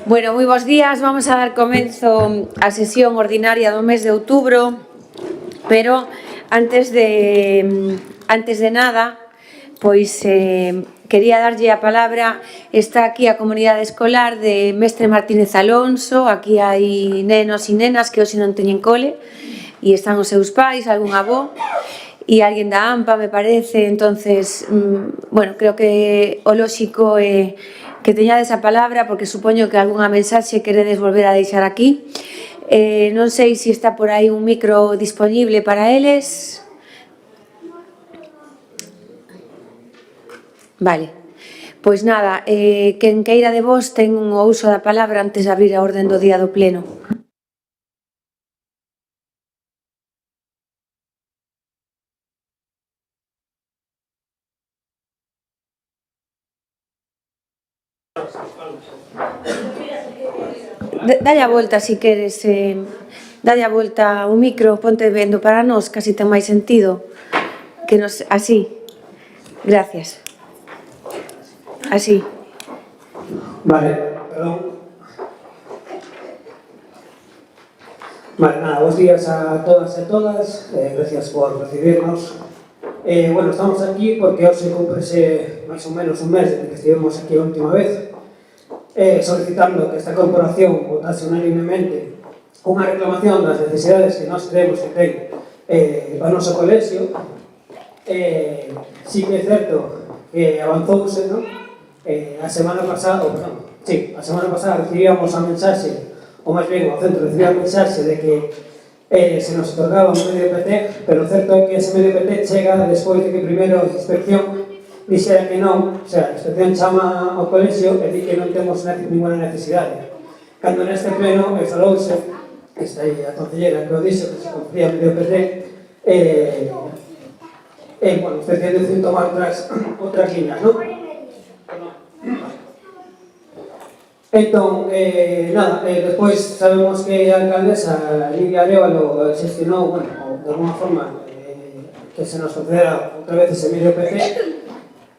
Bueno, moi bons días. Vamos a dar comenzo á sesión ordinaria do mes de outubro, pero antes de nada, pois quería darlle a palabra. Está aquí a comunidade escolar de Mestre Martínez Alonso. Aquí hai nenos e nenas que hoxe non teñen cole e están os seus pais, algún avó e alguén da AMPA, me parece. Entonces, bueno, creo que o lóxico é que teñades a palabra, porque supoño que algunha mensaxe queredes volver a deixar aquí. Non sei se está por aí un micro disponible para eles. Vale, pois nada, quen queira de vos ten o uso da palabra antes de abrir a orden do día do pleno. Dalle a volta se queres, dalle a volta o micro, ponte vendo para nós, casi ten máis sentido que nos, así. Gracias. Así. Vale, perdón. Vale, nada, bons días a todas e todas, gracias por recibirnos. Bueno, estamos aquí porque hoxe cúmprese máis ou menos un mes desde que estivemos aquí a última vez, solicitando que esta corporación votase unanimemente unha reclamación das necesidades que nós creemos que ten o noso colexio. Sí que é certo que avanzouse, non? A semana pasada recibíamos a mensaxe, ou máis ben o centro recibía a mensaxe de que se nos otorgaba un medio PT, pero o certo é que ese medio PT chega despois de que primeiro a inspección dixera que non. O sea, a inspección chama ao colexio e di que non temos ninguna necesidade. Cando neste pleno falouse, está aí a concellera que o dixo, que se concedía medio PT, bueno, usted ten que tomar outras líneas, non? Entón, nada, despois sabemos que a alcaldesa Lidia Arévalo xestionou, bueno, de alguma forma, que se nos concedera outra vez ese medio PT.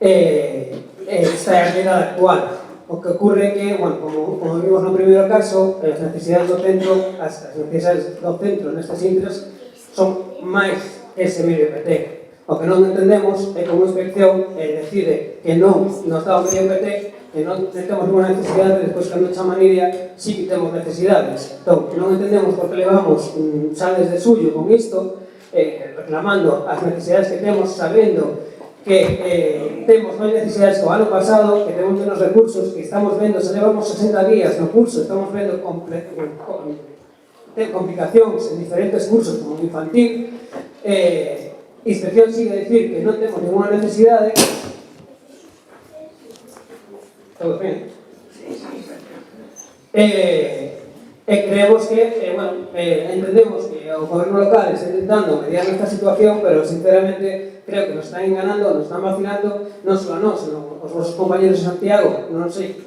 Esta é a realidade actual. O que ocurre é que, bueno, como vimos no primeiro caso, as necesidades do centro, as necesidades do centro nestes intres son máis que ese medio PT. O que non entendemos é como a inspección decide que non nos dá o medio PT, que non temos ninguna necesidade, despois cando chama Nidia sí que temos necesidades. Entón, non entendemos por que levamos xa desde suyo con isto, reclamando as necesidades que temos, sabendo que temos máis necesidades que o ano pasado, que temos menos recursos, que estamos vendo, se levamos 60 días no curso, estamos vendo complicacións en diferentes cursos como o infantil. Inspección sigue a dicir que non temos ninguna necesidade. Todo ben? Creemos que, bueno, entendemos que o goberno local está intentando mediar esta situación, pero sinceramente creo que nos están enganando, nos están vacilando, non só a nós, senón os vosos compañeros de Santiago, non sei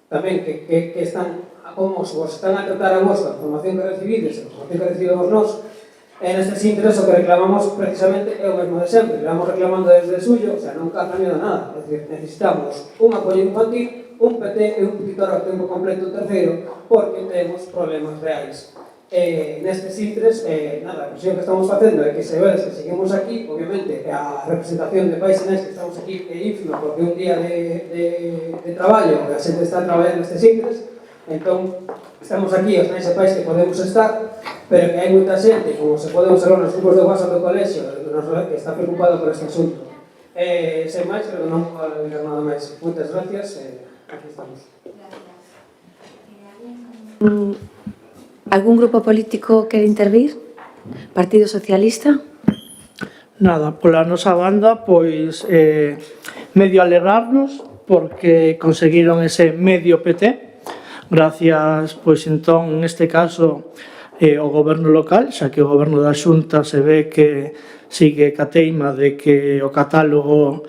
tamén que están, como vos están a tratar a vos a información que recibides, a información que recibimos nós. En este interés o que reclamamos precisamente é o mesmo de sempre, vamos reclamando desde o suyo, o sea, nunca ha cambiado nada. Es decir, necesitamos un apoio infantil, un PT e un tutor a tempo completo terceiro, porque temos problemas reais. Nestes interés, nada, a cuestión que estamos facendo é que se vedes que seguimos aquí, obviamente a representación de pais e nais que estamos aquí é ínfima, porque é un día de traballo, que a xente está traballando nestes interés. Entón, estamos aquí os nais e pais que podemos estar, pero que hai moita xente, como se pode observar nos grupos de WhatsApp do colexio, que está preocupado por este asunto. Sen máis, creo que non podo agregar nada máis. Moitas gracias, aquí estamos. Algún grupo político quere intervir? Partido Socialista? Nada, pola nosa banda, pois, medio alegrarnos porque conseguiron ese medio PT, gracias, pois, entón, neste caso, o goberno local, xa que o goberno da Xunta se ve que sigue ca teima de que o catálogo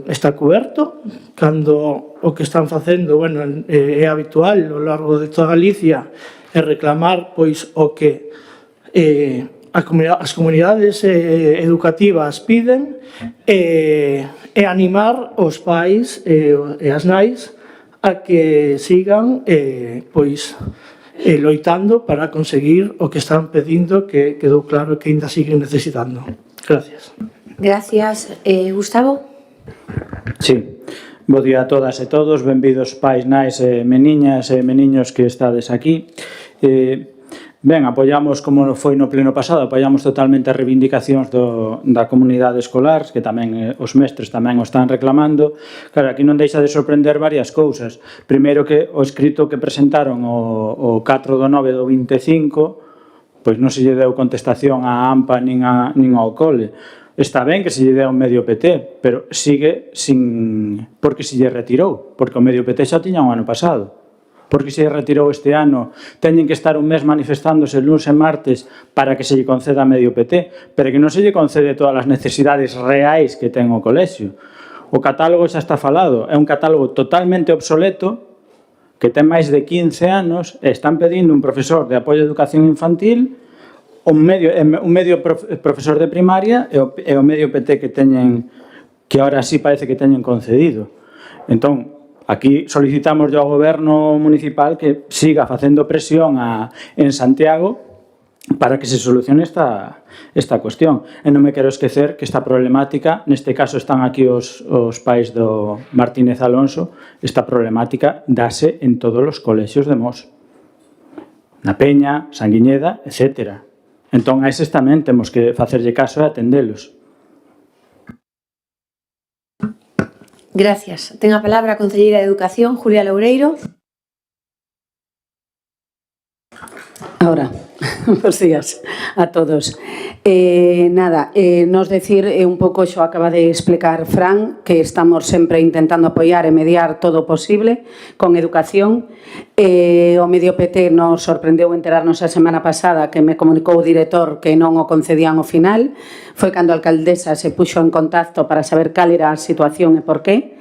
está cuberto, cando o que están facendo, bueno, é habitual ao largo de toda Galicia, é reclamar, pois, o que as comunidades educativas piden, e animar os pais e as nais a que sigan loitando para conseguir o que están pedindo, que quedou claro que ainda siguen necesitando. Gracias. Gracias. Gustavo? Sí. Bo día a todas e todos, benvidos pais, nais e meniñas e meniños que estades aquí. Ben, apoiamos, como foi no pleno pasado, apoiamos totalmente as reivindicacións da comunidade escolar, que tamén os mestres tamén o están reclamando. Claro, aquí non deixa de sorprender varias cousas. Primeiro, que o escrito que presentaron o 4/9/25, pois non se lle deu contestación á AMPA nin ao cole. Está ben que se lle deu un medio PT, pero sigue sin... Porque se lle retirou, porque o medio PT xa tiña un ano pasado. Porque se lle retirou este ano, teñen que estar un mes manifestándose luns e martes para que se lle conceda medio PT, pero que non se lle concede todas as necesidades reais que ten o colexio. O catálogo xa está falado, é un catálogo totalmente obsoleto, que ten máis de 15 anos, e están pedindo un profesor de apoio a educación infantil, un medio profesor de primaria e o medio PT que teñen, que ahora sí parece que teñen concedido. Entón, aquí solicitamos ao goberno municipal que siga facendo presión en Santiago para que se solucione esta cuestión. E non me quero esquecer que esta problemática, neste caso están aquí os pais do Martínez Alonso, esta problemática dase en todos os colexios de Mos. Na Peña, Sanguiñeda, etcétera. Entón, a eses tamén temos que facerlle caso e atendelos. Gracias. Ten a palabra a conselleira de Educación, Julia Loureiro. Ahora, bos días a todos. Nos decir un pouco, xo acaba de explicar Fran, que estamos sempre intentando apoiar e mediar todo o posible con educación. O medio PT nos sorprendeu enterarnos a semana pasada que me comunicou o director que non o concedían ao final. Foi cando a alcaldesa se puxo en contacto para saber cal era a situación e por qué.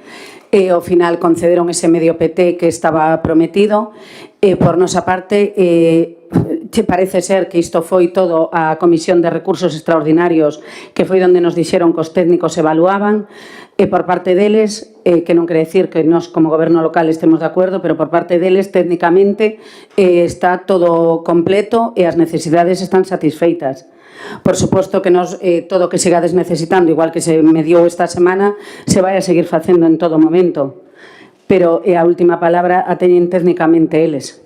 Ao final concederon ese medio PT que estaba prometido. Por nosa parte, parece ser que isto foi todo a Comisión de Recursos Extraordinarios, que foi onde nos dixeron que os técnicos evaluaban, e por parte deles, que non quere decir que nós como goberno local estemos de acordo, pero por parte deles técnicamente está todo completo e as necesidades están satisfeitas. Por suposto que nos, todo o que sigades necesitando, igual que se mediou esta semana, se vai a seguir facendo en todo momento. Pero a última palabra a teñen técnicamente eles.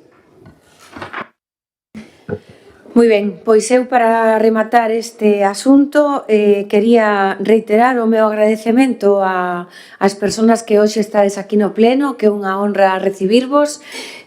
Moi ben, pois eu para rematar este asunto quería reiterar o meu agradecemento ás persoas que hoxe estades aquí no pleno, que é unha honra recibirvos,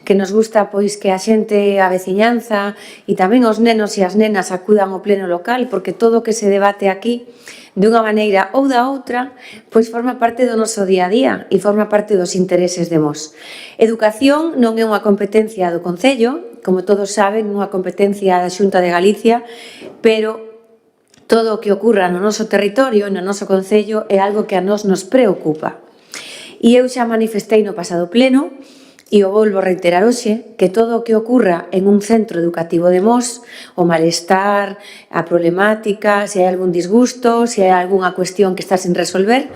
que nos gusta pois que a xente, a veciñanza e tamén os nenos e as nenas acudan ao pleno local, porque todo o que se debate aquí dunha maneira ou da outra, pois forma parte do noso día a día e forma parte dos intereses de Mos. Educación non é unha competencia do Concello, como todos saben, unha competencia da Xunta de Galicia, pero todo o que ocurra no noso territorio, no noso Concello, é algo que a nós nos preocupa. E eu xa manifestei no pasado pleno, e o volvo a reiterar hoxe, que todo o que ocurra en un centro educativo de Mos, o malestar, a problemática, se hai algún disgusto, se hai algunha cuestión que está sen resolver,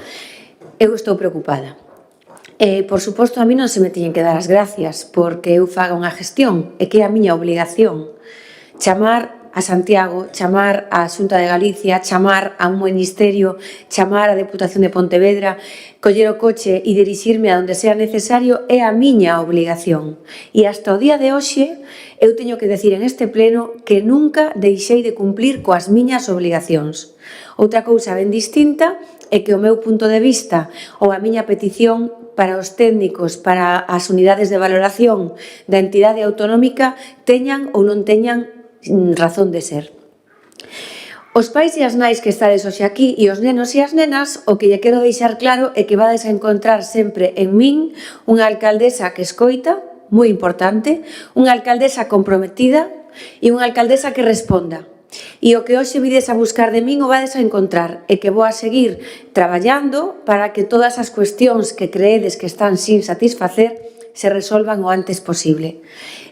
eu estou preocupada. Por suposto, a mí non se me tiñen que dar as gracias porque eu faga unha gestión e que é a miña obligación chamar a Santiago, chamar a Xunta de Galicia, chamar a un ministerio, chamar a Deputación de Pontevedra, coller o coche e dirixirme a onde sea necesario é a miña obligación. E hasta o día de hoxe eu teño que decir en este pleno que nunca deixei de cumplir coas miñas obligacións. Outra cousa ben distinta é que o meu punto de vista ou a miña petición para os técnicos, para as unidades de valoración da entidade autonómica teñan ou non teñan razón de ser. Os pais e as nais que estades hoxe aquí e os nenos e as nenas, o que lle quero deixar claro é que vades a encontrar sempre en min unha alcaldesa que escoita, moi importante, unha alcaldesa comprometida e unha alcaldesa que responda. E o que hoxe vides a buscar de min o vades a encontrar e que vou a seguir traballando para que todas as cuestións que creedes que están sin satisfacer se resolvan o antes posible.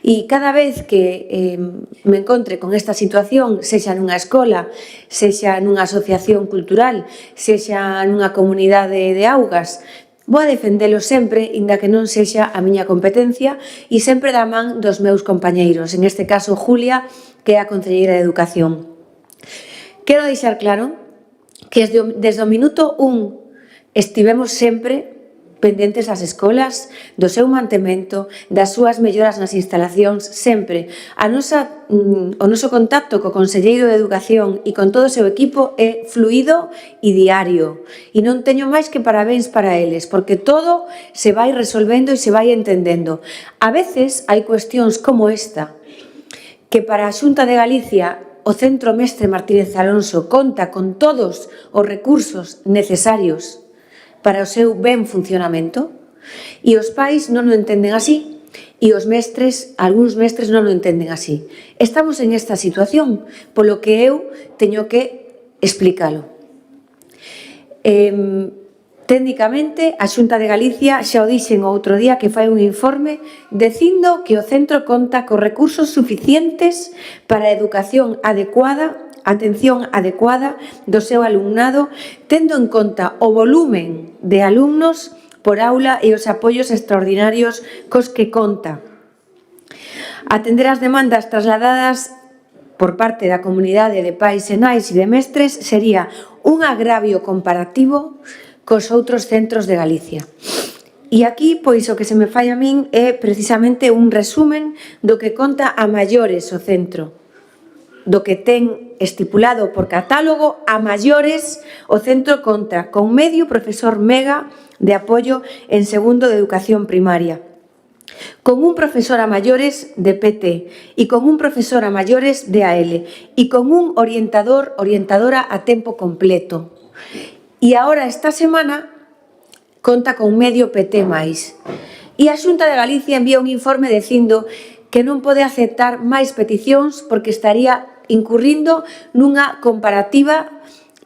E cada vez que me encontre con esta situación, sexa nunha escola, sexa nunha asociación cultural, sexa nunha comunidade de augas, Vou a defendelo sempre, inda que non sexa a miña competencia, e sempre da man dos meus compañeiros, en este caso Julia, que é a Concelleira de Educación. Quero deixar claro que desde o minuto 1 estivemos sempre pendentes das escolas, do seu mantemento, das súas melloras nas instalacións, sempre. O noso contacto co Conselleiro de Educación e con todo o seu equipo é fluido e diario. E non teño máis que parabéns para eles, porque todo se vai resolvendo e se vai entendendo. A veces hai cuestións como esta, que para a Xunta de Galicia o Centro Mestre Martínez Alonso conta con todos os recursos necesarios para o seu ben funcionamento, e os pais non o entenden así, e os mestres, algúns mestres non o entenden así. Estamos en esta situación, polo que eu teño que explicalo. Técnicamente, a Xunta de Galicia xa o dixen outro día que fai un informe dicindo que o centro conta con recursos suficientes para a educación adecuada, atención adecuada do seu alumnado, tendo en conta o volumen de alumnos por aula e os apoios extraordinarios cos que conta. Atender as demandas trasladadas por parte da comunidade de pais e nais e de mestres sería un agravio comparativo cos outros centros de Galicia. E aquí, pois, o que se me fai a min é precisamente un resumen do que conta a maiores o centro, do que ten estipulado por catálogo a maiores. O centro conta con medio profesor mega de apoio en segundo de educación primaria, con un profesor a maiores de PT e con un profesor a maiores de AL e con un orientadora a tempo completo. E agora esta semana conta con medio PT máis. E a Xunta de Galicia envía un informe dicindo que non pode aceptar máis peticións porque estaría incurrindo nunha comparativa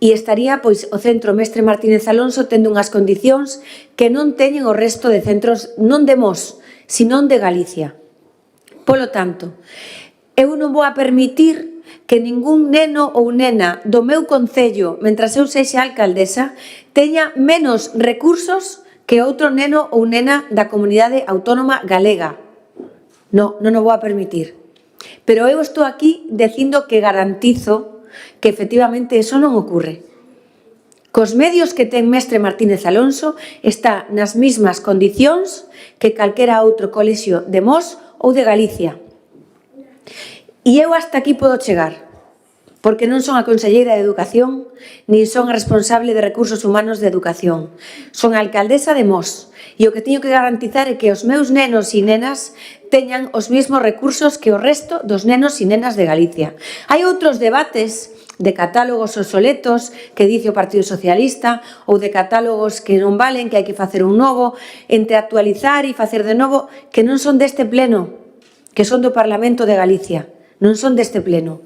e estaría, pois, o Centro Mestre Martínez Alonso tendo unhas condicións que non teñen o resto de centros, non de Mos, sino de Galicia. Polo tanto, eu non vou a permitir que ningún neno ou nena do meu concello, mentras eu sexa alcaldesa, teña menos recursos que outro neno ou nena da comunidade autónoma galega. Non o vou a permitir. Pero eu estou aquí dicindo que garantizo que efectivamente eso non ocurre. Cos medios que ten Mestre Martínez Alonso está nas mismas condicións que calquera outro colexio de Mos ou de Galicia. E eu hasta aquí podo chegar, porque non son a Conselleira de Educación, nin son a responsable de Recursos Humanos de Educación. Son a alcaldesa de Mos, e o que teño que garantizar é que os meus nenos e nenas teñan os mesmos recursos que o resto dos nenos e nenas de Galicia. Hai outros debates de catálogos obsoletos que dice o Partido Socialista ou de catálogos que non valen, que hai que facer un novo, entre actualizar e facer de novo, que non son deste pleno, que son do Parlamento de Galicia, non son deste pleno.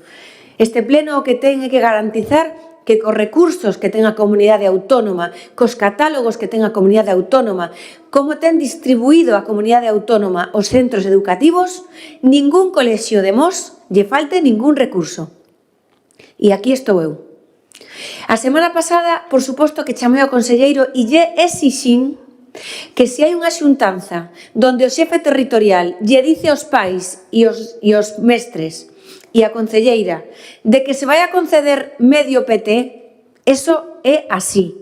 Este pleno o que ten é que garantizar que cos recursos que ten a comunidade autónoma, cos catálogos que ten a comunidade autónoma, como ten distribuído a comunidade autónoma os centros educativos, ningún colexio de Mos lle falte ningún recurso. E aquí estou eu. A semana pasada, por suposto que chamei ao conselleiro e lle exixín que se hai unha xuntanza donde o xefe territorial lle dice aos pais e os mestres e a concelleira de que se vai a conceder medio PT, eso é así.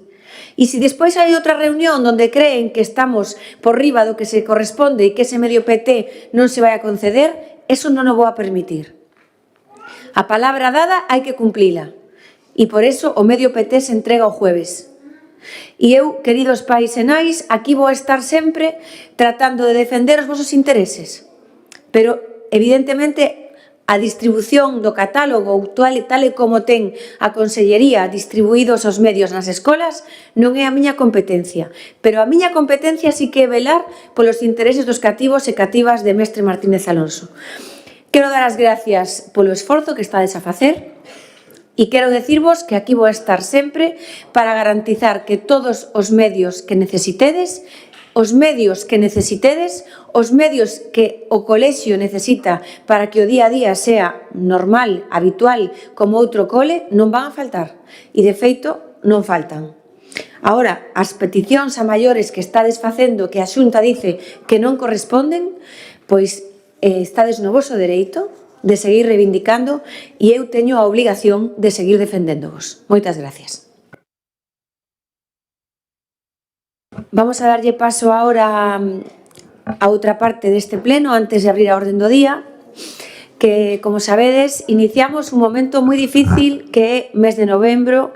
E se despois hai outra reunión onde creen que estamos por riba do que se corresponde e que ese medio PT non se vai a conceder, eso non o vou a permitir. A palabra dada hai que cumplila. E por eso o medio PT se entrega o jueves. E eu, queridos pais e nais, aquí vou estar sempre tratando de defender os vosos intereses. Pero, evidentemente, a distribución do catálogo tal e como ten a Consellería distribuídos os medios nas escolas non é a miña competencia, pero a miña competencia sí que é velar polos intereses dos cativos e cativas de Mestre Martínez Alonso. Quero dar as gracias polo esforzo que estades a facer e quero decirvos que aquí vou estar sempre para garantizar que todos os medios que necesitedes, os medios que o colexio necesita para que o día a día sea normal, habitual, como outro cole, non van a faltar. E, de feito, non faltan. Ahora, as peticións a maiores que estades facendo, que a Xunta dice que non corresponden, pois estades no voso dereito de seguir reivindicando e eu teño a obligación de seguir defendéndovos. Moitas gracias. Vamos a darlle paso ahora a outra parte deste pleno antes de abrir a orden do día, que, como sabedes, iniciamos un momento moi difícil que é mes de novembro,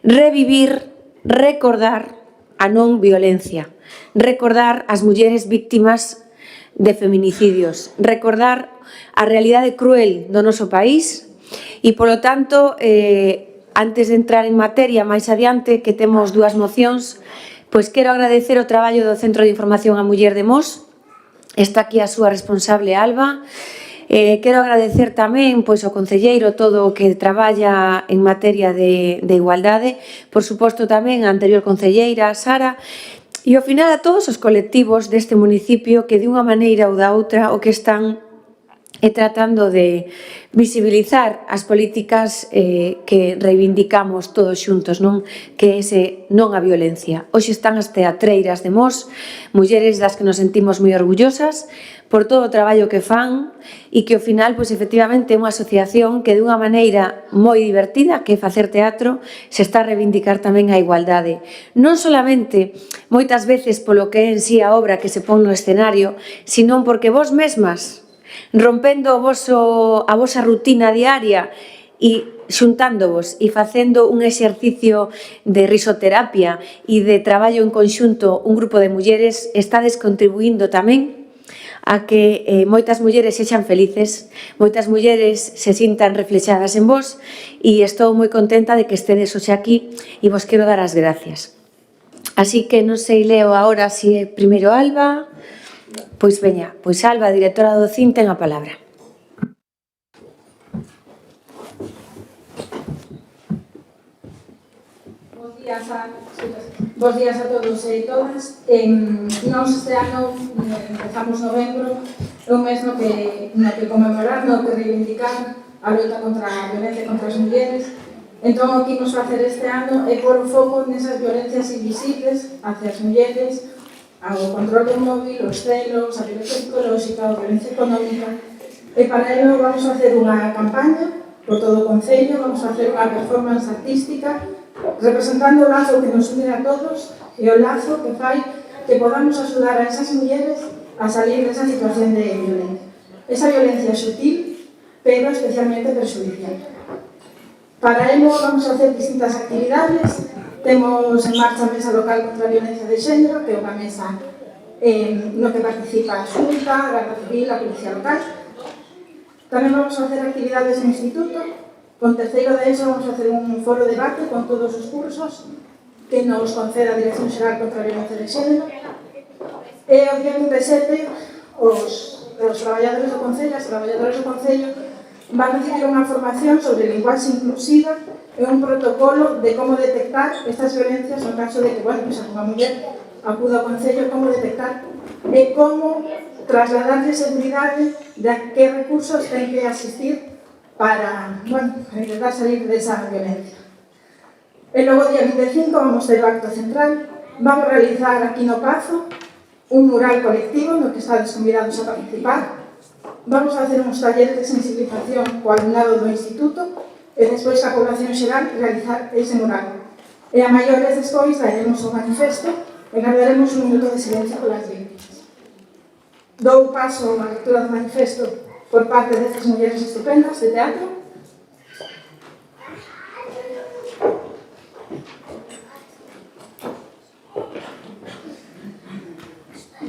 revivir, recordar a non violencia, recordar as mulleres víctimas de feminicidios, recordar a realidade cruel do noso país e, polo tanto, antes de entrar en materia máis adiante, que temos dúas mocións, pois quero agradecer o traballo do Centro de Información á Muller de Mos, está aquí a súa responsable Alba. Quero agradecer tamén pois, ao concelleiro todo o que traballa en materia de igualdade, por suposto tamén a anterior concelleira, Sara, e ao final a todos os colectivos deste municipio que de unha maneira ou da outra o que están tratando de visibilizar as políticas que reivindicamos todos xuntos, non? Que ese non a violencia. Hoxe están as teatreiras de Mos, mulleres das que nos sentimos moi orgullosas por todo o traballo que fan e que ao final, pois, efectivamente, é unha asociación que de unha maneira moi divertida, que é facer teatro, se está a reivindicar tamén a igualdade. Non solamente, moitas veces, polo que é en sí a obra que se pon no escenario, sino porque vos mesmas, rompendo a vosa rutina diaria e xuntándovos e facendo un exercicio de risoterapia e de traballo en conxunto un grupo de mulleres, estades contribuindo tamén a que moitas mulleres sexan felices, moitas mulleres se sintan reflexadas en vos e estou moi contenta de que estedes hoxe aquí e vos quero dar as gracias. Así que non sei, leo agora se é primeiro Alba. Pois veña, pois Alba, directora do CIN, ten a palabra. Bos días a todos e todas. Nós este ano empezamos novembro, é un mes no que conmemorar, no que reivindicar a loita contra a violencia contra as mulleres. Entón, o que imos facer este ano é pôr o foco nesas violencias invisibles hacia as mulleres, ao control do móvil, os celos, a violencia psicolóxica, a violencia económica. E para ello vamos a hacer unha campaña por todo o Concello, vamos a hacer unha performance artística representando o lazo que nos une a todos e o lazo que fai que podamos axudar a esas mulleres a salir desa situación de violencia. Esa violencia sutil, pero especialmente perxudicial. Para ello vamos a hacer distintas actividades. Temos en marcha a Mesa Local contra a Violencia de Xénero, que é unha mesa no que participa a Xunta, a Garda Civil, a Policía Local. Tamén vamos a hacer actividades no Instituto. Con terceiro de ESO vamos a hacer un foro de debate con todos os cursos que nos conceda a Dirección Xeral contra a Violencia de Xénero. E o día 27, os traballadores do Concello, as traballadoras do Concello, van a recibir unha formación sobre linguaxe inclusiva e un protocolo de como detectar estas violencias no caso de que, bueno, pues, unha muller acuda ao Concello, como detectar e como trasladarlle seguridade de a que recursos ten que asistir para, bueno, para intentar salir desa violencia. E logo, día 25, vamos ter o acto central. Vamos a realizar aquí no Pazo un mural colectivo no que estades convidados a participar. Vamos a hacer uns talleres de sensibilización co alumnado do Instituto e despois a población xeral realizar ese mural. E a maiores despois daremos o manifesto e guardaremos un minuto de silencio polas víctimas. Dou paso a lectura do manifesto por parte destas mulleres estupendas de teatro.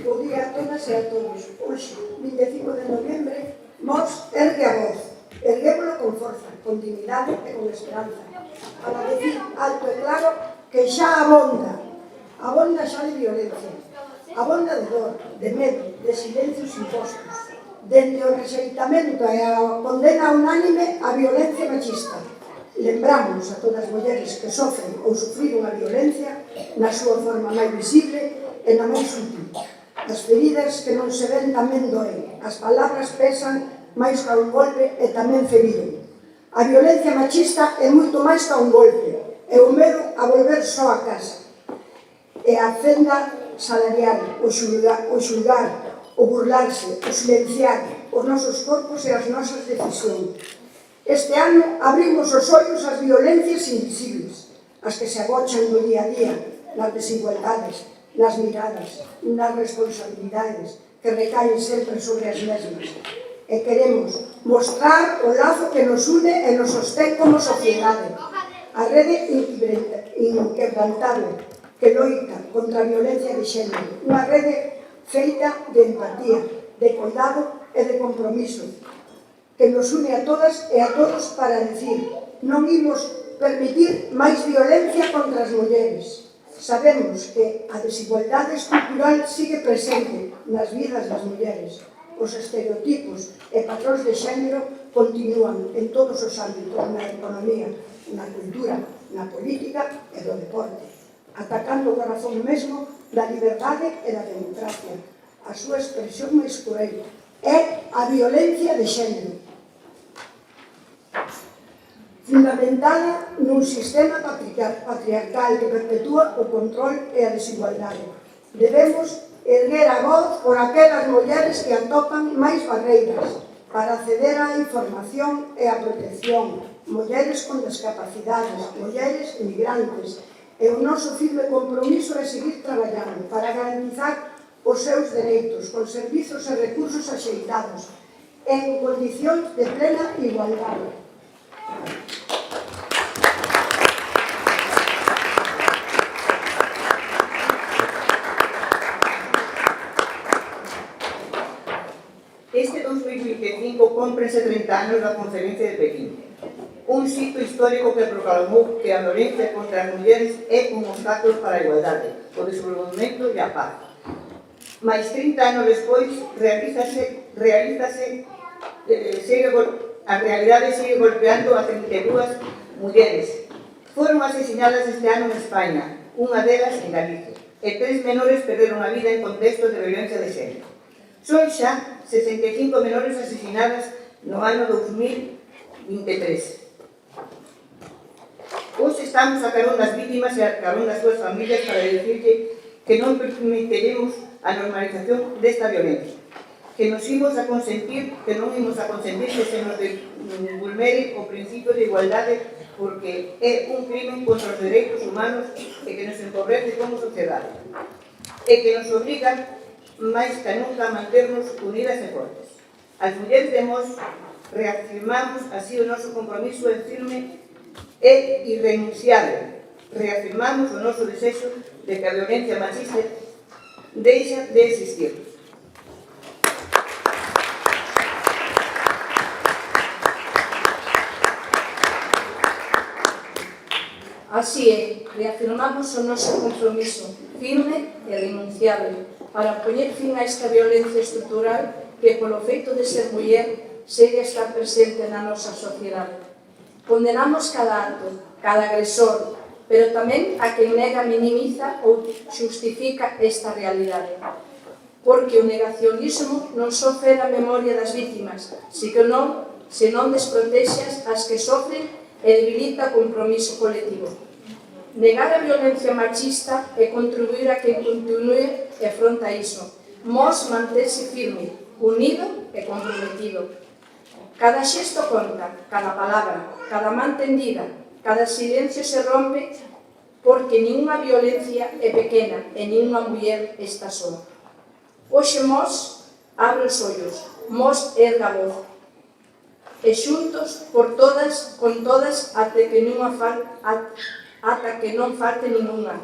Bo día a todas e a todos. Hoxe, 25 de novembro, Mos ergue a voz. Erguémolo con forza, con dignidade e con esperanza. Para decir alto e claro que xa abonda xa de violencia, abonda de dor, de medo, de silencios impostos, dende o rexeitamento e a condena unánime á violencia machista. Lembramos a todas as mulleres que sofren ou sufriron a violencia na súa forma máis visible e na máis útil. As feridas que non se ven tamén doen, as palabras pesan máis ca un golpe e tamén feriron. A violencia machista é moito máis ca un golpe, é o medo a volver só a casa. e a fenda salarial, o xulgar, o burlarse, o silenciar os nosos corpos e as nosas decisións. Este ano abrimos os ollos ás violencias invisibles, as que se agochan no día a día, nas desigualdades, nas miradas, nas responsabilidades que recaen sempre sobre as mesmas. E queremos mostrar o lazo que nos une e nos sostén como sociedade, a rede inquebrantable que loita contra a violencia de xénero, unha rede feita de empatía, de cuidado e de compromiso, que nos une a todas e a todos para decir: non imos permitir máis violencia contra as mulleres. Sabemos que a desigualdade estrutural sigue presente nas vidas das mulleres. Os estereotipos e patróns de xénero continúan en todos os ámbitos, na economía, na cultura, na política e do deporte, atacando o corazón mesmo da liberdade e da democracia. A súa expresión máis cruel é a violencia de xénero, fundamentada nun sistema patriarcal que perpetúa o control e a desigualdade. Debemos erguer a voz por aquelas mulleres que atopan máis barreiras para acceder á información e á protección, mulleres con discapacidades, mulleres migrantes, e o noso firme compromiso é seguir traballando para garantizar os seus dereitos con servizos e recursos axeitados en condicións de plena igualdade. Este 2025 cómprense 30 anos da Conferencia de Pequín, un xito histórico que proclamou que a violencia contra as mulleres é un obstáculo para a igualdade, o desenvolvemento e a paz. Mais 30 anos despois, a realidade sigue golpeando a 32 mulleres. Foron asesinadas este ano en España, unha delas en Galicia, e 3 menores perderon a vida en contextos de violencia de xénero. Son xa 65 menores asesinadas no ano 2023. Hoxe estamos a carón das vítimas e a carón das súas familias para dicirlle que non permitiremos a normalización desta violencia, que non imos a consentir que se nos vulnere o principio de igualdade, porque é un crimen contra os dereitos humanos e que nos empobrece como sociedade, e que nos obriga máis que nunca a manternos unidas e fortes. As mulleres de Mos reafirmamos así o noso compromiso en firme e irrenunciable. Reafirmamos o noso desexo de que a violencia machista deixa de existir. Así é, reafirmamos o noso compromiso firme e renunciable para poñer fin a esta violencia estrutural que, polo feito de ser muller, segue a estar presente na nosa sociedade. Condenamos cada acto, cada agresor, pero tamén a quen nega, minimiza ou xustifica esta realidade. Porque o negacionismo non só fera a memoria das vítimas, senón desprotexas as que sofren e debilita o compromiso colectivo. Negar a violencia machista e contribuir a que continue e afronta iso. Mos manterse firme, unido e comprometido. Cada xesto conta, cada palabra, cada man tendida, cada silencio se rompe, porque ninguna violencia é pequena e ninguna muller está soa. Hoxe Mos abre os ollos, Mos erga a voz, e xuntos, por todas, con todas, ata que non falte ninguna.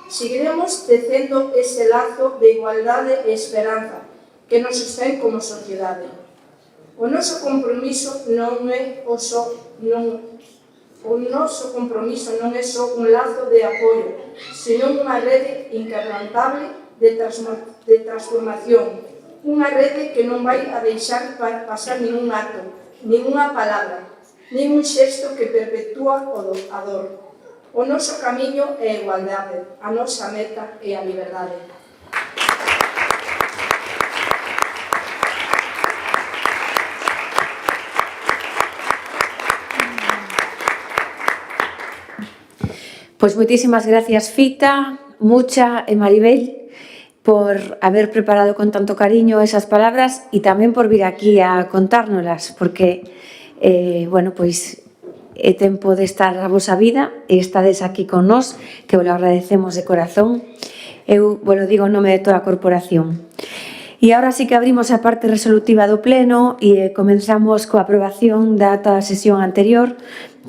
Seguiremos tecendo ese lazo de igualdade e esperanza que nos sostén como sociedade. O noso compromiso non é só un lazo de apoio, senón unha rede inquebrantable de transformación, unha rede que non vai a deixar pasar ningún acto, ninguna palabra, nin un xesto que perpetúa a dor. O noso camiño é a igualdade, a nosa meta é a liberdade. Pois moitísimas gracias, Fita. Mucha e Maribel por haber preparado con tanto cariño esas palabras e tamén por vir aquí a contárnolas, porque, bueno, pois é tempo de estar a vosa vida e estades aquí con nós, que vos lo agradecemos de corazón. Eu vos lo digo en nome de toda a corporación. E agora sí que abrimos a parte resolutiva do pleno e comenzamos coa aprobación da ata da sesión anterior,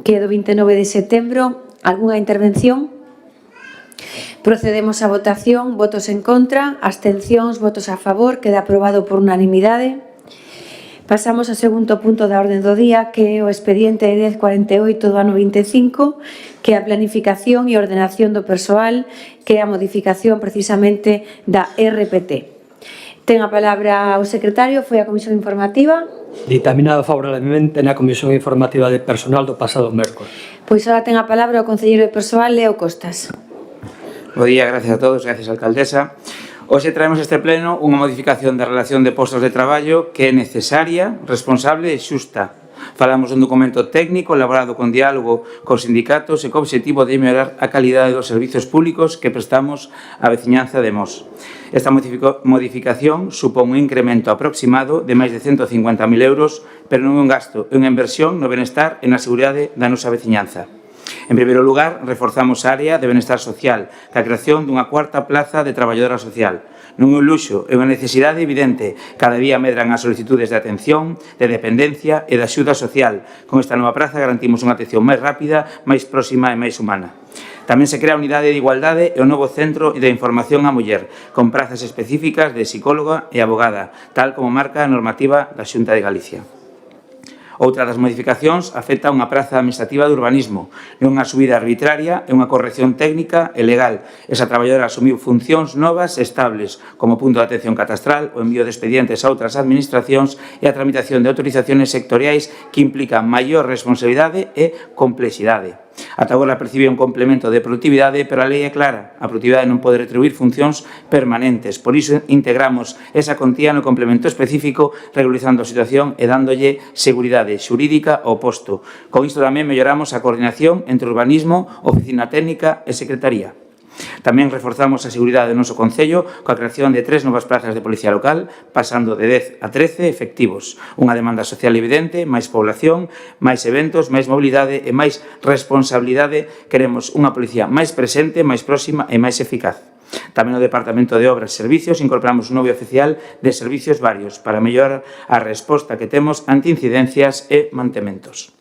que é do 29 de setembro. Algúnha intervención? Procedemos á votación. Votos en contra, abstencións, votos a favor. Queda aprobado por unanimidade. Pasamos ao segundo punto da orde do día, que é o expediente 1048 do ano 25, que é a planificación e ordenación do persoal, que é a modificación precisamente da RPT. Ten a palabra o secretario, foi a Comisión Informativa. Dictaminado favorablemente na Comisión Informativa de Personal do pasado mércores. Pois agora ten a palabra o concelleiro de persoal, Leo Costas. Bo día, gracias a todos, gracias, alcaldesa. Hoxe traemos a este pleno unha modificación da relación de postos de traballo que é necesaria, responsable e xusta. Falamos dun documento técnico elaborado con diálogo cos sindicatos e co obxectivo de mellorar a calidade dos servizos públicos que prestamos á veciñanza de Mos. Esta modificación supón un incremento aproximado de máis de 150.000 euros, pero non é un gasto, é unha inversión no benestar e na seguridade da nosa veciñanza. En primeiro lugar, reforzamos a área de benestar social, ca creación dunha cuarta plaza de traballadora social. Non é un luxo, é unha necesidade evidente. Cada día medran as solicitudes de atención, de dependencia e de axuda social. Con esta nova praza garantimos unha atención máis rápida, máis próxima e máis humana. Tamén se crea a unidade de igualdade e o novo centro de información á muller, con prazas específicas de psicóloga e abogada, tal como marca a normativa da Xunta de Galicia. Outra das modificacións afecta a unha praza administrativa de urbanismo. Non unha subida arbitraria, é unha corrección técnica e legal. Esa traballadora asumiu funcións novas e estables, como punto de atención catastral, o envío de expedientes a outras administracións e a tramitación de autorizaciones sectoriais que implican maior responsabilidade e complexidade. Ata agora percibía un complemento de productividade, pero a lei é clara. A productividade non pode retribuir funcións permanentes. Por iso integramos esa contía no complemento específico, regularizando a situación e dándolle seguridade xurídica ao posto. Con isto tamén melloramos a coordinación entre urbanismo, oficina técnica e secretaría. Tamén reforzamos a seguridade do noso concello coa creación de 3 novas plazas de policía local, pasando de 10 a 13 efectivos. Unha demanda social evidente, máis población, máis eventos, máis mobilidade e máis responsabilidade. Queremos unha policía máis presente, máis próxima e máis eficaz. Tamén no Departamento de Obras e Servicios incorporamos un novo oficial de servicios varios para mellorar a resposta que temos ante incidencias e mantementos.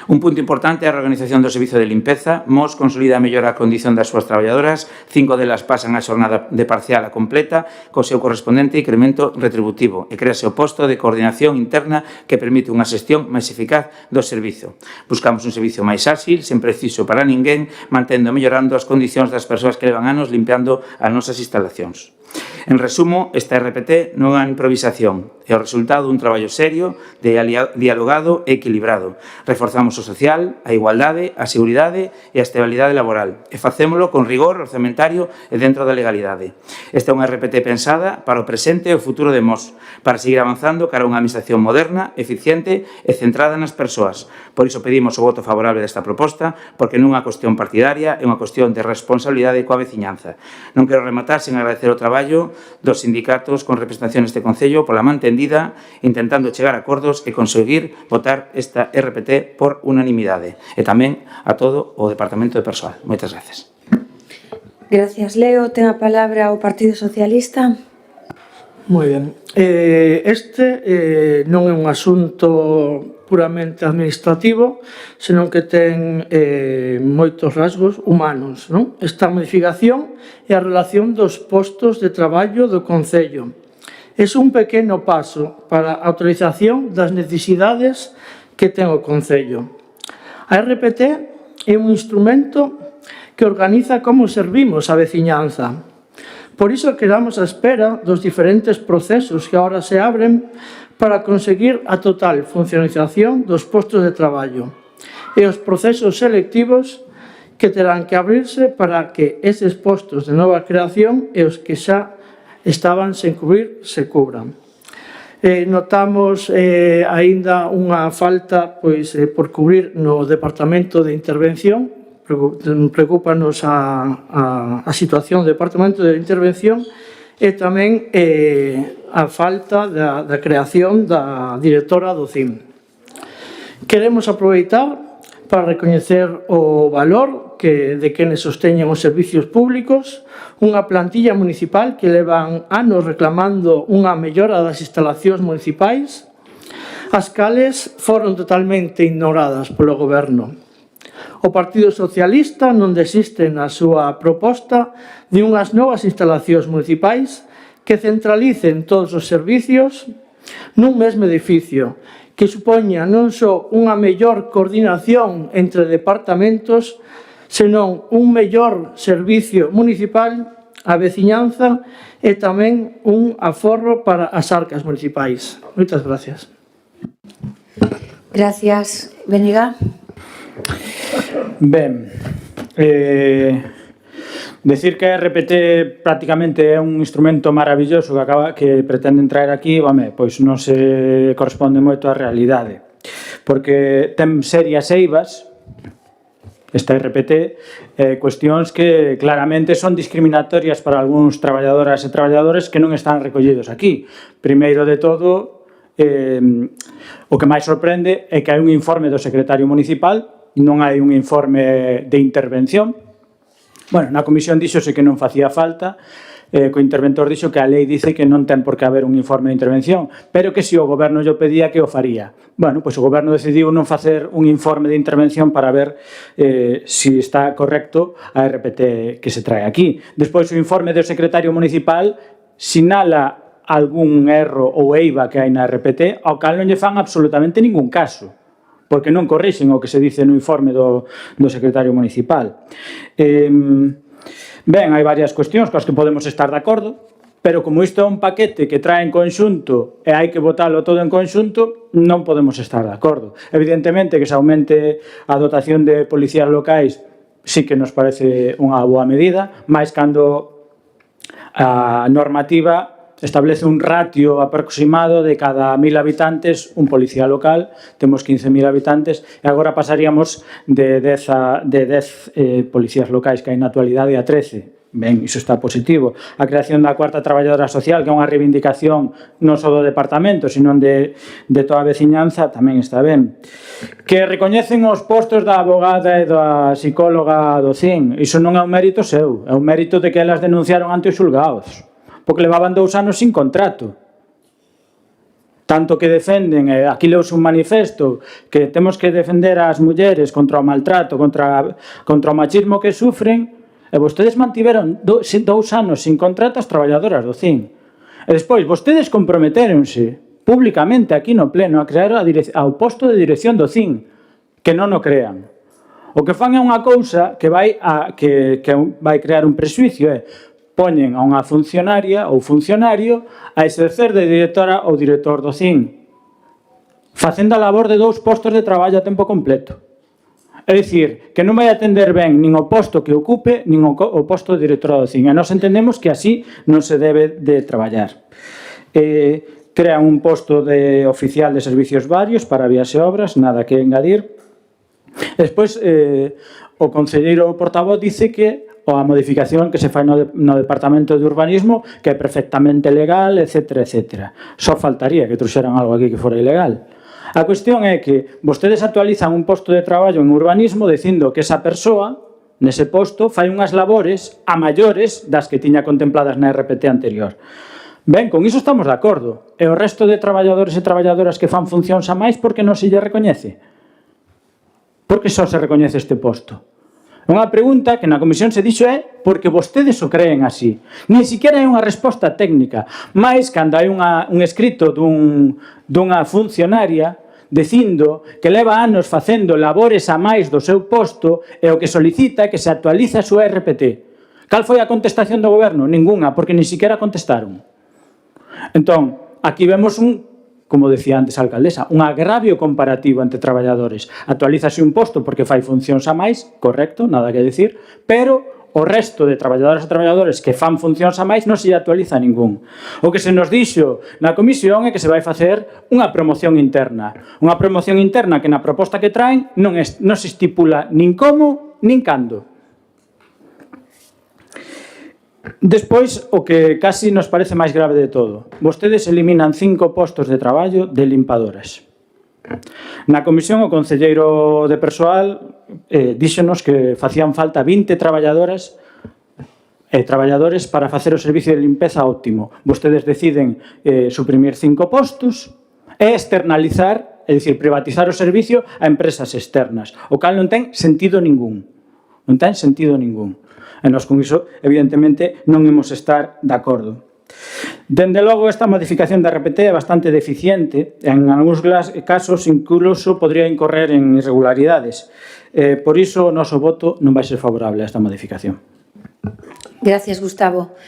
Un punto importante é a reorganización do servizo de limpeza. Mos consolida a mellora a condición das súas traballadoras, 5 delas pasan a xornada de parcial a completa, co seu correspondente incremento retributivo, e créase o posto de coordinación interna que permite unha xestión máis eficaz do servizo. Buscamos un servizo máis áxil, sen preciso para ninguén, mantendo e mellorando as condicións das persoas que levan anos limpiando as nosas instalacións. En resumo, esta RPT non é unha improvisación, é o resultado dun traballo serio, dialogado e equilibrado. Reforzamos o social, a igualdade, a seguridade e a estabilidade laboral, e facémolo con rigor orzamentario e dentro da legalidade. Esta é unha RPT pensada para o presente e o futuro de Mos, para seguir avanzando cara a unha administración moderna, eficiente e centrada nas persoas. Por iso pedimos o voto favorable desta proposta, porque non é unha cuestión partidaria, é unha cuestión de responsabilidade coa veciñanza. Non quero rematar sen agradecer o traballo dos sindicatos con representación neste Concello pola man tendida, intentando chegar a acordos e conseguir votar esta RPT por unanimidade. E tamén a todo o Departamento de Persoal. Moitas gracias. Gracias, Leo. Ten a palabra o Partido Socialista. Moi ben. Este non é un asunto puramente administrativo, senón que ten moitos rasgos humanos, non? Esta modificación é a relación dos postos de traballo do Concello. É un pequeno paso para a autorización das necesidades que ten o Concello. A RPT é un instrumento que organiza como servimos a veciñanza. Por iso quedamos á espera dos diferentes procesos que agora se abren para conseguir a total funcionalización dos postos de traballo e os procesos selectivos que terán que abrirse para que eses postos de nova creación e os que xa estaban sen cubrir se cubran. Notamos aínda unha falta por cubrir no Departamento de Intervención, preocupanos a situación do Departamento de Intervención e tamén a falta da creación da directora do CIM. Queremos aproveitar para recoñecer o valor de quenes sosteñen os servicios públicos, unha plantilla municipal que levan anos reclamando unha mellora das instalacións municipais, as cales foron totalmente ignoradas polo Goberno. O Partido Socialista non desiste na súa proposta de unhas novas instalacións municipais que centralicen todos os servicios nun mesmo edificio, que supoña non só unha mellor coordinación entre departamentos, senón un mellor servicio municipal, a veciñanza e tamén un aforro para as arcas municipais. Moitas gracias. Gracias. Beniga. Ben, decir que a RPT prácticamente é un instrumento maravilloso que pretenden traer aquí, pois non se corresponde moito á realidade, porque ten serias eivas esta RPT, cuestións que claramente son discriminatorias para algúns traballadoras e traballadores que non están recollidos aquí. Primeiro de todo, o que máis sorprende é que hai un informe do secretario municipal, non hai un informe de intervención. Bueno, na comisión dixose que non facía falta, co interventor dixo que a lei dice que non ten por que haber un informe de intervención, pero que se o goberno lle pedía que o faría. Bueno, pois o goberno decidiu non facer un informe de intervención para ver se está correcto a RPT que se trae aquí. Despois o informe do secretario municipal sinala algún erro ou eiva que hai na RPT, ao cal non lle fan absolutamente ningún caso, porque non corrixen o que se dice no informe do secretario municipal. Ben, hai varias cuestións coas que podemos estar de acordo, pero como isto é un paquete que trae en conxunto e hai que votalo todo en conxunto, non podemos estar de acordo. Evidentemente que se aumente a dotación de policías locais sí que nos parece unha boa medida, máis cando a normativa establece un ratio aproximado de cada 1000 habitantes un policía local, temos 15.000 habitantes e agora pasaríamos de 10 policías locais que hai na actualidade a 13. Ben, iso está positivo. A creación da cuarta traballadora social, que é unha reivindicación non só do departamento, sino de toda a veciñanza, tamén está ben. Que recoñecen os postos da abogada e da psicóloga do CIN, iso non é un mérito seu, é un mérito de que elas denunciaron ante os xulgados, porque levaban 2 anos sin contrato. Tanto que defenden, aquí leus un manifesto, que temos que defender as mulleres contra o maltrato, contra o machismo que sufren, e vostedes mantiveron 2 anos sin contrato as traballadoras do CIN. E despois, vostedes comprometéronse públicamente aquí no pleno a crear ao posto de dirección do CIN, que non o crean. O que fan é unha cousa que vai crear un prexuicio, poñen a unha funcionaria ou funcionario a exercer de directora ou director do CIN, facendo a labor de 2 postos de traballo a tempo completo. É dicir, que non vai atender ben nin o posto que ocupe, nin o posto de directora do CIN. E nós entendemos que así non se debe de traballar. Crean un posto de oficial de servicios varios para vías e obras, nada que engadir. Despois, o concelleiro portavoz dice que a modificación que se fai no Departamento de Urbanismo que é perfectamente legal, etc. etc. Só faltaría que trouxeran algo aquí que fora ilegal. A cuestión é que vostedes actualizan un posto de traballo en urbanismo dicindo que esa persoa, nese posto, fai unhas labores a maiores das que tiña contempladas na RPT anterior. Ben, con iso estamos de acordo. E o resto de traballadores e traballadoras que fan funcións a máis, por que non se lle recoñece? Por que só se recoñece este posto? Unha pregunta que na comisión se dixo é porque vostedes o creen así. Nin siquiera hai unha resposta técnica, máis cando hai un escrito dunha funcionaria dicindo que leva anos facendo labores a máis do seu posto e o que solicita que se actualice a súa RPT. Cal foi a contestación do goberno? Ninguna, porque nin siquiera contestaron. Entón, aquí vemos como decía antes a alcaldesa, un agravio comparativo entre traballadores. Actualízase un posto porque fai funcións a máis, correcto, nada que decir, pero o resto de traballadoras e traballadores que fan funcións a máis non se actualiza ningún. O que se nos dixo na comisión é que se vai facer unha promoción interna. Unha promoción interna que na proposta que traen non se estipula nin como nin cando. Despois, o que casi nos parece máis grave de todo, vostedes eliminan 5 postos de traballo de limpadoras. Na comisión, o concelleiro de persoal díxonos que facían falta 20 traballadores para facer o servicio de limpeza óptimo. Vostedes deciden suprimir 5 postos e externalizar, é dicir, privatizar o servicio a empresas externas, o cal non ten sentido ningún. Non ten sentido ningún. E nós con iso, evidentemente, non imos estar de acordo. Dende logo, esta modificación da RPT é bastante deficiente, en algúns casos incluso podría incorrer en irregularidades. Por iso, o noso voto non vai ser favorable a esta modificación. Gracias, Gustavo.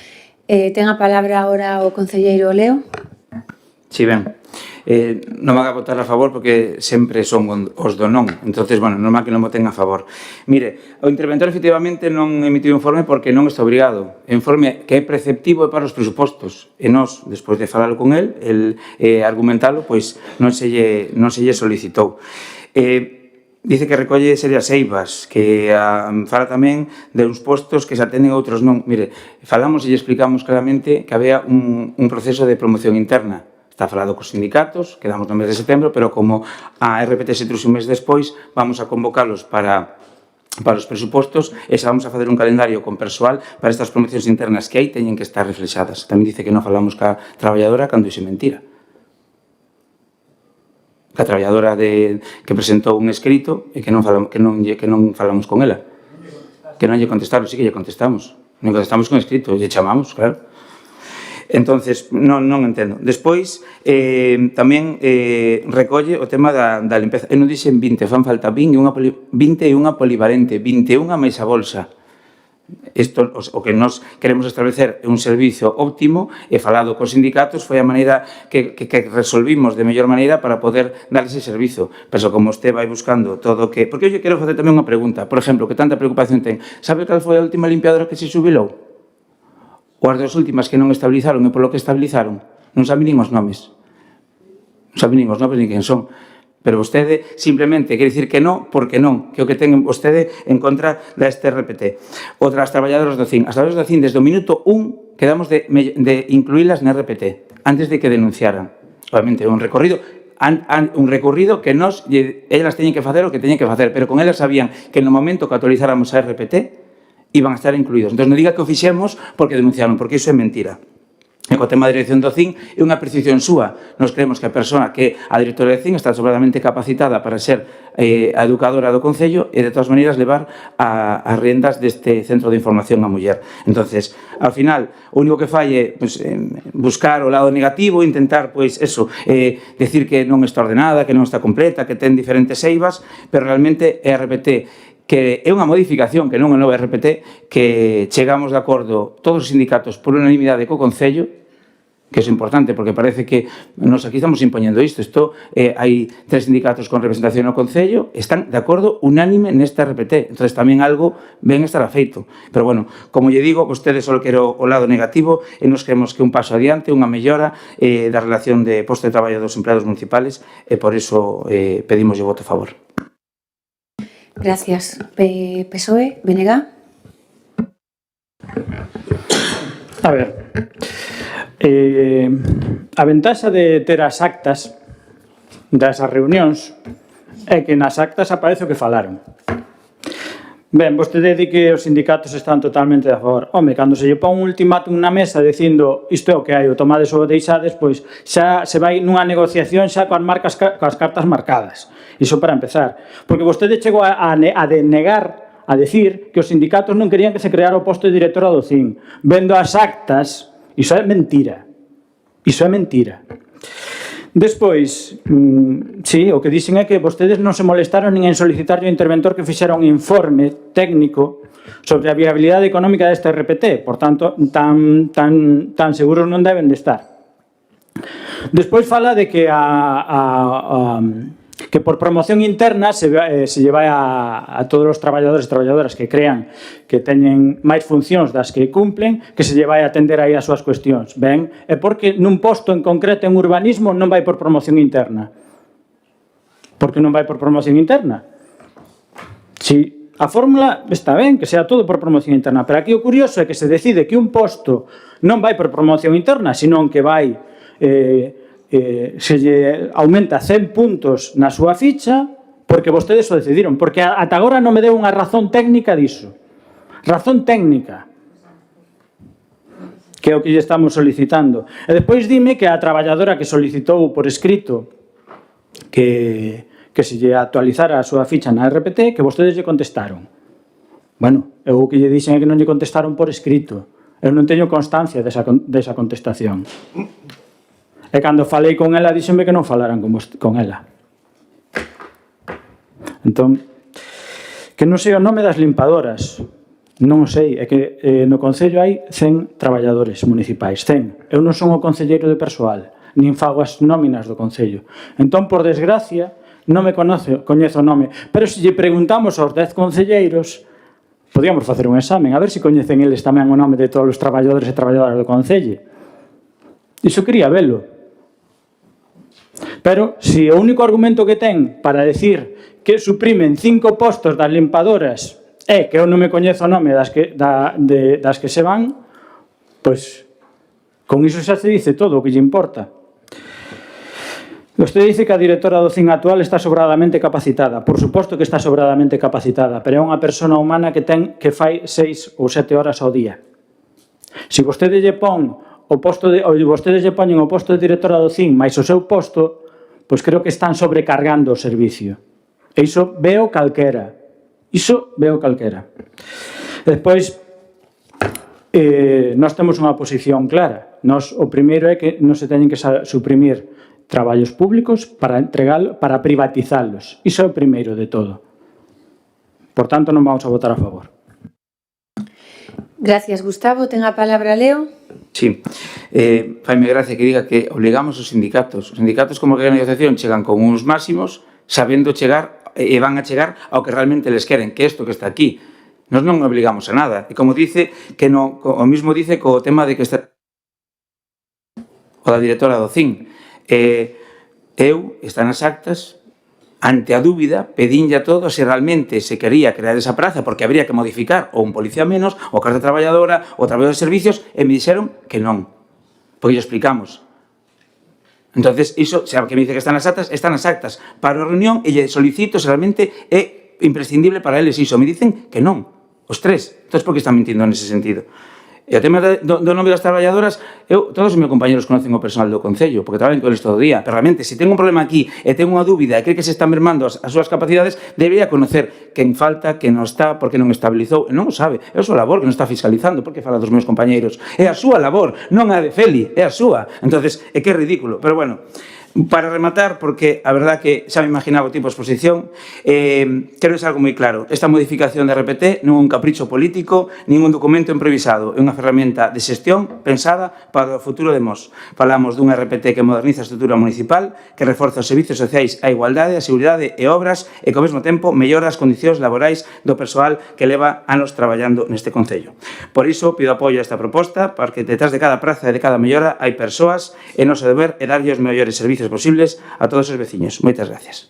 Ten a palabra agora o concelleiro Leo. Si, ben. Non me haga votar a favor porque sempre son os do non. Entonces, bueno, normal que non voten a favor. Mire, o interventor efectivamente non emitiu informe porque non está obrigado. O informe que é preceptivo é para os presupostos. E nós, despois de falalo con el argumentalo, pois non se lle solicitou. Dice que recolle serias eivas, que fala tamén de uns postos que se atenden a outros non. Mire, falamos e lle explicamos claramente que había un proceso de promoción interna. Está falado cos sindicatos, quedamos no mes de setembro, pero como a RPT se trouxe un mes despois, vamos a convocalos para os presupostos e xa vamos a facer un calendario con persoal para estas promocións internas que aí teñen que estar reflexadas. Tamén dice que non falamos ca traballadora cando iso é mentira. Ca traballadora que presentou un escrito e que non falamos con ela. Que non lle contestaron, sí que lle contestamos. Non contestamos con escrito, lle chamamos, claro. Entonces, non entendo. Despois, tamén recolle o tema da limpeza. E non dixen 20, fan falta 20 e unha polivalente, 21 máis a bolsa. Isto, o que nós queremos establecer é un servicio óptimo e falado cos sindicatos foi a maneira que resolvimos de mellor maneira para poder dar ese servizo. Pero como usted vai buscando todo o que... Porque eu quero facer tamén unha pregunta. Por exemplo, que tanta preocupación ten. Sabe cal foi a última limpiadora que se xubilou? Ou as das últimas que non estabilizaron e polo que estabilizaron, non saben nin os nomes. Non saben nin os nomes nin quen son. Pero vostede simplemente quere dicir que non, porque non, que o que ten vostede en contra da RPT. Outras traballadoras do CIN. As traballadoras do CIN, desde o minuto 1, quedamos de incluílas na RPT, antes de que denunciaran. Obviamente, un recorrido que elas teñen que facer o que teñen que facer, pero con elas sabían que no momento que actualizáramos a RPT, iban a estar incluídos. Entón, non diga que o fixemos porque denunciaron, porque iso é mentira. E co tema da dirección do CIN é unha percepción súa. Nos creemos que a persona que a directora do CIN está sobradamente capacitada para ser a educadora do Concello e, de todas maneiras, levar as riendas deste centro de información a muller. Entonces, ao final, o único que fai é buscar o lado negativo, intentar, decir que non está ordenada, que non está completa, que ten diferentes eivas, pero realmente é a RPT que é unha modificación, que non é nova RPT, que chegamos de acordo todos os sindicatos por unanimidade co Concello, que é importante, porque parece que nos aquí estamos impoñendo isto. Hai 3 sindicatos con representación no Concello, están de acordo unánime nesta RPT. Entón, tamén algo ben estará feito. Pero, bueno, como lle digo, vostedes só quero o lado negativo e nos creemos que un paso adiante, unha mellora da relación de posto de traballo dos empleados municipales e por iso pedimos o voto a favor. Gracias. PSOE, BNG. A ver, a ventaxa de ter as actas das reunións é que nas actas aparece o que falaron. Ben, vostede di que os sindicatos están totalmente a favor. Home, cando se lle pon un ultimátum na mesa dicindo isto é o que hai, o tomades ou o deixades, pois xa se vai nunha negociación xa coas cartas marcadas. Iso para empezar. Porque vostede chegou a denegar, a decir que os sindicatos non querían que se creara o posto de directora do CIN. Vendo as actas, iso é mentira. Iso é mentira. Despois, sí, o que dicen é que vostedes non se molestaron nin en solicitar ao interventor que fixera un informe técnico sobre a viabilidade económica desta RPT. Por tanto, tan seguros non deben de estar. Despois fala de que que por promoción interna se lle vai a todos os traballadores e traballadoras que crean que teñen máis funcións das que cumplen, que se lle vai a atender aí as súas cuestións. Ben, é porque nun posto en concreto en urbanismo non vai por promoción interna. Por que non vai por promoción interna? Si a fórmula está ben, que sea todo por promoción interna, pero aquí o curioso é que se decide que un posto non vai por promoción interna, senón que vai, se lle aumenta 100 puntos na súa ficha, porque vostedes o decidiron, porque ata agora non me deu unha razón técnica diso. Razón técnica, que é o que lle estamos solicitando. E despois dime que a traballadora que solicitou por escrito que se lle actualizara a súa ficha na RPT, que vostedes lle contestaron. Bueno, eu o que lle dixen é que non lle contestaron por escrito. Eu non teño constancia desa contestación. E cando falei con ela, díxenme que non falaran con ela. Entón, que non sei o nome das limpadoras. Non o sei, é que no Concello hai 100 traballadores municipais, 100. Eu non son o concelleiro de persoal, nin fago as nóminas do Concello. Entón, por desgracia, non me coñezo o nome, pero se lle preguntamos aos 10 concelleiros, podíamos facer un examen, a ver se coñecen eles tamén o nome de todos os traballadores e traballadoras do Concello. Iso quería velo. Pero, se o único argumento que ten para decir que suprimen 5 postos das limpadoras é que eu non me coñezo o nome das que se van, pois, con iso xa se dice todo o que lle importa. Vostede dice que a directora do CIN actual está sobradamente capacitada. Por suposto que está sobradamente capacitada, pero é unha persona humana que fai 6 ou 7 horas ao día. Se vostedes lle poñen o posto de directora do CIN máis o seu posto, pois creo que están sobrecargando o servicio. E iso veo calquera. Despois, nós temos unha posición clara. O primeiro é que non se teñen que suprimir traballos públicos para privatizalos. Iso é o primeiro de todo. Por tanto, non vamos a votar a favor. Gracias, Gustavo. Ten a palabra Leo. Sí. Faime gracia que diga que obligamos os sindicatos. Os sindicatos, como que a negociación, chegan con uns máximos, sabendo chegar, e van a chegar ao que realmente les queren, que isto que está aquí. Nos non obligamos a nada. E como dice, o mismo dice co tema de que está o da directora do CIN. Está nas actas, ante a dúbida, pedínlle a todos se realmente se quería crear esa praza porque habría que modificar ou un policía menos, ou carta traballadora, ou traballador de servicios, e me dixeron que non. Porque lle explicamos. Entonces, iso, xa que me dice que están nas actas para a reunión e lle solicito se realmente é imprescindible para eles iso. Me dicen que non, os tres. Entón, por que están mentindo nese sentido? E o tema do nome das traballadoras, todos os meus compañeros conocen o personal do Concello, porque traballan con eles todo o día, pero realmente, se ten un problema aquí e ten unha dúbida e cree que se están mermando as súas capacidades, debería conocer quen falta, quen non está, porque non estabilizou, e non o sabe, é a súa labor que non está fiscalizando, porque fala dos meus compañeiros, é a súa labor, non a de Feli, é a súa, entonces, é que é ridículo, pero bueno. Para rematar, porque a verdad que xa me imaginaba o tipo de exposición, quero deixar algo moi claro. Esta modificación de RPT non é un capricho político, nin un documento improvisado. É unha ferramenta de xestión pensada para o futuro de Mos. Falamos dun RPT que moderniza a estrutura municipal, que reforza os servicios sociais, a igualdade, a seguridade e obras, e que ao mesmo tempo mellora as condicións laborais do persoal que leva anos traballando neste Concello. Por iso, pido apoio a esta proposta, porque detrás de cada praza e de cada mellora hai persoas, e noso deber é darlle os mellores servicios posibles a todos os veciños. Moitas gracias.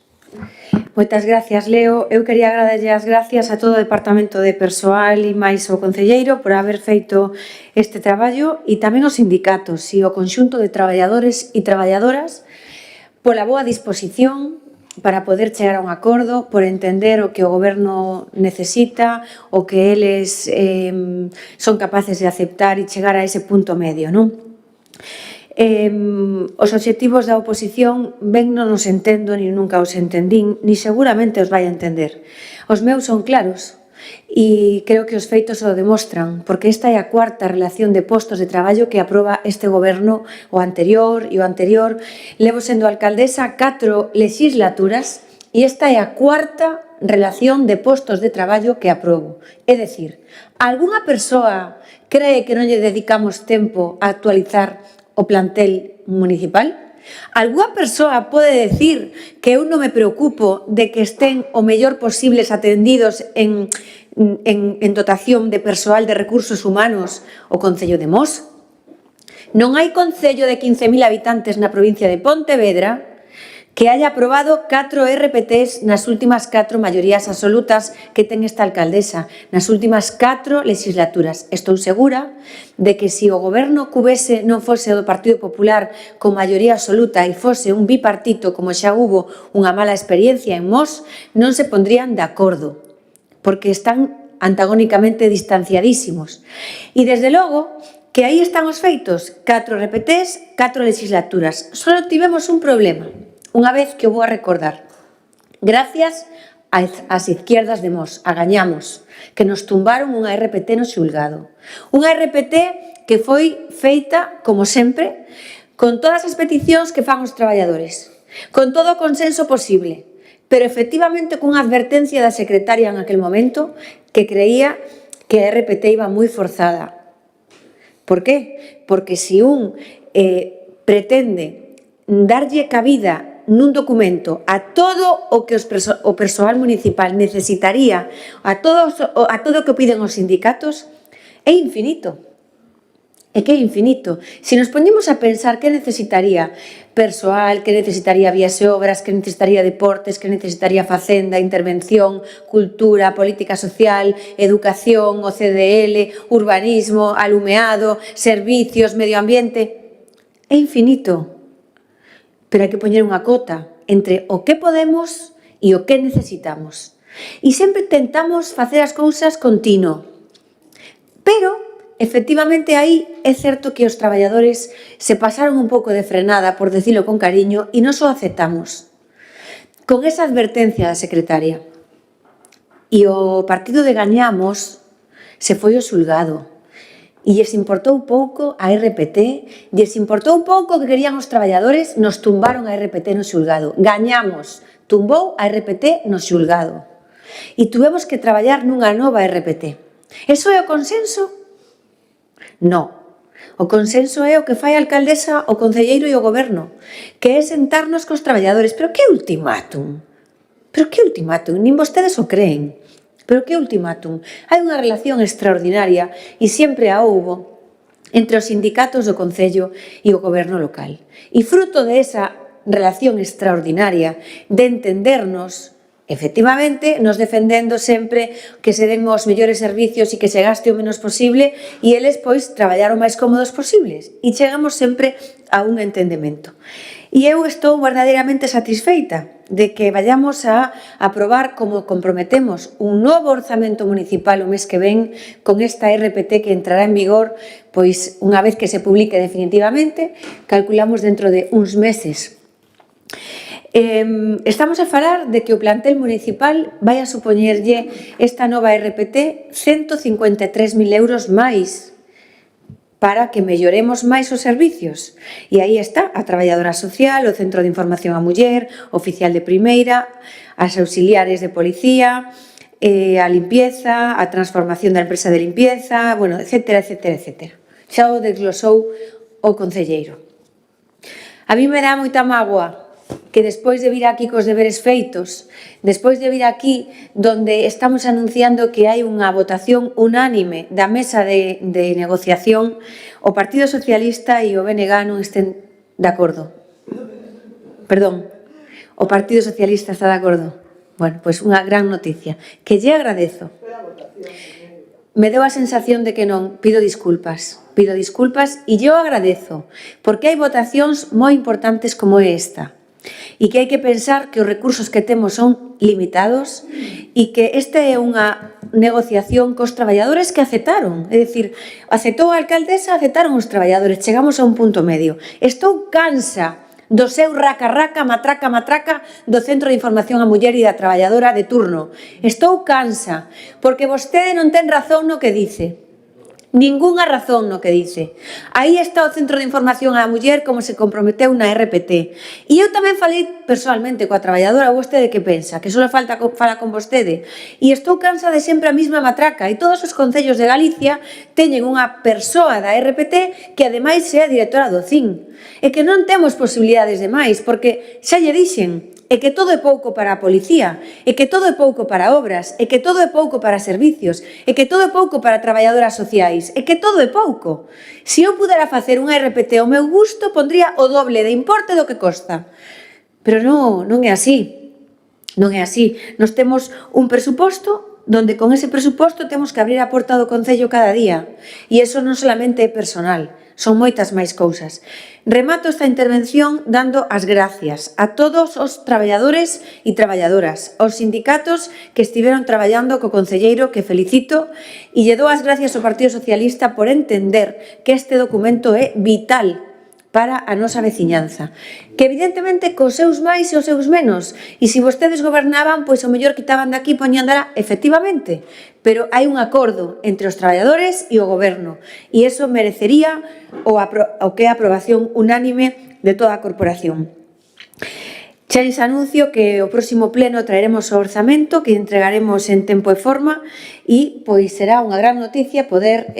Moitas gracias, Leo. Eu quería agradecer as gracias a todo o Departamento de Persoal e máis o Concelleiro por haber feito este traballo e tamén os sindicatos e o conxunto de traballadores e traballadoras pola boa disposición para poder chegar a un acordo, por entender o que o Goberno necesita, o que eles son capaces de aceptar e chegar a ese punto medio, non? Os obxectivos da oposición ben non os entendo, ni nunca os entendín, ni seguramente os vai a entender. Os meus son claros e creo que os feitos o demostran, porque esta é a cuarta relación de postos de traballo que aproba este goberno, o anterior e o anterior. Levo sendo alcaldesa 4 legislaturas e esta é a cuarta relación de postos de traballo que aprobo. É dicir, algunha persoa cree que non lle dedicamos tempo a actualizar o plantel municipal? Algúa persoa pode decir que eu non me preocupo de que estén o mellor posibles atendidos en dotación de persoal de recursos humanos o Concello de Mos? Non hai concello de 15.000 habitantes na provincia de Pontevedra que haya aprobado 4 RPTs nas últimas 4 maiorías absolutas que ten esta alcaldesa, nas últimas 4 legislaturas. Estou segura de que se o goberno cubese non fose do Partido Popular con maioría absoluta e fose un bipartito, como xa hubo unha mala experiencia en Mos, non se pondrían de acordo, porque están antagónicamente distanciadísimos. E, desde logo, que aí están os feitos, 4 RPTs, 4 legislaturas. Só tivemos un problema, unha vez que o vou a recordar. Gracias ás izquierdas de Mos, a gañamos, que nos tumbaron unha RPT no xulgado. Unha RPT que foi feita, como sempre, con todas as peticións que fan os traballadores, con todo o consenso posible, pero efectivamente cunha advertencia da secretaria en aquel momento que creía que a RPT iba moi forzada. Por qué? Porque se un pretende darlle cabida nun documento a todo o que o persoal municipal necesitaría, a todo o que piden os sindicatos, é infinito. É que é infinito. Se nos poñemos a pensar que necesitaría persoal, que necesitaría vías e obras, que necesitaría deportes, que necesitaría facenda, intervención, cultura, política social, educación, o CDL, urbanismo, alumeado, servicios, medio ambiente, é infinito. Pero hai que poñer unha cota entre o que podemos e o que necesitamos. E sempre tentamos facer as cousas continuo. Pero efectivamente, aí é certo que os traballadores se pasaron un pouco de frenada, por decirlo con cariño, e non o aceptamos. Con esa advertencia da secretaria. E o partido de Gañamos se foi ao xulgado. E lles importou pouco a RPT, lles importou pouco que querían os traballadores, nos tumbaron a RPT no xulgado. Gañamos, tumbou a RPT no xulgado. E tuvemos que traballar nunha nova RPT. Eso é o consenso? No. O consenso é o que fai a alcaldesa, o concelleiro e o goberno, que é sentarnos cos traballadores. Pero que ultimátum? Pero que ultimátum? Nin vostedes o creen. Pero que ultimátum? Hai unha relación extraordinaria, e sempre a houbo, entre os sindicatos do Concello e o goberno local. E fruto de esa relación extraordinaria, de entendernos, efectivamente, nos defendendo sempre que se den os mellores servicios e que se gaste o menos posible, e eles, pois, traballar o máis cómodos posibles. E chegamos sempre a un entendemento. E eu estou verdadeiramente satisfeita de que vayamos a aprobar, como comprometemos, un novo orzamento municipal o mes que ven con esta RPT que entrará en vigor, pois, unha vez que se publique definitivamente, calculamos dentro de uns meses. Estamos a falar de que o plantel municipal vai a supoñerlle esta nova RPT 153.000 euros máis para que melloremos máis os servicios. E aí está a traballadora social, o Centro de Información á Muller, o oficial de primeira, as auxiliares de policía, a limpieza, a transformación da empresa de limpieza, bueno, etcétera, etcétera, etcétera. Xa o desglosou o concelleiro. A mí me dá moita mágoa que despois de vir aquí cos deberes feitos, despois de vir aquí donde estamos anunciando que hai unha votación unánime da mesa de negociación, o Partido Socialista e o BNG non estén de acordo. Perdón, o Partido Socialista está de acordo. Bueno, pois unha gran noticia, que lle agradezo. Me deu a sensación de que non, pido disculpas e yo agradezo, porque hai votacións moi importantes como esta. E que hai que pensar que os recursos que temos son limitados e que esta é unha negociación cos traballadores que aceptaron. É dicir, aceptou a alcaldesa, aceptaron os traballadores, chegamos a un punto medio. Estou cansa do seu raca-raca, matraca-matraca do Centro de Información á Muller e da traballadora de turno. Estou cansa, porque vostede non ten razón no que dice. Ninguna razón no que dice. Aí está o Centro de Información á Muller como se comprometeu na RPT. E eu tamén falei personalmente coa traballadora, vostede que pensa? Que só fala con vostede. E estou cansa de sempre a mesma matraca. E todos os concellos de Galicia teñen unha persoa da RPT que ademais é a directora do CIN. E que non temos posibilidades de máis, porque xa lle dixen, é que todo é pouco para a policía, é que todo é pouco para obras, é que todo é pouco para servicios, é que todo é pouco para traballadoras sociais, é que todo é pouco. Se eu pudera facer unha RPT ao meu gusto, pondría o doble de importe do que costa. Pero non é así. Non é así. Nos temos un presuposto donde con ese presuposto temos que abrir a porta do Concello cada día. E iso non solamente é personal, son moitas máis cousas. Remato esta intervención dando as gracias a todos os traballadores e traballadoras, aos sindicatos que estiveron traballando co concelleiro, que felicito, e lle dou as gracias ao Partido Socialista por entender que este documento é vital para a nosa veciñanza, que evidentemente cos seus máis e os seus menos, e se vostedes gobernaban, pois o mellor quitaban daqui e poñían dala, efectivamente, pero hai un acordo entre os traballadores e o goberno, e iso merecería o que é a aprobación unánime de toda a corporación. Xa lles anuncio que o próximo pleno traeremos o orzamento que entregaremos en tempo e forma e pois será unha gran noticia poder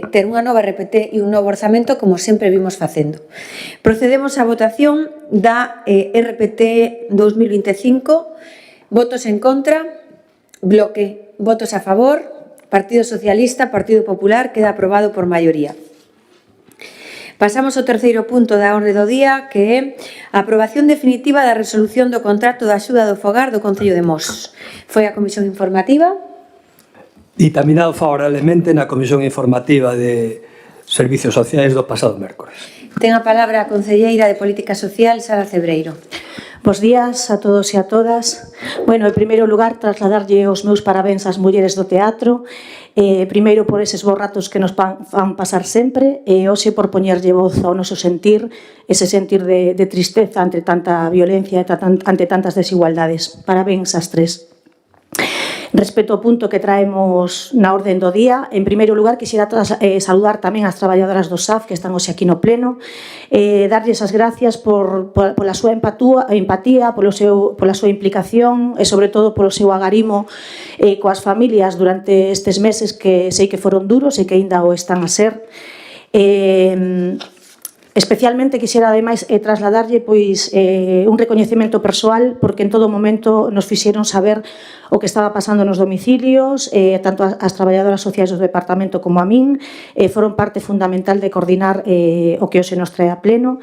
ter unha nova RPT e un novo orzamento como sempre vimos facendo. Procedemos á votación da RPT 2025. Votos en contra, bloque, votos a favor, Partido Socialista, Partido Popular, queda aprobado por maioría. Pasamos ao terceiro punto da orde do día, que é a aprobación definitiva da resolución do contrato da axuda do fogar do Concello de Mos. Foi a comisión informativa. Ditaminado favorablemente na comisión informativa de Servicios Sociais do pasado mércores. Ten a palabra a concelleira de Política Social, Sara Cebreiro. Bos días a todos e a todas. Bueno, en primeiro lugar, trasladarlle os meus parabéns ás mulleres do teatro, primeiro por eses bons ratos que nos fan pasar sempre, e hoxe por poñerlle voz ao noso sentir, ese sentir de tristeza ante tanta violencia e ante tantas desigualdades. Parabéns ás tres. Respecto ao punto que traemos na orden do día, en primeiro lugar, quixera saludar tamén as traballadoras do SAF que están hoxe aquí no pleno, darlles as gracias pola súa empatía, pola súa implicación e, sobre todo, polo seu agarimo coas familias durante estes meses que sei que foron duros e que aínda o están a ser. Especialmente quixera ademais trasladarlle pois un recoñecemento persoal porque en todo momento nos fixeron saber o que estaba pasando nos domicilios, tanto as traballadoras sociais do departamento como a min, foron parte fundamental de coordinar o que hoxe nos trae a pleno.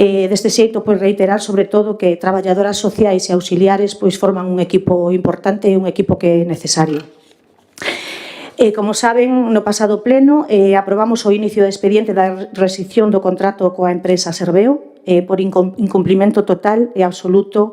Deste xeito, pois reiterar sobre todo que traballadoras sociais e auxiliares pois forman un equipo importante e un equipo que é necesario. Como saben, no pasado pleno aprobamos o inicio de expediente da rescisión do contrato coa empresa Serveo por incumprimento total e absoluto,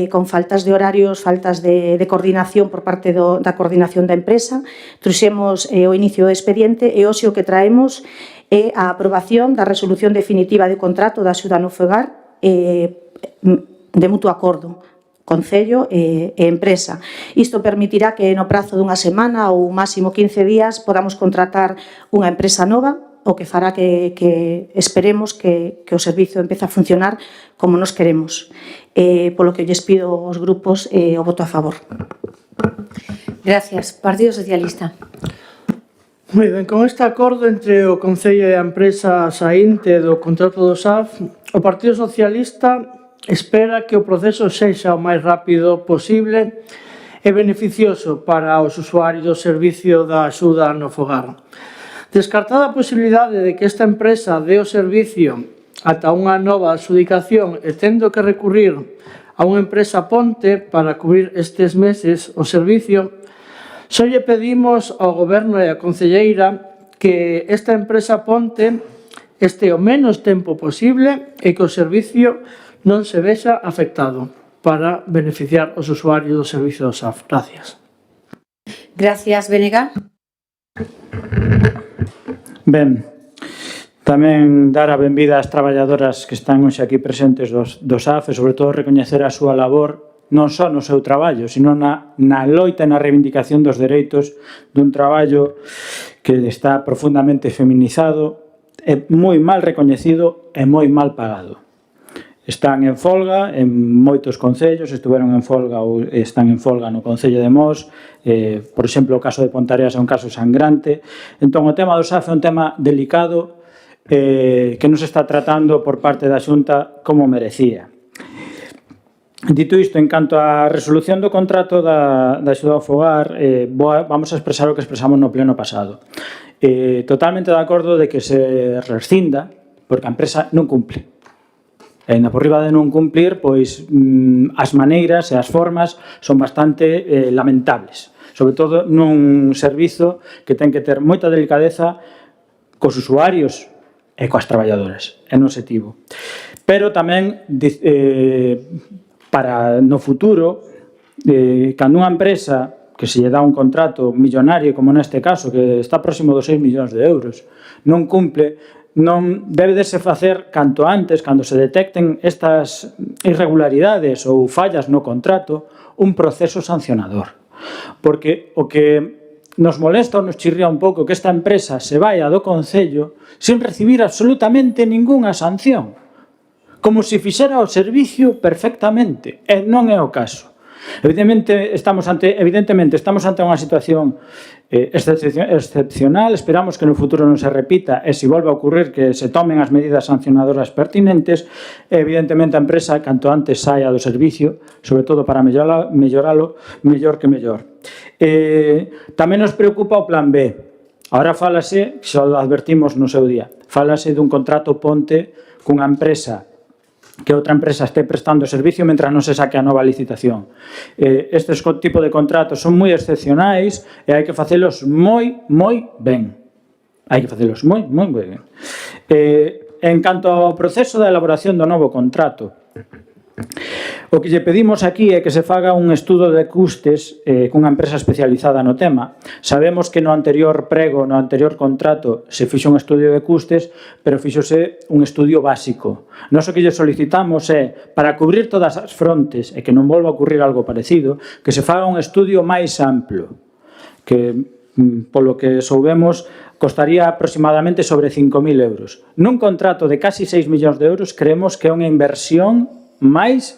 con faltas de horarios, faltas de coordinación por parte da coordinación da empresa. Trouxemos o inicio do expediente e hoxe o que traemos é a aprobación da resolución definitiva de contrato da axuda no fogar de mutuo acordo, Concello e empresa. Isto permitirá que no prazo dunha semana ou máximo 15 días podamos contratar unha empresa nova, o que fará que esperemos que o servizo empece a funcionar como nos queremos. Polo que lles pido aos grupos o voto a favor. Gracias. Partido Socialista. Moi ben, con este acordo entre o Concello e a empresa saínte do contrato do SAF, o Partido Socialista espera que o proceso sexa o máis rápido posible e beneficioso para os usuarios do servicio da axuda no fogar. Descartada a posibilidade de que esta empresa dé o servicio ata unha nova adxudicación e tendo que recurrir a unha empresa ponte para cubrir estes meses o servicio, só lle pedimos ao Goberno e á Concelleira que esta empresa ponte este o menos tempo posible e que o servicio non se vexa afectado para beneficiar os usuarios do servicio do SAF. Gracias. Gracias, Benega. Ben, tamén dar a benvida ás traballadoras que están hoxe aquí presentes do SAF e, sobre todo, recoñecer a súa labor non só no seu traballo, sino na loita e na reivindicación dos dereitos dun traballo que está profundamente feminizado, é moi mal recoñecido e moi mal pagado. Están en folga en moitos concellos, estiveron en folga ou están en folga no Concello de Mos, por exemplo, o caso de Pontareas é un caso sangrante. Entón, o tema do SAF é un tema delicado que non se está tratando por parte da Xunta como merecía. Dito isto, en canto á resolución do contrato da axuda ao fogar, vamos a expresar o que expresamos no pleno pasado. Totalmente de acordo de que se rescinda, porque a empresa non cumple. E ainda por riba de non cumplir, pois as maneiras e as formas son bastante lamentables. Sobre todo nun servizo que ten que ter moita delicadeza cos usuarios e coas traballadoras. E non se tivo. Pero tamén, para no futuro, cando unha empresa que se lle dá un contrato millonario, como neste caso, que está próximo dos 6 millóns de euros, non cumple, non debe de se facer canto antes, cando se detecten estas irregularidades ou fallas no contrato, un proceso sancionador. Porque o que nos molesta ou nos chirría un pouco que esta empresa se vaia do Concello sin recibir absolutamente ningunha sanción, como se fixera o servicio perfectamente, e non é o caso. Evidentemente estamos ante unha situación excepcional, esperamos que no futuro non se repita e se volva a ocurrir que se tomen as medidas sancionadoras pertinentes, e evidentemente a empresa canto antes saia do servicio, sobre todo para melloralo mellor que mellor. Tamén nos preocupa o plan B. Ahora fálase, xa o advertimos no seu día, fálase dun contrato ponte cunha empresa que outra empresa este prestando servicio mentre non se saque a nova licitación. Estes tipos de contratos son moi excepcionais e hai que facelos moi ben. Hai que facelos moi ben. En canto ao proceso de elaboración do novo contrato, o que lle pedimos aquí é que se faga un estudo de custes cunha empresa especializada no tema. Sabemos que no anterior prego, no anterior contrato, se fixo un estudio de custes, pero fixose un estudio básico. Nós o que lle solicitamos é, para cubrir todas as frontes e que non volva a ocurrir algo parecido, que se faga un estudio máis amplo, que, polo que soubemos, costaría aproximadamente sobre 5.000 euros. Nun contrato de casi 6 millóns de euros, creemos que é unha inversión máis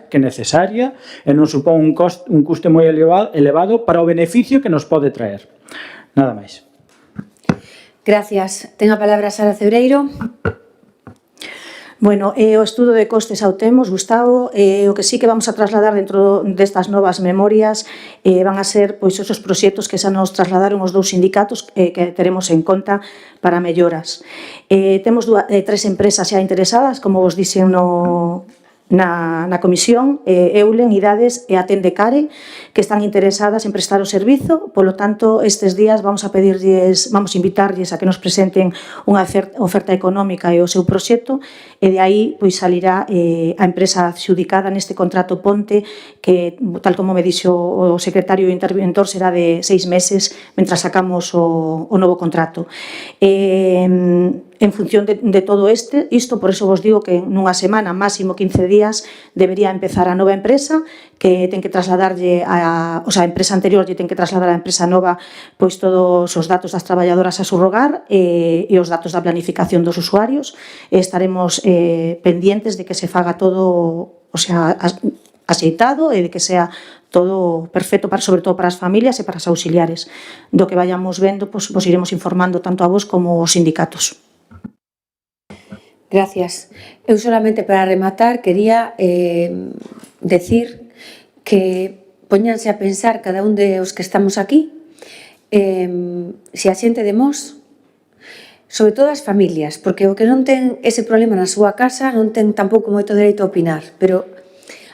que necesaria e non supón un custe moi elevado para o beneficio que nos pode traer. Nada máis. Gracias. Ten a palabra Sara Cebreiro. Bueno, o estudo de costes ao temos, Gustavo, o que sí que vamos a trasladar dentro destas novas memorias van a ser pois esos proxectos que xa nos trasladaron os dous sindicatos que teremos en conta para melloras. Temos tres empresas xa interesadas, como vos dixen na comisión, Eulen, Idades e Atendecare, que están interesadas en prestar o servizo. Polo tanto, estes días vamos a invitarlles a que nos presenten unha oferta económica e o seu proxecto, e de aí pois salirá a empresa adxudicada neste contrato ponte, que, tal como me dixo o secretario interventor, será de 6 meses mentras sacamos o novo contrato. En función de todo isto, por eso vos digo que nunha semana, máximo 15 días, debería empezar a nova empresa, que ten que trasladarlle a empresa anterior lle ten que trasladar a empresa nova pois todos os datos das traballadoras a subrogar e os datos da planificación dos usuarios. Estaremos pendientes de que se faga todo, axeitado e de que sea todo perfecto, sobre todo para as familias e para as auxiliares. Do que vayamos vendo, vos iremos informando tanto a vos como aos sindicatos. Gracias. Eu solamente para rematar quería decir que poñanse a pensar cada un de os que estamos aquí, se a xente de Mos, sobre todo as familias, porque o que non ten ese problema na súa casa non ten tampouco moito dereito a opinar, pero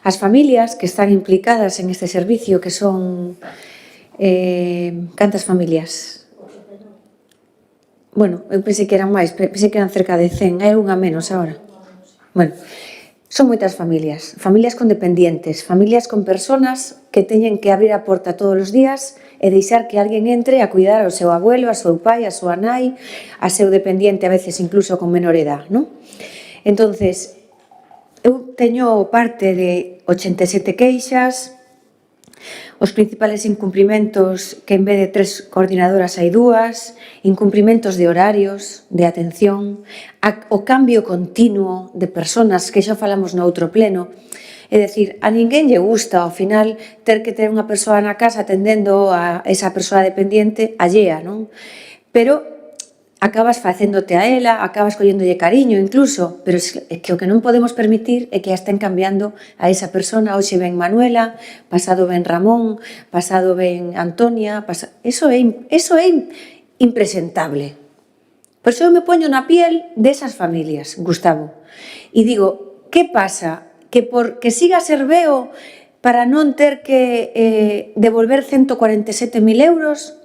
as familias que están implicadas en este servicio, que son cantas familias? Bueno, eu pensei que eran máis, pensei que eran cerca de 100, hai unha menos agora. Bueno, son moitas familias con dependientes, familias con personas que teñen que abrir a porta todos os días e deixar que alguén entre a cuidar ao seu abuelo, ao seu pai, a súa nai, a seu dependiente, a veces incluso con menor edad, non? Entonces, eu teño parte de 87 queixas. Os principales incumprimentos, que en vez de 3 coordinadoras hai 2, incumprimentos de horarios, de atención, o cambio continuo de personas, que xa falamos no outro pleno. É dicir, a ninguén lle gusta, ao final, ter que ter unha persoa na casa atendendo a esa persoa dependiente allea, non? Pero acabas facéndote a ela, acabas colléndolle cariño incluso, pero é que o que non podemos permitir é que a estén cambiando a esa persona. Hoxe ven Manuela, pasado ven Ramón, pasado ven Antonia, eso é impresentable. Por iso eu me poño na piel desas familias, Gustavo, e digo, que pasa? Que porque siga Serveo para non ter que devolver 147.000 euros,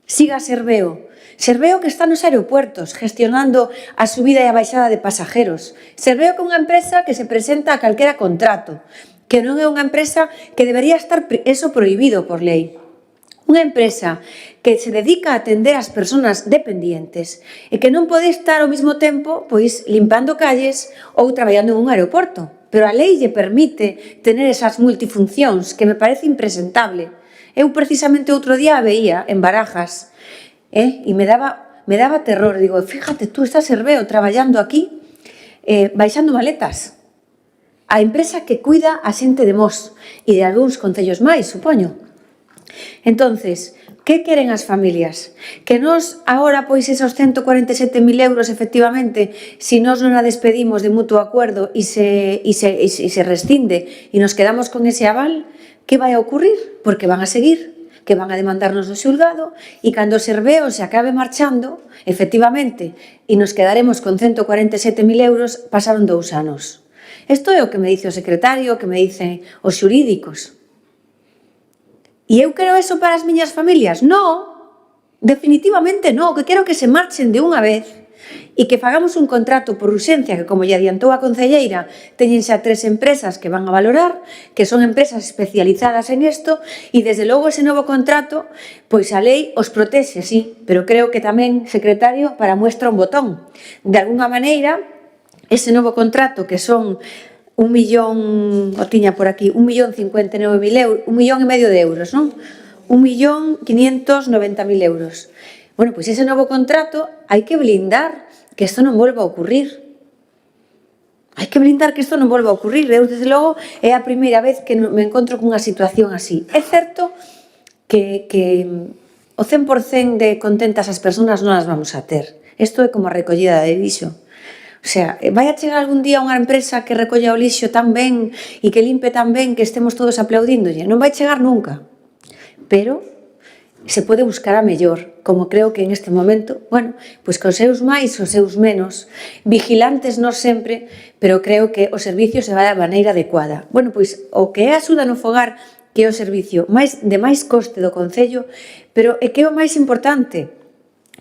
siga Serveo. Serveo que está nos aeropuertos gestionando a subida e a baixada de pasajeros. Serveo que é unha empresa que se presenta a calquera contrato, que non é unha empresa que debería estar eso prohibido por lei. Unha empresa que se dedica a atender as persoas dependientes e que non pode estar ao mesmo tempo pois limpando calles ou traballando en un aeroporto. Pero a lei lle permite tener esas multifuncións que me parece impresentable. Eu precisamente outro día veía en Barajas e me daba terror. Digo, fíjate, tú estás Serveo traballando aquí baixando maletas. A empresa que cuida a xente de Mos e de algúns concellos máis, supoño. Entonces, que queren as familias? Que nos agora, pois, esos 147.000 euros, efectivamente, si nos non a despedimos de mutuo acuerdo e se rescinde e nos quedamos con ese aval, que vai a ocurrir? Porque van a seguir, que van a demandarnos do xulgado e cando o Serveo se acabe marchando, efectivamente, e nos quedaremos con 147.000 euros, pasaron 2 anos. Isto é o que me dice o secretario, o que me dicen os xurídicos. E eu quero eso para as miñas familias? No, definitivamente no, que quero que se marchen de unha vez e que fagamos un contrato por urxencia que, como lle adiantou a concelleira, teñen xa 3 empresas que van a valorar, que son empresas especializadas en isto, e desde logo ese novo contrato, pois a lei os protexe, sí, pero creo que tamén, secretario, para muestra un botón. De alguna maneira, ese novo contrato que son 1 millón, o tiña por aquí, 1.059.000 euros, 1,5 millón de euros, non? 1.590.000 euros. Bueno, pois ese novo contrato hai que blindar que isto non volva a ocurrir. Hai que blindar que isto non volva a ocurrir. Eu, desde logo, é a primeira vez que me encontro cunha situación así. É certo que o 100% de contentas as persoas non as vamos a ter. Isto é como a recollida de lixo. O sea, vai a chegar algún día unha empresa que recolla o lixo tan ben e que limpe tan ben que estemos todos aplaudíndolle. Non vai chegar nunca. Pero se pode buscar a mellor, como creo que en este momento, bueno, pois cos seus máis, os seus menos, vigilantes non sempre, pero creo que o servicio se vai da maneira adecuada. Bueno, pois o que é a axuda no fogar, que é o servicio de máis coste do Concello, pero é que é o máis importante,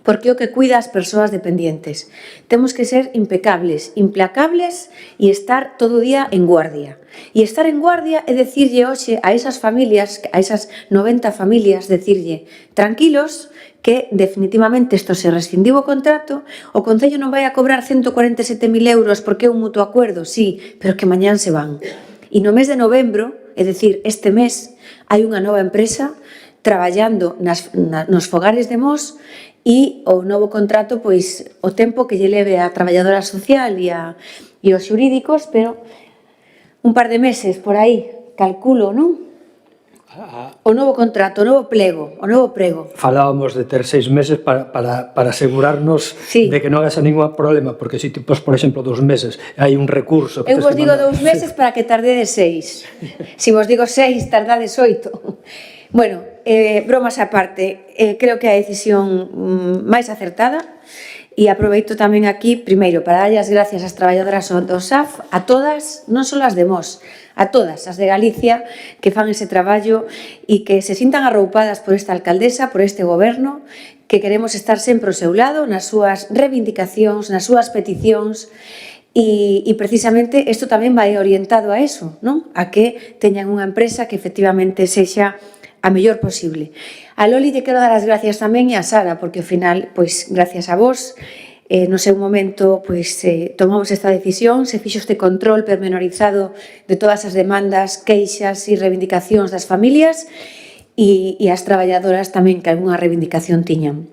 porque é o que cuida as persoas dependientes. Temos que ser impecables, implacables e estar todo o día en guardia. E estar en guardia é dicirlle hoxe a esas familias, a esas 90 familias, dicirlle tranquilos que definitivamente isto se rescindiu o contrato, o Concello non vai a cobrar 147.000 euros porque é un mutuo acuerdo, sí, pero que mañán se van. E no mes de novembro, é dicir, este mes, hai unha nova empresa traballando nos fogares de Mos e o novo contrato, pois, o tempo que lle leve a traballadora social e os xurídicos, pero un par de meses por aí, calculo, non? O novo contrato, o novo prego. Falábamos de ter 6 meses para asegurarnos de que non haxa ningún problema, porque se tipos, por exemplo, 2 meses, hai un recurso... Eu vos digo 2 meses para que tardedes 6. Se vos digo 6, tardades 8. Bueno, bromas aparte, creo que é a decisión máis acertada e aproveito tamén aquí, primeiro, para darlle as gracias ás traballadoras do SAF, a todas, non só as de Mos, a todas as de Galicia que fan ese traballo e que se sintan arroupadas por esta alcaldesa, por este goberno, que queremos estar sempre ao seu lado nas súas reivindicacións, nas súas peticións e precisamente isto tamén vai orientado a eso, non? A que teñan unha empresa que efectivamente sexa a mellor posible. A Loli lle quero dar as gracias tamén e a Sara, porque ao final, pois, gracias a vos, no seu momento, pois, tomamos esta decisión, se fixo este control pormenorizado de todas as demandas, queixas e reivindicacións das familias e as traballadoras tamén que algunha reivindicación tiñan.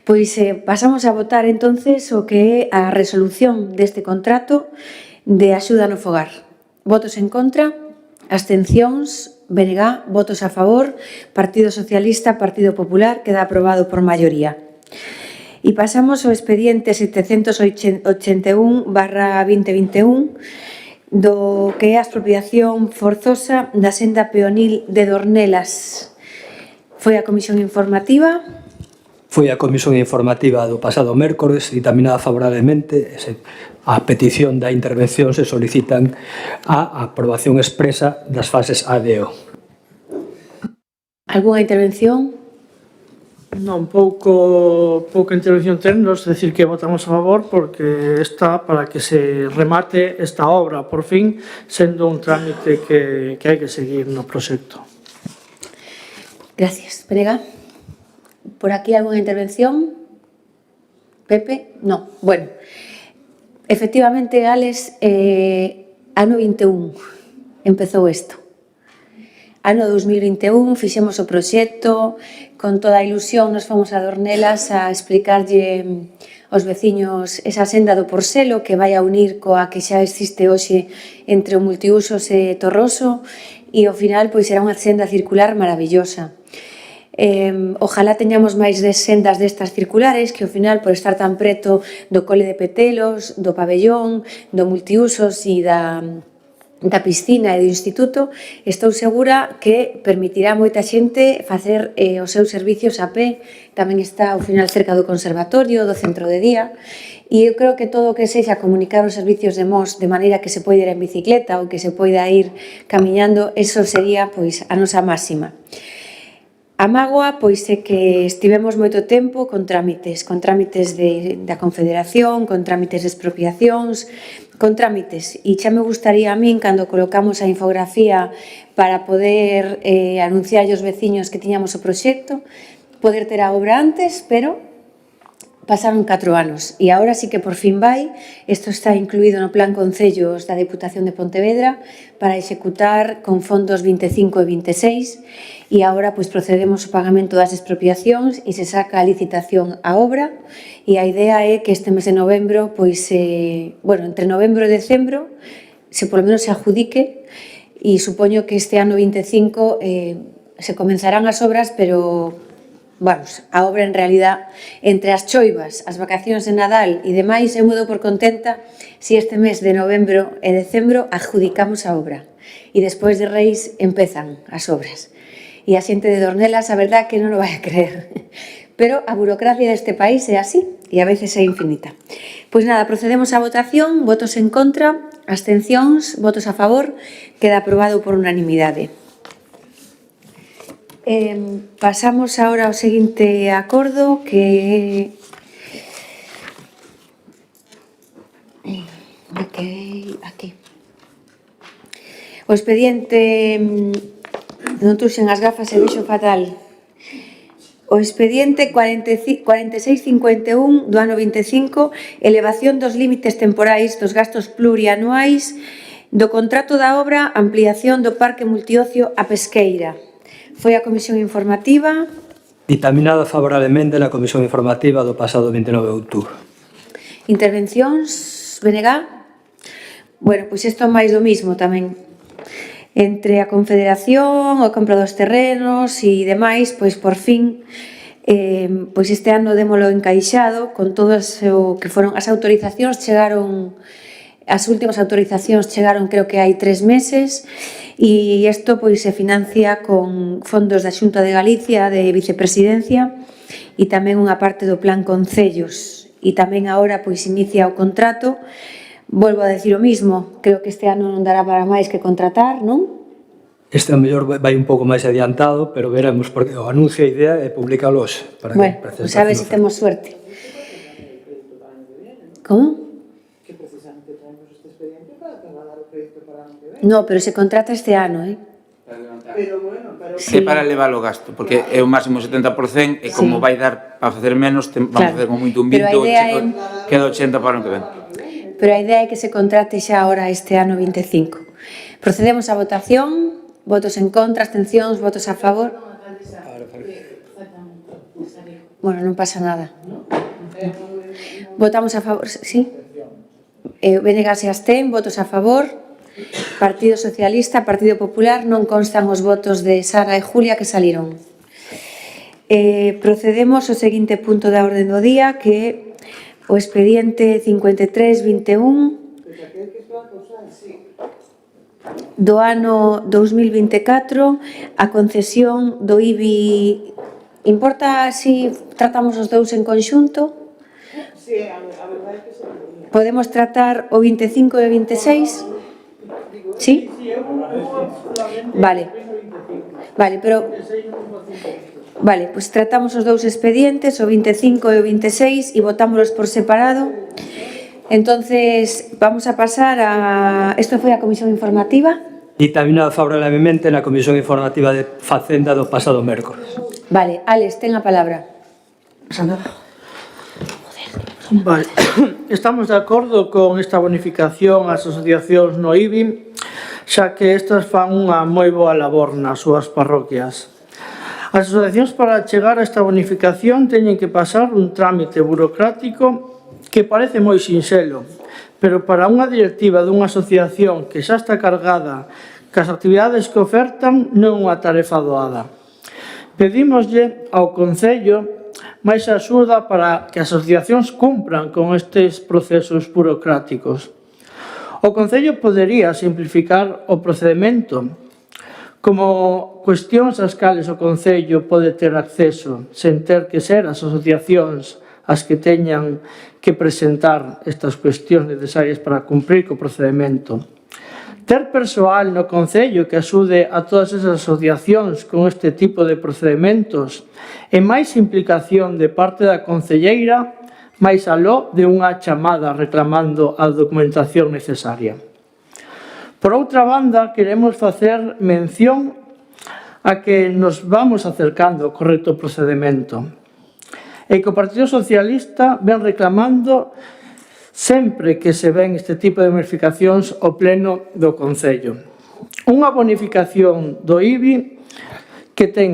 Pois pasamos a votar entonces o que é a resolución deste contrato de axuda no fogar. Votos en contra, abstencións, BNG, votos a favor, Partido Socialista, Partido Popular, queda aprobado por maioría. E pasamos ao expediente 781/2021 do que é a expropiación forzosa da senda peonil de Dornelas. Foi a comisión informativa. foi a comisión informativa do pasado mércores ditaminada favorablemente. A petición da intervención se solicitan a aprobación expresa das fases A e O. Algúnha intervención? Non, pouca intervención tennos, decir que votamos a favor porque está para que se remate esta obra, por fin, sendo un trámite que hai que seguir no proxecto. Gracias. Penega? Por aquí algunha intervención? Pepe? No. Bueno, efectivamente, Alex, ano 21 empezou isto. Ano 2021 fixemos o proxecto, con toda a ilusión nos fomos a Dornelas a explicarlle aos veciños esa senda do Porcelo que vai a unir coa que xa existe hoxe entre o Multiusos e Torroso e ao final pois será unha senda circular maravillosa. Ojalá teñamos máis de sendas destas circulares que ao final por estar tan preto do cole de Petelos, do pabellón, do Multiusos e da piscina e do instituto, estou segura que permitirá a moita xente facer os seus servicios a pé. Tamén está ao final cerca do conservatorio, do centro de día, e eu creo que todo o que sexa comunicar os servicios de MOS de maneira que se poida ir en bicicleta ou que se poida ir camiñando, eso sería pois a nosa máxima. A mágoa, pois, é que estivemos moito tempo con trámites da Confederación, con trámites de expropiacións, con trámites. E xa me gustaría a min, cando colocamos a infografía para poder anunciar aos veciños que tiñamos o proxecto, poder ter a obra antes, pero pasaron 4 anos e agora sí que por fin vai. Isto está incluído no Plan Concellos da Deputación de Pontevedra para executar con fondos 25 e 26 e agora pois procedemos ao pagamento das expropiacións e se saca a licitación a obra e a idea é que este mes de novembro, pois, entre novembro e decembro, se polo menos se adjudique e supoño que este ano 25 se comenzarán as obras, pero vamos, a obra en realidad entre as choivas, as vacacións de Nadal e demais, eu me dou por contenta se este mes de novembro e decembro adjudicamos a obra e despois de Reis empezan as obras e a xente de Dornelas a verdad que non o vai a creer, pero a burocracia deste país é así e a veces é infinita. Pois nada, procedemos á votación, votos en contra, abstencións, votos a favor, queda aprobado por unanimidade. Pasamos agora ao seguinte acordo que aquí. O expediente non tuxen as gafas e vexo fatal. O expediente 4651 do ano 25, elevación dos límites temporais dos gastos plurianuais do contrato da obra ampliación do Parque Multiocio a Pesqueira. Foi a comisión informativa. Ditaminada favorablemente na comisión informativa do pasado 29 de outubro. Intervencións, Benegá? Bueno, pois isto é máis do mismo tamén. Entre a Confederación, a compra dos terrenos e demais, pois por fin, pois este ano démolo encaixado con todo o que foron as autorizacións, as últimas autorizacións chegaron creo que hai 3 meses, e isto pois se financia con fondos da Xunta de Galicia, de Vicepresidencia e tamén unha parte do Plan Concellos e tamén agora pois inicia o contrato. Volvo a decir o mismo, creo que este ano non dará para máis que contratar, non? Este a mellor vai un pouco máis adiantado, pero veremos, porque o anuncio a idea é publicalos para que pois a ver se temos suerte. Como? No, pero se contrata este ano, Sí, para levar o gasto, porque é o máximo 70% e como vai dar para facer menos, vamos a facer como moito un 20, queda 80 para o que ven. Pero a idea é que se contrate xa ahora este ano 25. Procedemos á votación, votos en contra, abstencións, votos a favor. Bueno, non pasa nada. Votamos a favor, sí? Venegas e abstén, votos a favor. Partido Socialista, Partido Popular, non constan os votos de Sara e Julia que saliron. Procedemos ao seguinte punto da orde do día, que é o expediente 5321 do ano 2024, a concesión do IBI importa si tratamos os dous en conxunto? Sí, a verdade é que se podía. Podemos tratar o 25 e o 26? Sí? Vale. Vale, pero... Vale, pois tratamos os dous expedientes, o 25 e o 26, e votámolos por separado. Entonces, vamos a pasar a... Isto foi a comisión informativa? Dictaminado favorablemente na Comisión Informativa de Facenda do pasado mércores. Vale, Alex, ten a palabra. Vale. Estamos de acordo con esta bonificación ás asociacións no IBI, xa que estas fan unha moi boa labor nas súas parroquias. As asociacións para chegar a esta bonificación teñen que pasar un trámite burocrático que parece moi sinxelo, pero para unha directiva dunha asociación que xa está cargada cas actividades que ofertan non é unha tarefa doada. Pedímoslle ao Concello máis axuda para que as asociacións cumpran con estes procesos burocráticos. O Concello podería simplificar o procedimento, como cuestións ás cales o Concello pode ter acceso, sen ter que ser as asociacións as que teñan que presentar estas cuestións necesarias para cumprir co procedimento. Ter persoal no Concello que axude a todas esas asociacións con este tipo de procedimentos e máis implicación de parte da concelleira, máis aló de unha chamada reclamando a documentación necesaria. Por outra banda, queremos facer mención a que nos vamos acercando ao correcto procedimento e que o Partido Socialista ven reclamando sempre que se ven este tipo de bonificacións ao pleno do Concello. Unha bonificación do IBI que ten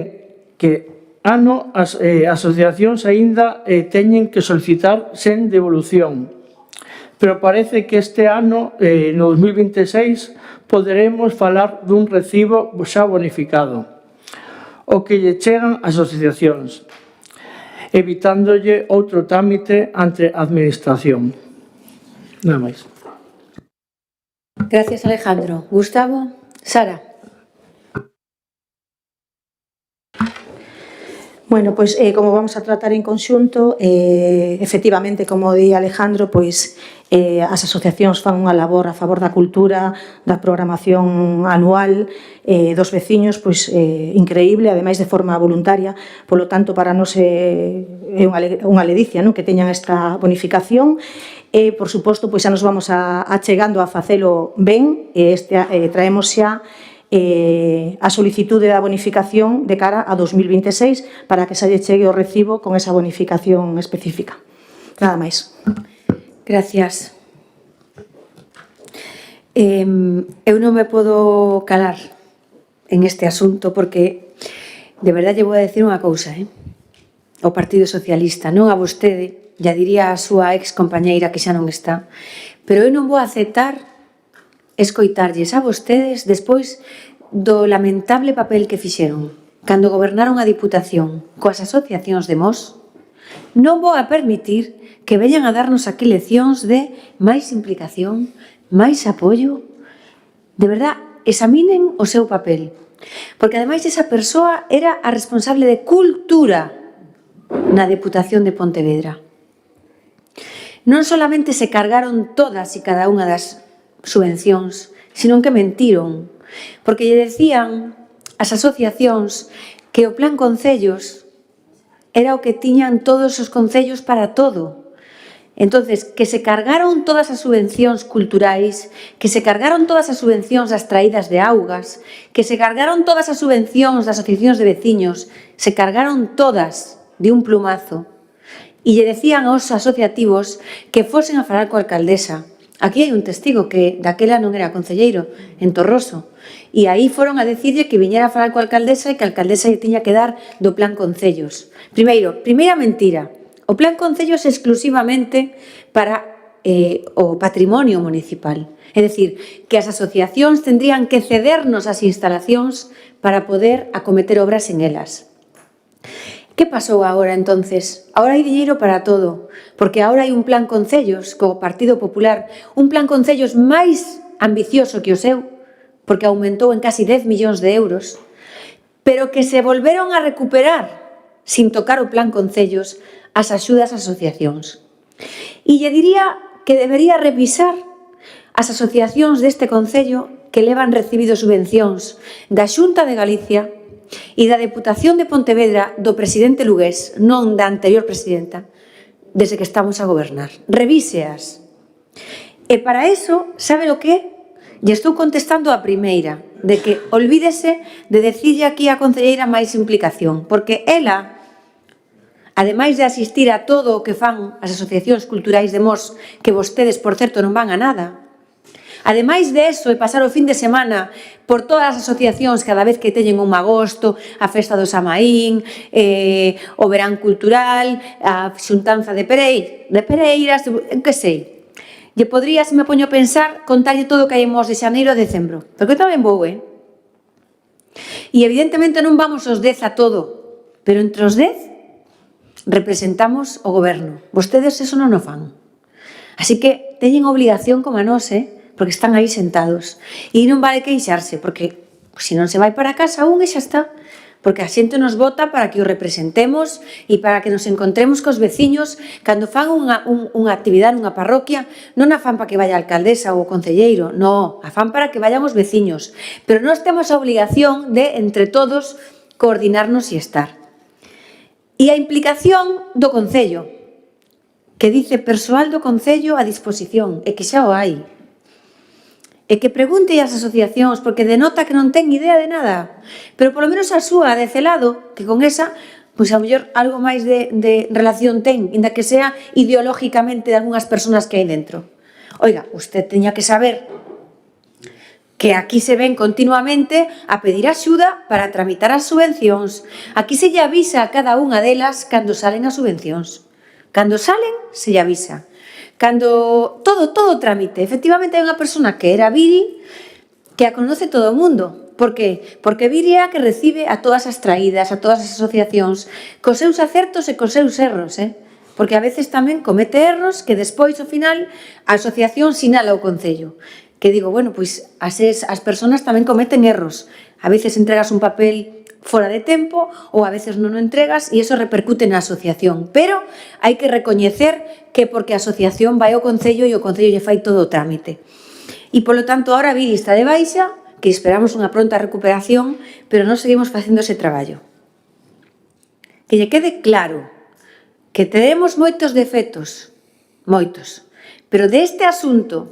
que as asociacións aínda teñen que solicitar sen devolución. Pero parece que este ano, no 2026, poderemos falar dun recibo xa bonificado, o que lle chegan ás asociacións, evitándolle outro trámite ante a administración. Nada máis. Gracias, Alejandro. Gustavo? Sara? Bueno, pois como vamos a tratar en conxunto, efectivamente, como di Alejandro, pois as asociacións fan unha labor a favor da cultura, da programación anual dos veciños, pois increíble, ademais de forma voluntaria, polo tanto, para nós é unha ledicia, non, que teñan esta bonificación. E, por suposto, pois xa nos vamos achegando a facelo ben, e traemos xa a solicitude da bonificación de cara a 2026 para que se lle chegue o recibo con esa bonificación específica. Nada máis. Gracias. Eu non me podo calar en este asunto porque de verdade lle vou a decir unha cousa, o Partido Socialista, non a vostede, ya diría a súa ex compañeira que xa non está, pero eu non vou aceptar escoitarlles a vostedes despois do lamentable papel que fixeron cando gobernaron a Diputación coas asociacións de Mos. Non vou a permitir que veñan a darnos aquí leccións de máis implicación, máis apoio. De verdad, examinen o seu papel, porque ademais esa persoa era a responsable de cultura na Deputación de Pontevedra. Non solamente se cargaron todas e cada unha das subvencións, sino que mentiron, porque lle decían as asociacións que o Plan Concellos era o que tiñan todos os concellos para todo. Entonces, que se cargaron todas as subvencións culturais, que se cargaron todas as subvencións das traídas de augas, que se cargaron todas as subvencións das asociacións de veciños, se cargaron todas de un plumazo. E lle decían aos asociativos que fosen a falar coa alcaldesa. Aquí hai un testigo que daquela non era concelleiro, en Torroso, e aí foron a decirlle que viñera a falar coa alcaldesa e que a alcaldesa lle tiña que dar do Plan Concellos. Primeira mentira, o Plan Concellos exclusivamente para o patrimonio municipal. É dicir, que as asociacións tendrían que cedernos as instalacións para poder acometer obras en elas. Que pasou agora, entonces? Agora hai diñeiro para todo, porque agora hai un Plan Concellos co Partido Popular, un Plan Concellos máis ambicioso que o seu, porque aumentou en casi 10 millóns de euros, pero que se volveron a recuperar sin tocar o plan concellos, as axudas ás asociacións. E lle diría que debería revisar as asociacións deste concello que levan recibido subvencións da Xunta de Galicia e da Deputación de Pontevedra do presidente lugués, non da anterior presidenta, desde que estamos a gobernar. Revíseas. E para eso, sabe o que? Lle estou contestando a primeira, de que olvídese de decirlle aquí a concelleira máis implicación, porque ela, ademais de asistir a todo o que fan as asociacións culturais de Mos, que vostedes, por certo, non van a nada, ademais de eso, e pasar o fin de semana por todas as asociacións cada vez que teñen un agosto, a festa do Samaín, o verán cultural, a xuntanza de Pereiras, que sei. Lle podría, se me poño a pensar, contarlle todo o que hai en Mos de xaneiro a decembro. Porque eu tamén vou, E evidentemente non vamos os 10 a todo, pero entre os 10 representamos o goberno. Vostedes eso non o fan. Así que teñen obligación como a nós, porque están aí sentados. E non vale queixarse, porque se non se vai para casa un e xa está. Porque a xente nos vota para que o representemos e para que nos encontremos cos veciños cando fan unha actividade nunha parroquia, non a fan para que vaya a alcaldesa ou o concelleiro, non, a fan para que vayan os veciños. Pero nós temos a obligación de, entre todos, coordinarnos e estar. E a implicación do concello, que dice persoal do concello a disposición, e que xa o hai. E que pregunte ás asociacións, porque denota que non ten idea de nada. Pero polo menos a súa, de celado, que con esa, pois a mellor algo máis de relación ten, inda que sea ideológicamente de algunhas persoas que hai dentro. Oiga, usted teña que saber que aquí se ven continuamente a pedir axuda para tramitar as subvencións. Aquí se lle avisa a cada unha delas cando salen as subvencións. Cando salen, se lle avisa. Cando todo trámite. Efectivamente, hai unha persona que era Viri que a conoce todo o mundo. Por que? Porque Viri é a que recibe a todas as traídas, a todas as asociacións, cos seus acertos e cos seus erros, Porque a veces tamén comete erros que despois, ao final, a asociación sinala ao concello. Que digo, bueno, pois as persoas tamén cometen erros. A veces entregas un papel fora de tempo ou a veces non o entregas e iso repercute na asociación. Pero hai que recoñecer que porque a asociación vai ao concello e o concello lle fai todo o trámite. E, polo tanto, ahora Viri está de baixa, que esperamos unha pronta recuperación, pero non seguimos facendo ese traballo. Que lle quede claro que teremos moitos defectos, moitos, pero deste asunto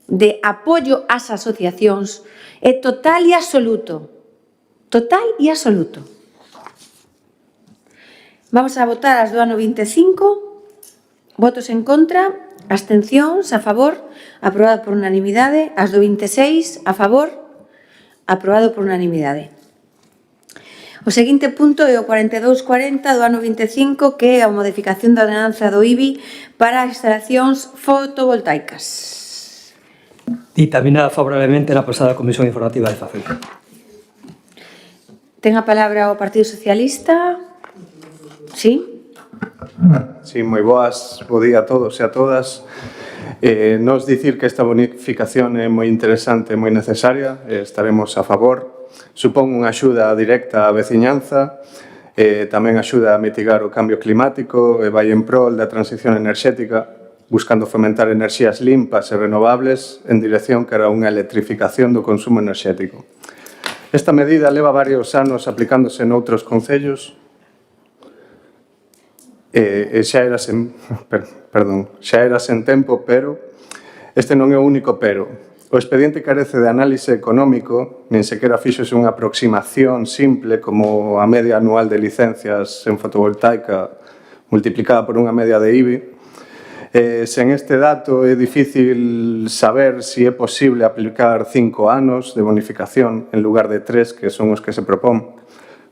de apoio ás asociacións é total e absoluto. Total e absoluto. Vamos a votar as do ano 25. Votos en contra, abstencións, a favor, aprobado por unanimidade. As do 26, a favor, aprobado por unanimidade. O seguinte punto é o 4240 do ano 25, que é a modificación da ordenanza do IBI para instalacións fotovoltaicas. Dictaminada favorablemente na pasada Comisión Informativa de FACEL. Ten a palabra o Partido Socialista. Sí? Sí, moi boas, bo día a todos e a todas. Nos dicir que esta bonificación é moi interesante e moi necesaria, estaremos a favor. Supón unha axuda directa á veciñanza, tamén axuda a mitigar o cambio climático e vai en prol da transición enerxética, buscando fomentar enerxías limpas e renovables en dirección cara a unha electrificación do consumo enerxético. Esta medida leva varios anos aplicándose noutros concellos e xa era sen tempo, pero este non é o único pero. O expediente carece de análise económico, nin sequera fíxose unha aproximación simple como a media anual de licencias en fotovoltaica multiplicada por unha media de IBI. Sen este dato é difícil saber se é posible aplicar 5 anos de bonificación en lugar de 3, que son os que se propón.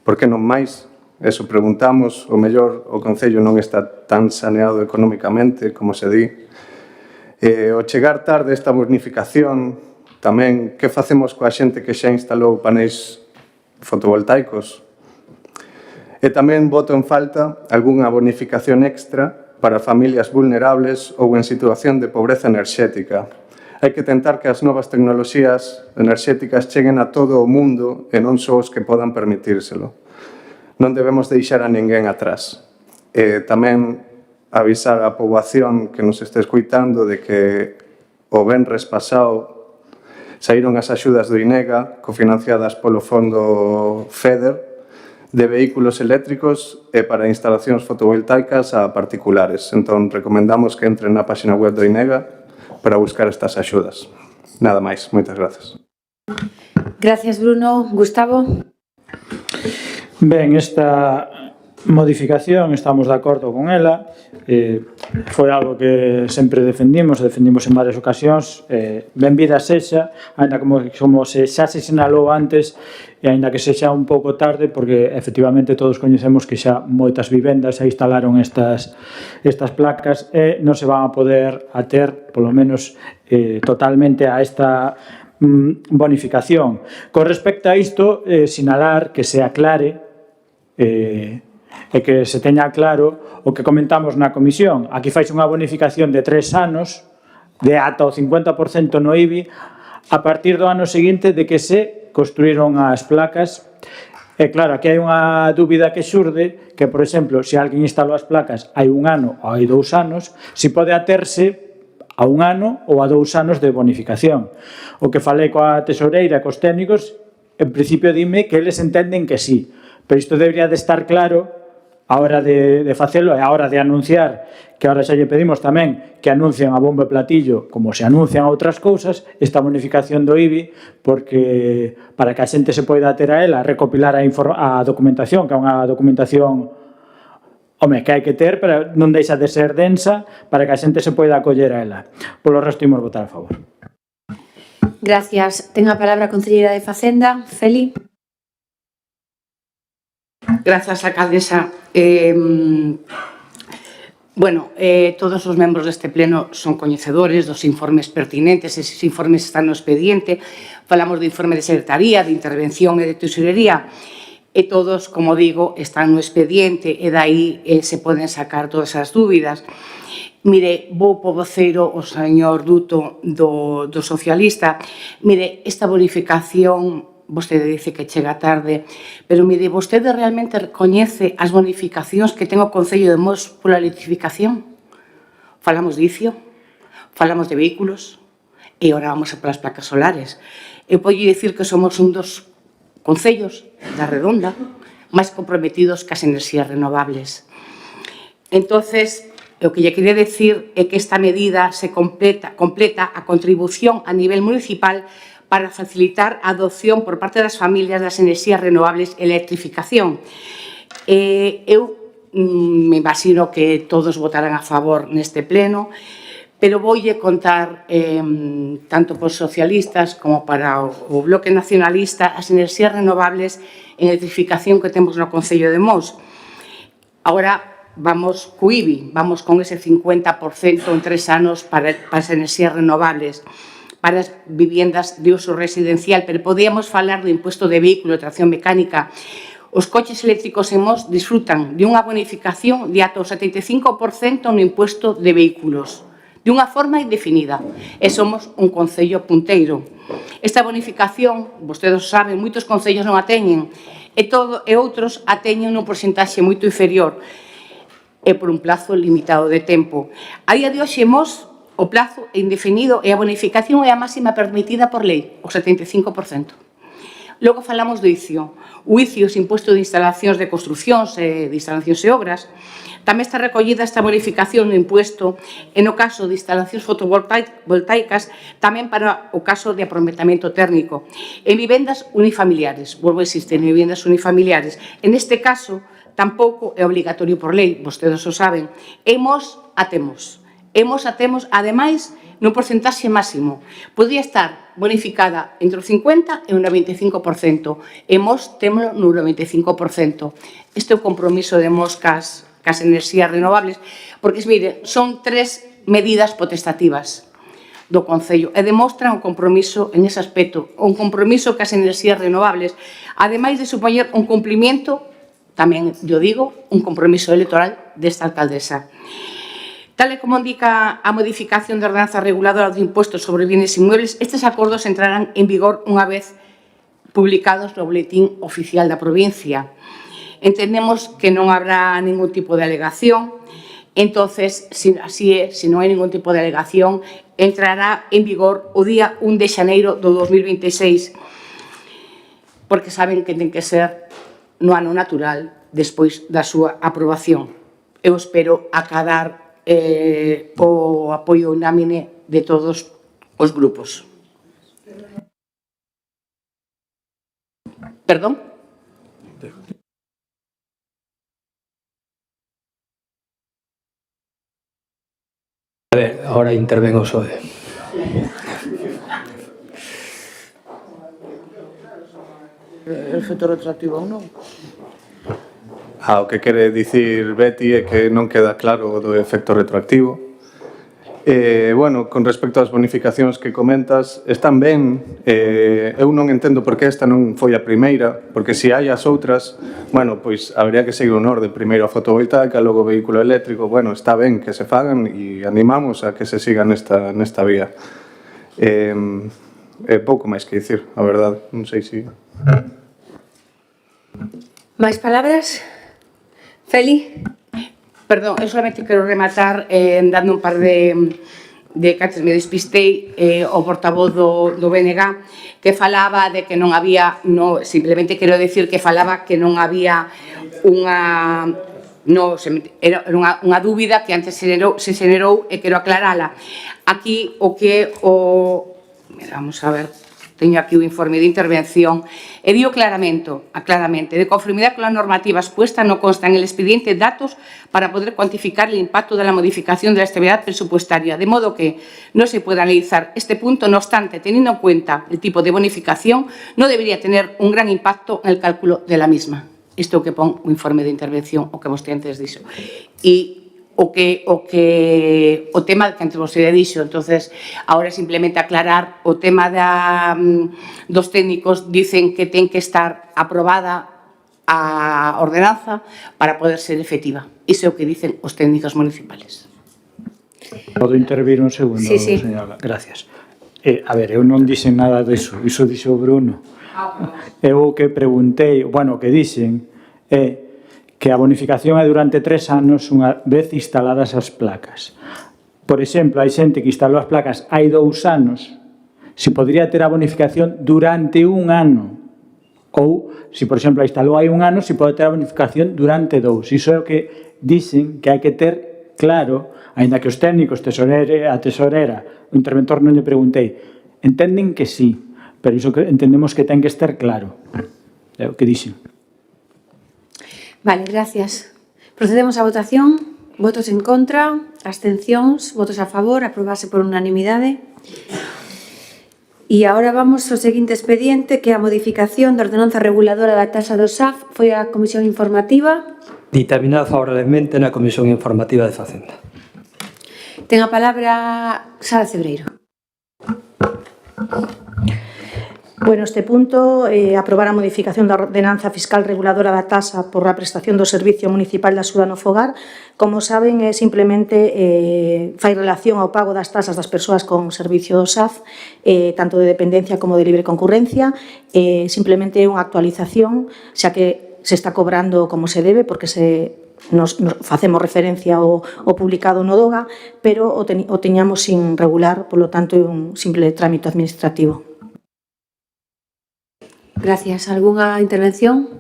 Por que non máis? Eso preguntamos, o mellor o Concello non está tan saneado económicamente como se di. O chegar tarde esta bonificación, tamén, que facemos coa xente que xa instalou paneis fotovoltaicos? E tamén voto en falta algunha bonificación extra para familias vulnerables ou en situación de pobreza enerxética. Hai que tentar que as novas tecnoloxías enerxéticas cheguen a todo o mundo e non só os que podan permitírselo. Non debemos deixar a ninguén atrás. Tamén avisar a poboación que nos este escuitando de que o venres pasado saíron as axudas do INEGA cofinanciadas polo Fondo FEDER de vehículos eléctricos e para instalacións fotovoltaicas a particulares. Entón, recomendamos que entren na página web do INEGA para buscar estas axudas. Nada máis. Moitas grazas. Gracias, Bruno. Gustavo? Ben, esta modificación estamos de acordo con ela, foi algo que sempre defendimos en varias ocasións, benvida sexa, ainda como se xa se sinalou antes, e ainda que sexa un pouco tarde, porque efectivamente todos coñecemos que xa moitas vivendas xa instalaron estas placas e non se van a poder ater, polo menos totalmente, a esta bonificación. Con respecto a isto, sinalar que se aclare e que se teña claro o que comentamos na comisión. Aquí faixe unha bonificación de 3 anos de ata o 50% no IBI a partir do ano seguinte de que se construíron as placas. E claro, aquí hai unha dúbida que xurde que, por exemplo, se alguén instalou as placas hai 1 ano ou hai 2 anos, si pode aterse a 1 ano ou a 2 anos de bonificación. O que falei coa tesoureira e cos técnicos, en principio dime que eles entenden que sí, pero isto debería de estar claro a hora de facelo e a hora de anunciar, que ahora xa lle pedimos tamén que anuncien a bombo e platillo, como se anuncian outras cousas, esta bonificación do IBI, porque para que a xente se poida ter a ela, recopilar a documentación, que é unha documentación que hai que ter, pero non deixa de ser densa, para que a xente se poida acoller a ela. Polo resto, imos votar a favor. Gracias. Ten a palabra a concelleira de Facenda, Feli. Grazas, alcaldesa. Todos os membros deste pleno son coñecedores dos informes pertinentes, eses informes están no expediente, falamos de informe de secretaría, de intervención e de tesorería, e todos, como digo, están no expediente e dai se poden sacar todas as dúbidas. Mire, vou po voceiro o señor Duto do socialista. Mire, esta bonificación, vostede dice que chega tarde, pero mire, vostede realmente recoñece as bonificacións que ten o Concello de Mos pola electrificación? Falamos de ICIO, falamos de vehículos, e agora vamos a polas placas solares. Eu podo dicir que somos un dos concellos da Redonda máis comprometidos cas enerxías renovables. Entonces, o que lle quería decir é que esta medida se completa a contribución a nivel municipal para facilitar a adopción por parte das familias das enerxías renovables e electrificación. Eu me imagino que todos votarán a favor neste pleno, pero voulle contar tanto por socialistas como para o Bloque Nacionalista as enerxías renovables e electrificación que temos no Concello de Mos. Agora vamos co IBI, vamos con ese 50% en 3 anos para as enerxías renovables, para as viviendas de uso residencial, pero podíamos falar do imposto de vehículo de tracción mecánica. Os coches eléctricos en Mos disfrutan de unha bonificación de ata o 75% no imposto de vehículos, de unha forma indefinida, e somos un concello punteiro. Esta bonificación, vostedes saben, moitos concellos non a teñen, e outros a teñen nun porcentaxe moito inferior, e por un plazo limitado de tempo. A día de hoxe, Mos, o plazo é indefinido e a bonificación é a máxima permitida por lei, o 75%. Logo falamos do ICIO. O ICIO, o imposto de instalacións de construcións e de instalacións e obras, tamén está recollida esta bonificación no imposto e no caso de instalacións fotovoltaicas, tamén para o caso de aprovetamento térmico. En vivendas unifamiliares, volvo a insistir, en vivendas unifamiliares. En este caso, tampouco é obligatorio por lei, vostedes o saben. Hemos atemos, ademais, no porcentaxe máximo. Podría estar bonificada entre o 50% e o 95%. E Mos temos no 95%. Este é o compromiso de Mos cas enerxías renovables, porque, mire, son 3 medidas potestativas do Concello e demostran o compromiso en ese aspecto, un compromiso cas enerxías renovables, ademais de supoñer un cumplimiento, tamén, yo digo, un compromiso electoral desta alcaldesa. Tal e como indica a modificación da ordenanza reguladora do imposto sobre bienes inmuebles, estes acordos entrarán en vigor unha vez publicados no boletín oficial da provincia. Entendemos que non habrá ningún tipo de alegación. Entonces, si así é, se non hai ningún tipo de alegación, entrará en vigor o día 1 de xaneiro do 2026, porque saben que ten que ser no ano natural despois da súa aprobación. Eu espero acadar o apoio unánime de todos os grupos. Perdón? A ver, ahora interven o PSOE. Efecto retroactivo ou non? O que quere dicir Betty é que non queda claro do efecto retroactivo. Bueno, con respecto ás bonificacións que comentas, están ben. Eu non entendo por que esta non foi a primeira, porque se hai as outras, bueno, pois habría que seguir un orden. Primeiro a fotovoltaica, logo o vehículo eléctrico. Bueno, está ben que se fagan e animamos a que se siga nesta vía. Pouco máis que dicir, a verdade. Non sei se... Máis palabras? Feli? Perdón, eu solamente quero rematar dando un par de caches, me despistei o portavoz do BNG que falaba de que non había, simplemente quero decir que falaba que non había era unha dúbida que antes se xenerou e quero aclarala. Aquí o que vamos a ver, teño aquí o informe de intervención, e dio claramente, de conformidade con las normativas puestas, no constan en el expediente datos para poder cuantificar el impacto de la modificación de la estabilidad presupuestaria, de modo que no se pueda analizar este punto. No obstante, teniendo en cuenta el tipo de bonificación, no debería tener un gran impacto en el cálculo de la misma. Isto que pon o informe de intervención, o que vostede antes dixo. E o tema que antes vostede dixo, entonces, ahora simplemente aclarar o tema dos técnicos, dicen que ten que estar aprobada a ordenanza para poder ser efectiva. Iso é o que dicen os técnicos municipales. Podo intervir un segundo, señora? Gracias. A ver, eu non dixen nada diso, iso dixo o Bruno. Eu o que preguntei, bueno, o que dixen é que a bonificación é durante 3 anos unha vez instaladas as placas. Por exemplo, hai xente que instalou as placas hai 2 anos, se podría ter a bonificación durante 1 ano. Ou, se por exemplo a instalou hai 1 ano, se pode ter a bonificación durante 2. Iso é o que dicen que hai que ter claro, aínda que os técnicos, a tesorera, o interventor non lle preguntei, entenden que sí, pero iso que entendemos que ten que estar claro. É o que dixen. Vale, gracias. Procedemos á votación. Votos en contra, abstencións, votos a favor, aprobase por unanimidade. E agora vamos ao seguinte expediente, que é a modificación da ordenanza reguladora da taxa do SAF. Foi a comisión informativa. Dictaminada favorablemente na comisión informativa de Facenda. Ten a palabra Sara Cebreiro. Bueno, este punto, aprobar a modificación da ordenanza fiscal reguladora da taxa por a prestación do Servicio Municipal de Axuda no Fogar. Como saben, simplemente fai relación ao pago das taxas das persoas con servicio do SAF, tanto de dependencia como de libre concurrencia. Simplemente é unha actualización, xa que se está cobrando como se debe, porque nos facemos referencia ao publicado no DOGA, pero o teñamos sin regular, polo tanto é un simple trámite administrativo. Gracias. Algunha intervención?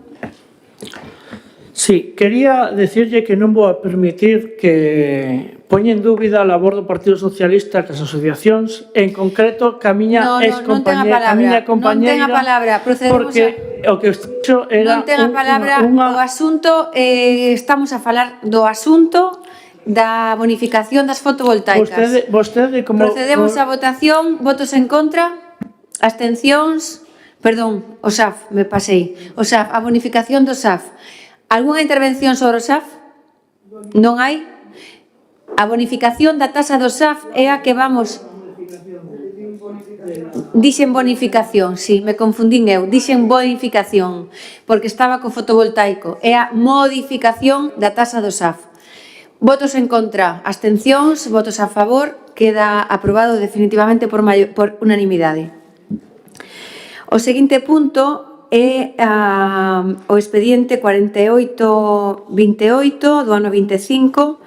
Sí, quería decirlle que non vou a permitir que poña en dúbida a labor do Partido Socialista que as asociacións, en concreto que a miña excompañeira, non ten a palabra, procedemos porque o que isto era non ten a palabra o asunto, estamos a falar do asunto da bonificación das fotovoltaicas. Vostede como procedemos á votación, votos en contra, abstencións. Perdón, o SAF, me pasei. O SAF, a bonificación do SAF. Algúnha intervención sobre o SAF? Non hai? A bonificación da taxa do SAF é a que vamos... Dixen bonificación, sí, me confundín eu. Dixen bonificación, porque estaba co fotovoltaico. É a modificación da taxa do SAF. Votos en contra, abstencións, votos a favor, queda aprobado definitivamente por unanimidade. O seguinte punto é o expediente 4828 do ano 25,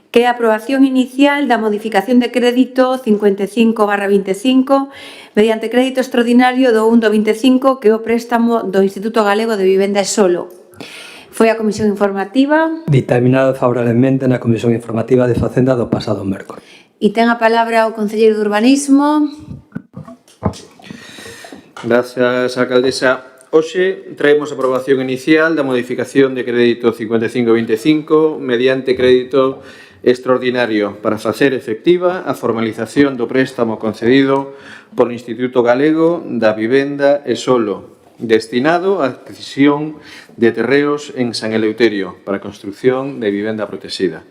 que é a aprobación inicial da modificación de crédito 55/25 mediante crédito extraordinario do 1 do 25, que é o préstamo do Instituto Galego de Vivenda e Solo. Foi a comisión informativa. Dictaminado favorablemente na comisión informativa de Facenda do pasado mércores. E ten a palabra o concelleiro de Urbanismo. Gracias, alcaldesa. Hoxe traemos a aprobación inicial da modificación de crédito 55/25 mediante crédito extraordinario para facer efectiva a formalización do préstamo concedido polo Instituto Galego da Vivenda e Solo, destinado á adquisición de terreos en San Eleuterio para a construción de vivenda protexida.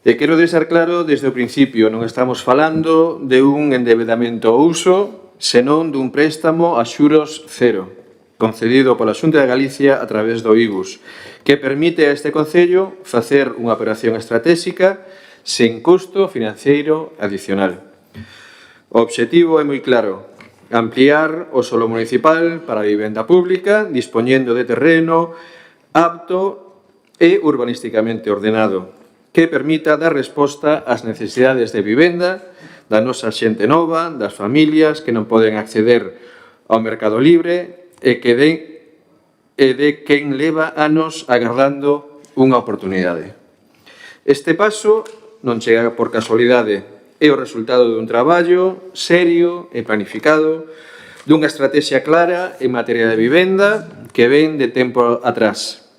E quero deixar claro desde o principio, non estamos falando de un endebedamento ao uso, senón dun préstamo a xuros cero, concedido pola Xunta de Galicia a través do IBUS, que permite a este Concello facer unha operación estratégica sen custo financeiro adicional. O obxectivo é moi claro: ampliar o solo municipal para a vivenda pública, dispoñendo de terreno apto e urbanísticamente ordenado, que permita dar resposta ás necesidades de vivenda da nosa xente nova, das familias que non poden acceder ao mercado libre e de quen leva anos agardando unha oportunidade. Este paso non chega por casualidade, é o resultado dun traballo serio e planificado, dunha estrategia clara en materia de vivenda que ven de tempo atrás.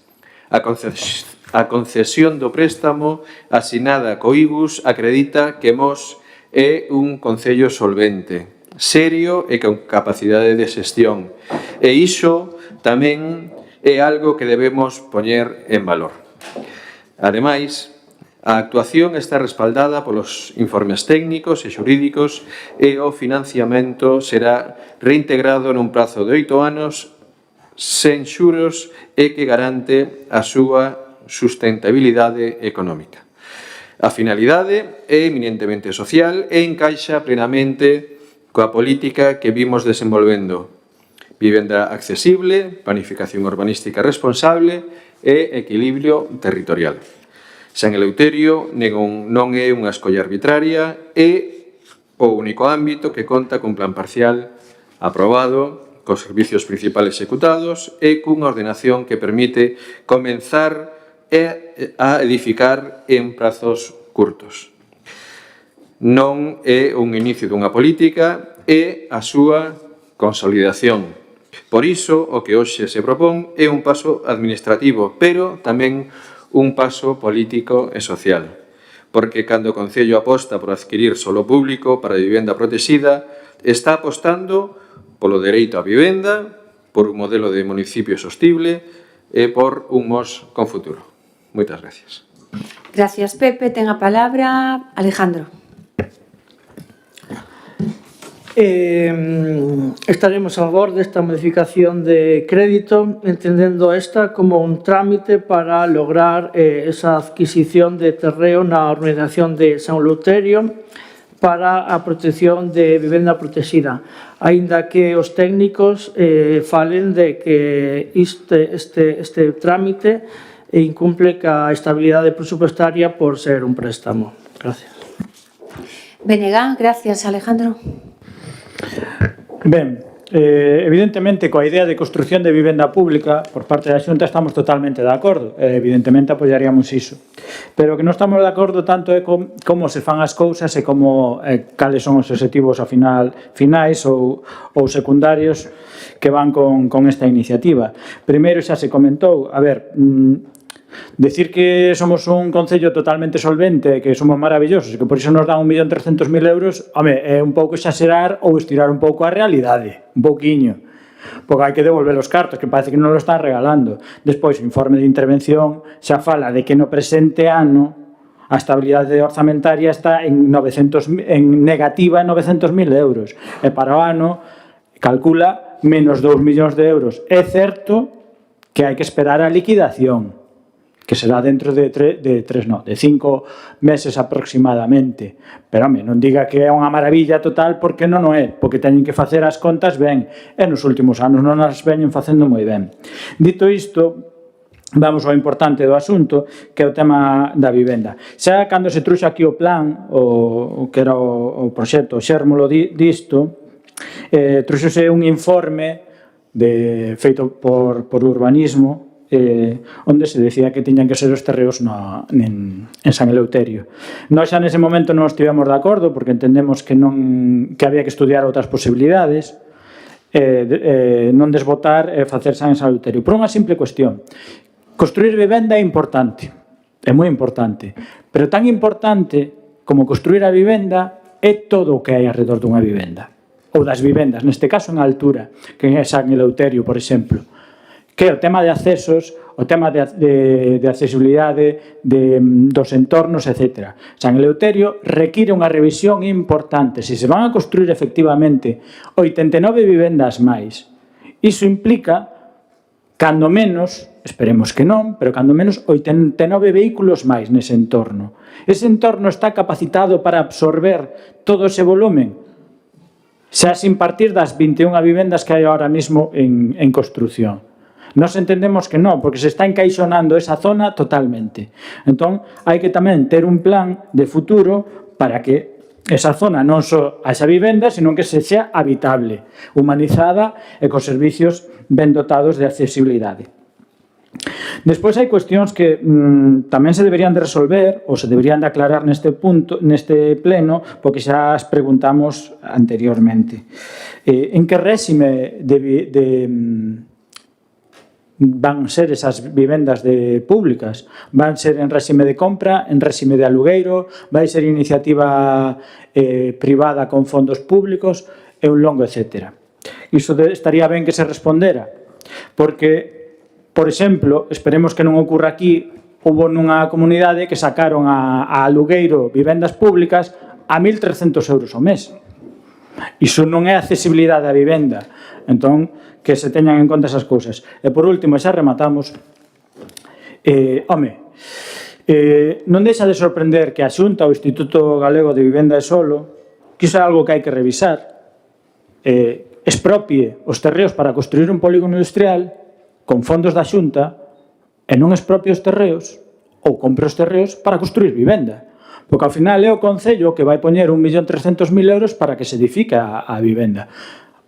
A concesión do préstamo asinada co IBUS acredita que Mos é un concello solvente, serio e con capacidade de xestión. E iso tamén é algo que debemos poñer en valor. Ademais, a actuación está respaldada polos informes técnicos e xurídicos e o financiamento será reintegrado nun prazo de 8 anos sen xuros e que garante a súa sustentabilidade económica. A finalidade é eminentemente social e encaixa plenamente coa política que vimos desenvolvendo: vivenda accesible, planificación urbanística responsable e equilibrio territorial. San Eleuterio non é unha escolla arbitraria, é o único ámbito que conta cun plan parcial aprobado, cos servicios principales executados e cunha ordenación que permite comenzar a edificar en prazos curtos. Non é un inicio dunha política, é a súa consolidación. Por iso, o que hoxe se propón é un paso administrativo, pero tamén un paso político e social. Porque cando o Concello aposta por adquirir solo público para a vivenda protexida, está apostando polo dereito á vivenda, por un modelo de municipio sostible e por un Mos con futuro. Moitas gracias. Gracias, Pepe. Ten a palabra Alejandro. Estaremos a favor desta modificación de crédito, entendendo esta como un trámite para lograr esa adquisición de terreo na organización de San Eleuterio para a protección de vivenda protexida, aínda que os técnicos falen de que este trámite incumple ca estabilidade presupuestaria por ser un préstamo. Gracias. Benegá, gracias, Alejandro. Ben, evidentemente, coa idea de construción de vivenda pública por parte da Xunta estamos totalmente de acordo. Evidentemente, apoiaríamos iso. Pero o que non estamos de acordo tanto é como se fan as cousas e como cales son os obxectivos finais ou secundarios que van con esta iniciativa. Primeiro, xa se comentou, a ver, decir que somos un concello totalmente solvente, que somos maravillosos e que por iso nos dan 1.300.000 euros, home, é un pouco exagerar ou estirar un pouco a realidade, un pouquiño, porque hai que devolver os cartos, que parece que non lo están regalando. Despois, o informe de intervención xa fala de que no presente ano a estabilidade orzamentaria está en negativa en 900.000 euros, e para o ano calcula menos 2 millóns de euros. É certo que hai que esperar a liquidación, que será dentro de 5 meses aproximadamente. Pero, home, non diga que é unha maravilla total, porque non é, porque teñen que facer as contas ben, e nos últimos anos non as veñen facendo moi ben. Dito isto, vamos ao importante do asunto, que é o tema da vivenda. Xa cando se truxa aquí o plan, que era o proxecto, o xérmolo disto, truxose un informe feito por urbanismo, onde se decía que tiñan que ser os terreos en San Eleuterio. Nós xa nese momento non estivemos de acordo, porque entendemos que había que estudiar outras posibilidades, non desbotar e facer San Eleuterio. Por unha simple cuestión: construir vivenda é importante, é moi importante, pero tan importante como construir a vivenda é todo o que hai alrededor dunha vivenda, ou das vivendas, neste caso en altura, que é San Eleuterio, por exemplo, que é o tema de accesos, o tema de accesibilidade dos entornos, etc. San Eleuterio require unha revisión importante. Se se van a construir efectivamente 89 vivendas máis, iso implica, cando menos, esperemos que non, pero cando menos 89 vehículos máis nese entorno. Ese entorno está capacitado para absorber todo ese volumen, xa sin partir das 21 vivendas que hai ahora mismo en construción. Nos entendemos que non, porque se está encaixonando esa zona totalmente. Entón, hai que tamén ter un plan de futuro para que esa zona non só haxa vivenda, sino que se xa habitable, humanizada e con servicios ben dotados de accesibilidade. Despois hai cuestións que tamén se deberían de resolver ou se deberían de aclarar neste pleno, porque xa as preguntamos anteriormente. En que réxime van ser esas vivendas públicas? Van ser en réxime de compra, en réxime de alugueiro, vai ser iniciativa privada con fondos públicos e un longo etcétera. Iso estaría ben que se respondera, porque, por exemplo, esperemos que non ocurra aquí, houve nunha comunidade que sacaron a alugueiro vivendas públicas a 1.300 euros ao mes. Iso non é accesibilidade á vivenda. Entón, que se teñan en conta esas cousas. E por último, xa rematamos, non deixa de sorprender que a Xunta, o Instituto Galego de Vivenda e Solo, que iso é algo que hai que revisar, expropie os terreos para construir un polígono industrial con fondos da Xunta e non expropie os terreos ou compre os terreos para construir vivenda. Porque ao final é o Concello que vai poñer 1.300.000 euros para que se edifique a vivenda.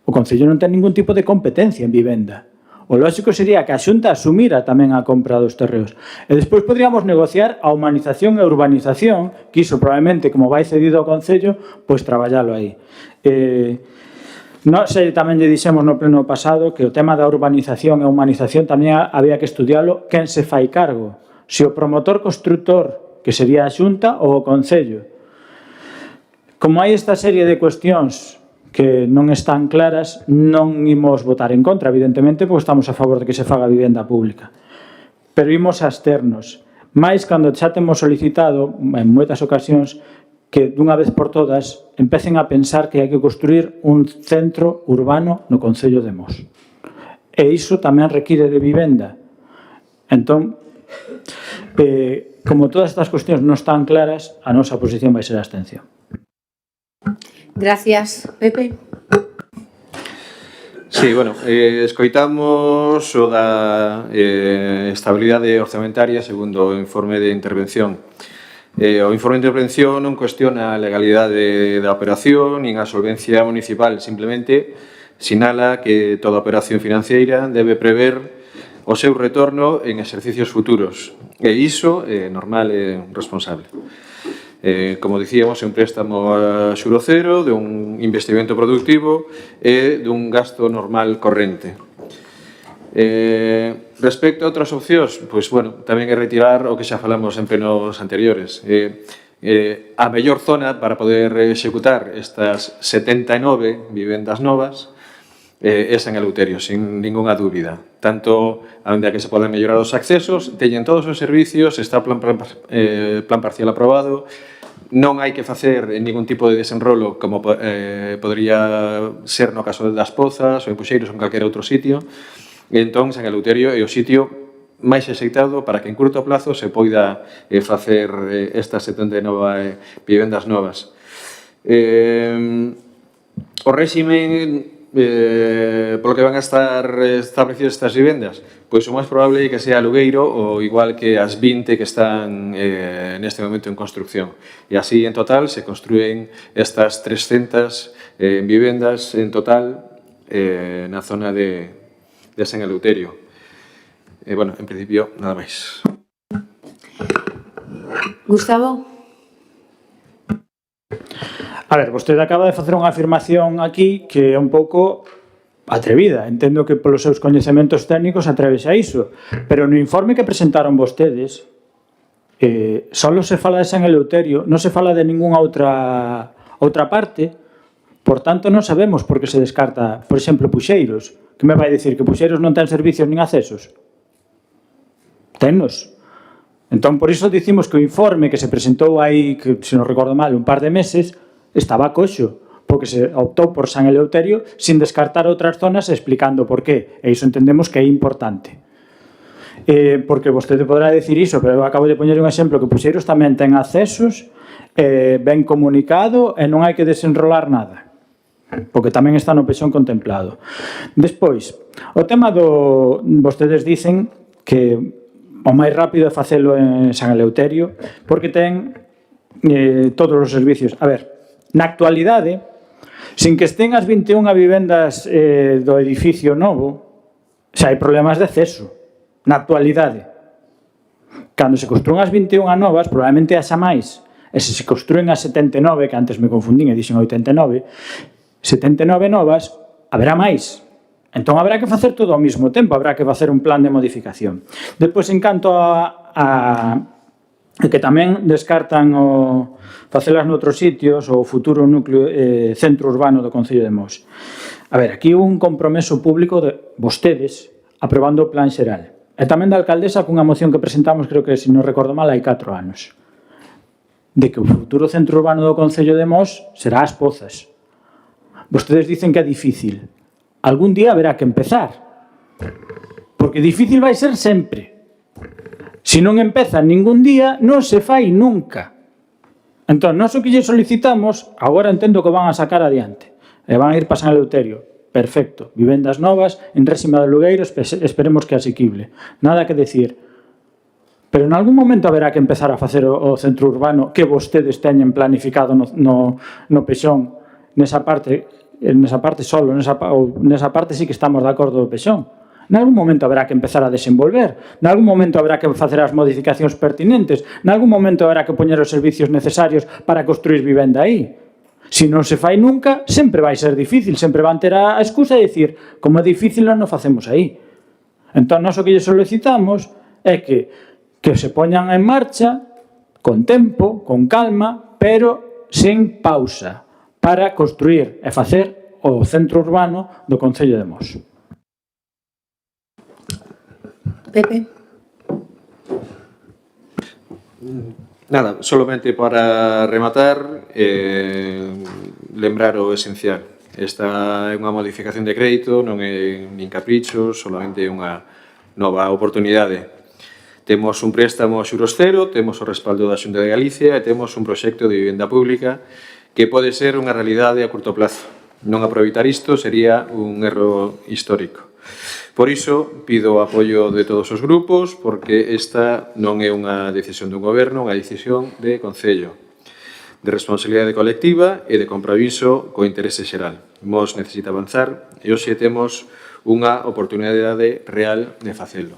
O Concello non ten ningún tipo de competencia en vivenda. O lógico sería que a Xunta asumira tamén a compra dos terreos. E despois podríamos negociar a humanización e a urbanización, que iso probablemente, como vai cedido ao Concello, pois traballalo aí. Nós tamén lle dixemos no pleno pasado que o tema da urbanización e a humanización tamén había que estudialo quen se fai cargo. Se o promotor constructor, que sería a Xunta, ou o Concello. Como hai esta serie de cuestións que non están claras, non imos votar en contra, evidentemente, porque estamos a favor de que se faga vivenda pública. Pero imos absternos. Mais cando xa temos solicitado, en moitas ocasións, que dunha vez por todas empecen a pensar que hai que construir un centro urbano no Concello de Mos. E iso tamén require de vivenda. Entón, como todas estas cuestións non están claras, a nosa posición vai ser a abstención. Gracias. Pepe. Sí, bueno, escoitamos o da estabilidade orzamentaria segundo o informe de intervención. O informe de intervención non cuestiona a legalidade da operación nin a solvencia municipal, simplemente sinala que toda operación financiera debe prever o seu retorno en exercicios futuros. E iso é normal e responsable. Como dicíamos, é un préstamo a xuro cero, de un investimento productivo e dun gasto normal corrente. Respecto a outras opcións, pois, bueno, tamén é retirar o que xa falamos en plenos anteriores. A mellor zona para poder executar estas 79 vivendas novas é San Eleuterio, sin ninguna dúbida. Tanto onde que se poden mellorar os accesos, teñen todos os servicios, está o plan parcial aprobado, non hai que facer ningún tipo de desenrolo como podría ser no caso das Pozas ou en Puxeiros ou en calquera outro sitio. E entón, San Eleuterio é o sitio máis axeitado para que en curto plazo se poida facer estas 79 vivendas novas. O réxime polo que van a estar establecidas estas vivendas, pois o máis probable é que sea alugueiro ou igual que as 20 que están neste momento en construcción. E así, en total, se construen estas 300 vivendas en total na zona de San Eleuterio. Bueno, en principio, nada máis. Gustavo? A ver, vostede acaba de facer unha afirmación aquí que é un pouco atrevida. Entendo que polos seus coñecementos técnicos atreves a iso. Pero no informe que presentaron vostedes solo se fala de San Eleuterio, non se fala de ningunha outra parte. Por tanto, non sabemos por que se descarta, por exemplo, Puxeiros. Que me vai dicir que Puxeiros non ten servicios nin accesos? Tennos. Entón, por iso dicimos que o informe que se presentou aí, que se non recordo mal, un par de meses, estaba coxo, porque se optou por San Eleuterio sin descartar outras zonas explicando por qué. E iso entendemos que é importante. Porque vostede podrá decir iso, pero eu acabo de poñer un exemplo que Puxeiros tamén ten accesos, ben comunicado e non hai que desenrolar nada. Porque tamén está no pexón contemplado. Despois, o tema do... Vostedes dicen que o máis rápido é facelo en San Eleuterio porque ten todos os servicios. A ver, na actualidade, sin que estén as 21 vivendas do edificio novo, xa hai problemas de acceso. Na actualidade. Cando se construen as 21 novas, probablemente haxa máis. E se se construen as 79, que antes me confundín e dixen 89, 79 novas, haberá máis. Entón, habrá que facer todo ao mesmo tempo, habrá que facer un plan de modificación. Despois, en canto a que tamén descartan o facelas noutros sitios, o futuro núcleo centro urbano do Concello de Mos. A ver, aquí un compromiso público de vostedes aprobando o plan xeral. E tamén da alcaldesa cunha moción que presentamos, creo que, se non recordo mal, hai 4 anos. De que o futuro centro urbano do Concello de Mos será As Pozas. Vostedes dicen que é difícil. Algún día haberá que empezar. Porque difícil vai ser sempre. Se non empeza ningún día, non se fai nunca. Entón, nós o que lle solicitamos, agora entendo que van a sacar adiante. E van a ir para San Eleuterio. Perfecto. Vivendas novas, en réxime de alugueiro, esperemos que asequible. Nada que decir. Pero en algún momento haberá que empezar a facer o centro urbano que vostedes teñen planificado no pexón, nesa parte solo, nesa parte sí que estamos de acordo do pexón. Nalgún momento haberá que empezar a desenvolver, nalgún momento haberá que facer as modificacións pertinentes, nalgún momento haberá que poñer os servicios necesarios para construir vivenda aí. Se non se fai nunca, sempre vai ser difícil, sempre van ter a excusa de dicir, como é difícil non o facemos aí. Entón, nós o que lle solicitamos é que se poñan en marcha con tempo, con calma, pero sen pausa, para construir e facer o centro urbano do Concello de Mos. Pepe? Nada, solamente para rematar, lembrar o esencial. Esta é unha modificación de crédito, non é nin capricho, solamente unha nova oportunidade. Temos un préstamo a xuros cero, temos o respaldo da Xunta de Galicia e temos un proxecto de vivenda pública que pode ser unha realidade a curto plazo. Non aproveitar isto sería un erro histórico. Por iso, pido o apoio de todos os grupos, porque esta non é unha decisión dun goberno, unha decisión de Concello, de responsabilidade colectiva e de compromiso co interese xeral. Mos necesita avanzar e hoxe temos unha oportunidade real de facelo.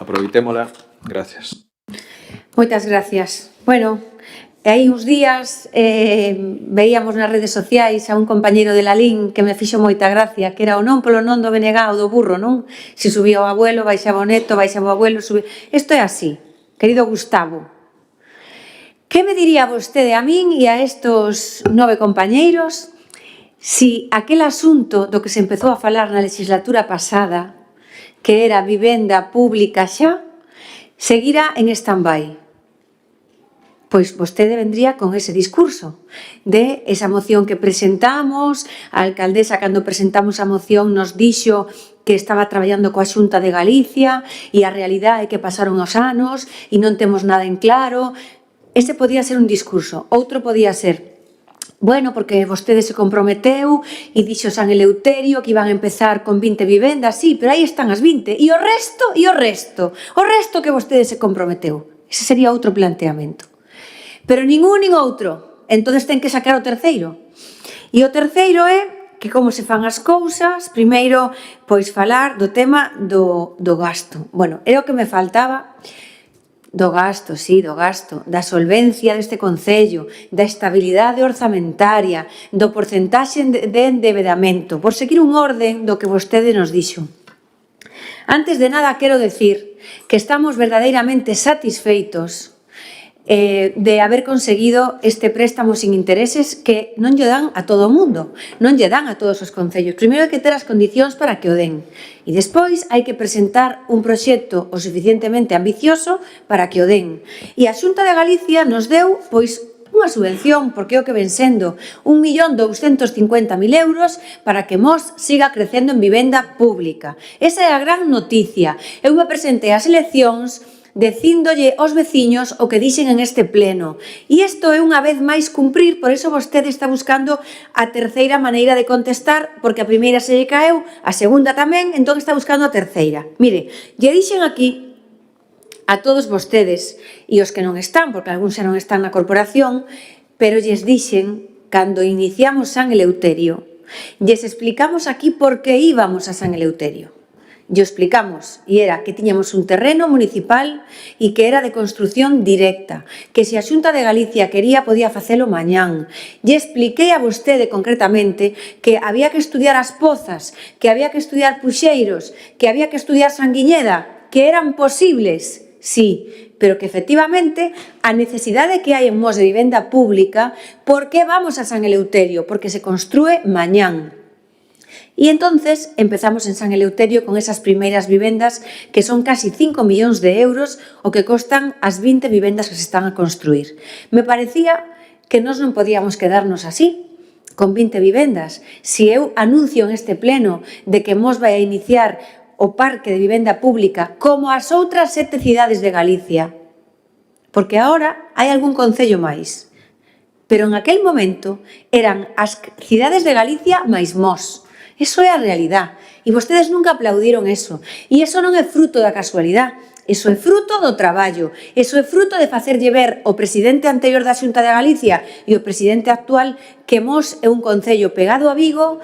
Aproveitémola. Gracias. Moitas gracias. Bueno, hai uns días veíamos nas redes sociais a un compañeiro de Lalín que me fixo moita gracia, que era o non polo non do BNG ou do burro, non? Se subía o abuelo, baixaba o neto, baixaba o abuelo, subía... Isto é así, querido Gustavo. Que me diría vostede a min e a estos 9 compañeiros si aquel asunto do que se empezou a falar na legislatura pasada, que era vivenda pública xa, seguirá en stand-by? pois vostede vendría con ese discurso de esa moción que presentamos. A alcaldesa, cando presentamos a moción, nos dixo que estaba traballando coa Xunta de Galicia e a realidade é que pasaron os anos e non temos nada en claro. Ese podía ser un discurso. Outro podía ser, bueno, porque vostede se comprometeu e dixo San Eleuterio que iban a empezar con 20 vivendas, sí, pero aí están as 20. E o resto que vostede se comprometeu. Ese sería outro planteamento. Pero ningún nin outro. Entonces ten que sacar o terceiro. E o terceiro é que como se fan as cousas, primeiro, pois falar do tema do gasto. Bueno, era o que me faltaba. Do gasto, sí, do gasto, da solvencia deste Concello, da estabilidade orzamentaria, do porcentaxe de endebedamento, por seguir un orden do que vostede nos dixo. Antes de nada, quero decir que estamos verdadeiramente satisfeitos de haber conseguido este préstamo sin intereses que non lle dan a todo o mundo, non lle dan a todos os concellos. Primeiro hai que ter as condicións para que o den e despois hai que presentar un proxecto o suficientemente ambicioso para que o den. E a Xunta de Galicia nos deu pois unha subvención, porque é o que ven sendo 1.250.000 euros para que Mos siga crecendo en vivenda pública. Esa é a gran noticia. Eu me presentei ás eleccións dicíndolle aos veciños o que dixen en este pleno. E isto é unha vez máis cumprir, por iso vostede está buscando a terceira maneira de contestar, porque a primeira se lle caeu, a segunda tamén, entón está buscando a terceira. Mire, lle dixen aquí a todos vostedes, e os que non están, porque algúns xa non están na corporación, pero lles dixen, cando iniciamos San Eleuterio, lles explicamos aquí por que íbamos a San Eleuterio. Lle explicamos, e era que tiñamos un terreno municipal e que era de construción directa, que se a Xunta de Galicia quería podía facelo mañán. Lle expliquei a vostede concretamente que había que estudiar as Pozas, que había que estudiar Puxeiros, que había que estudiar Sanguiñeda, que eran posibles, sí, pero que efectivamente a necesidade que hai en Mos de vivenda pública, por que vamos a San Eleuterio? Porque se construe mañán. E entonces empezamos en San Eleuterio con esas primeiras vivendas que son casi 5 millóns de euros o que costan as 20 vivendas que se están a construir. Me parecía que nós non podíamos quedarnos así, con 20 vivendas. Si eu anuncio en este pleno de que Mos vai a iniciar o parque de vivenda pública como as outras 7 cidades de Galicia, porque agora hai algún concello máis, pero en aquel momento eran as cidades de Galicia máis Mos. Eso é a realidade. E vostedes nunca aplaudiron eso. E eso non é fruto da casualidade. Eso é fruto do traballo. Eso é fruto de facerlle ver ao presidente anterior da Xunta de Galicia e ao presidente actual que Mos é un concello pegado a Vigo,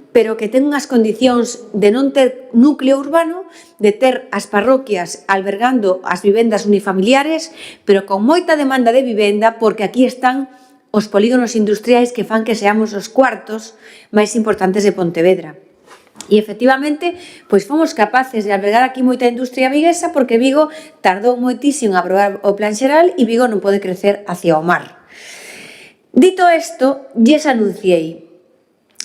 pero que ten unhas condicións de non ter núcleo urbano, de ter as parroquias albergando as vivendas unifamiliares, pero con moita demanda de vivenda, porque aquí están os polígonos industriais que fan que seamos os cuartos máis importantes de Pontevedra. E, efectivamente, pois fomos capaces de albergar aquí moita industria viguesa porque Vigo tardou moitísimo a aprobar o plan xeral e Vigo non pode crecer hacia o mar. Dito isto, lles anunciei,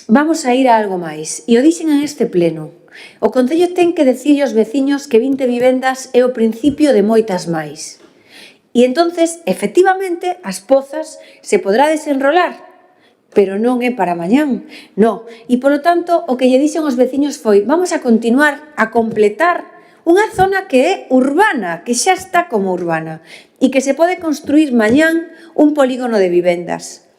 vamos a ir a algo máis. E o dixen en este pleno. O Concello ten que decirlle aos veciños que 20 vivendas é o principio de moitas máis. E entonces, efectivamente, as Pozas se podrá desenrolar, pero non é para mañán, non. E, polo tanto, o que lle dixen os veciños foi vamos a continuar a completar unha zona que é urbana, que xa está como urbana, e que se pode construir mañán un polígono de vivendas.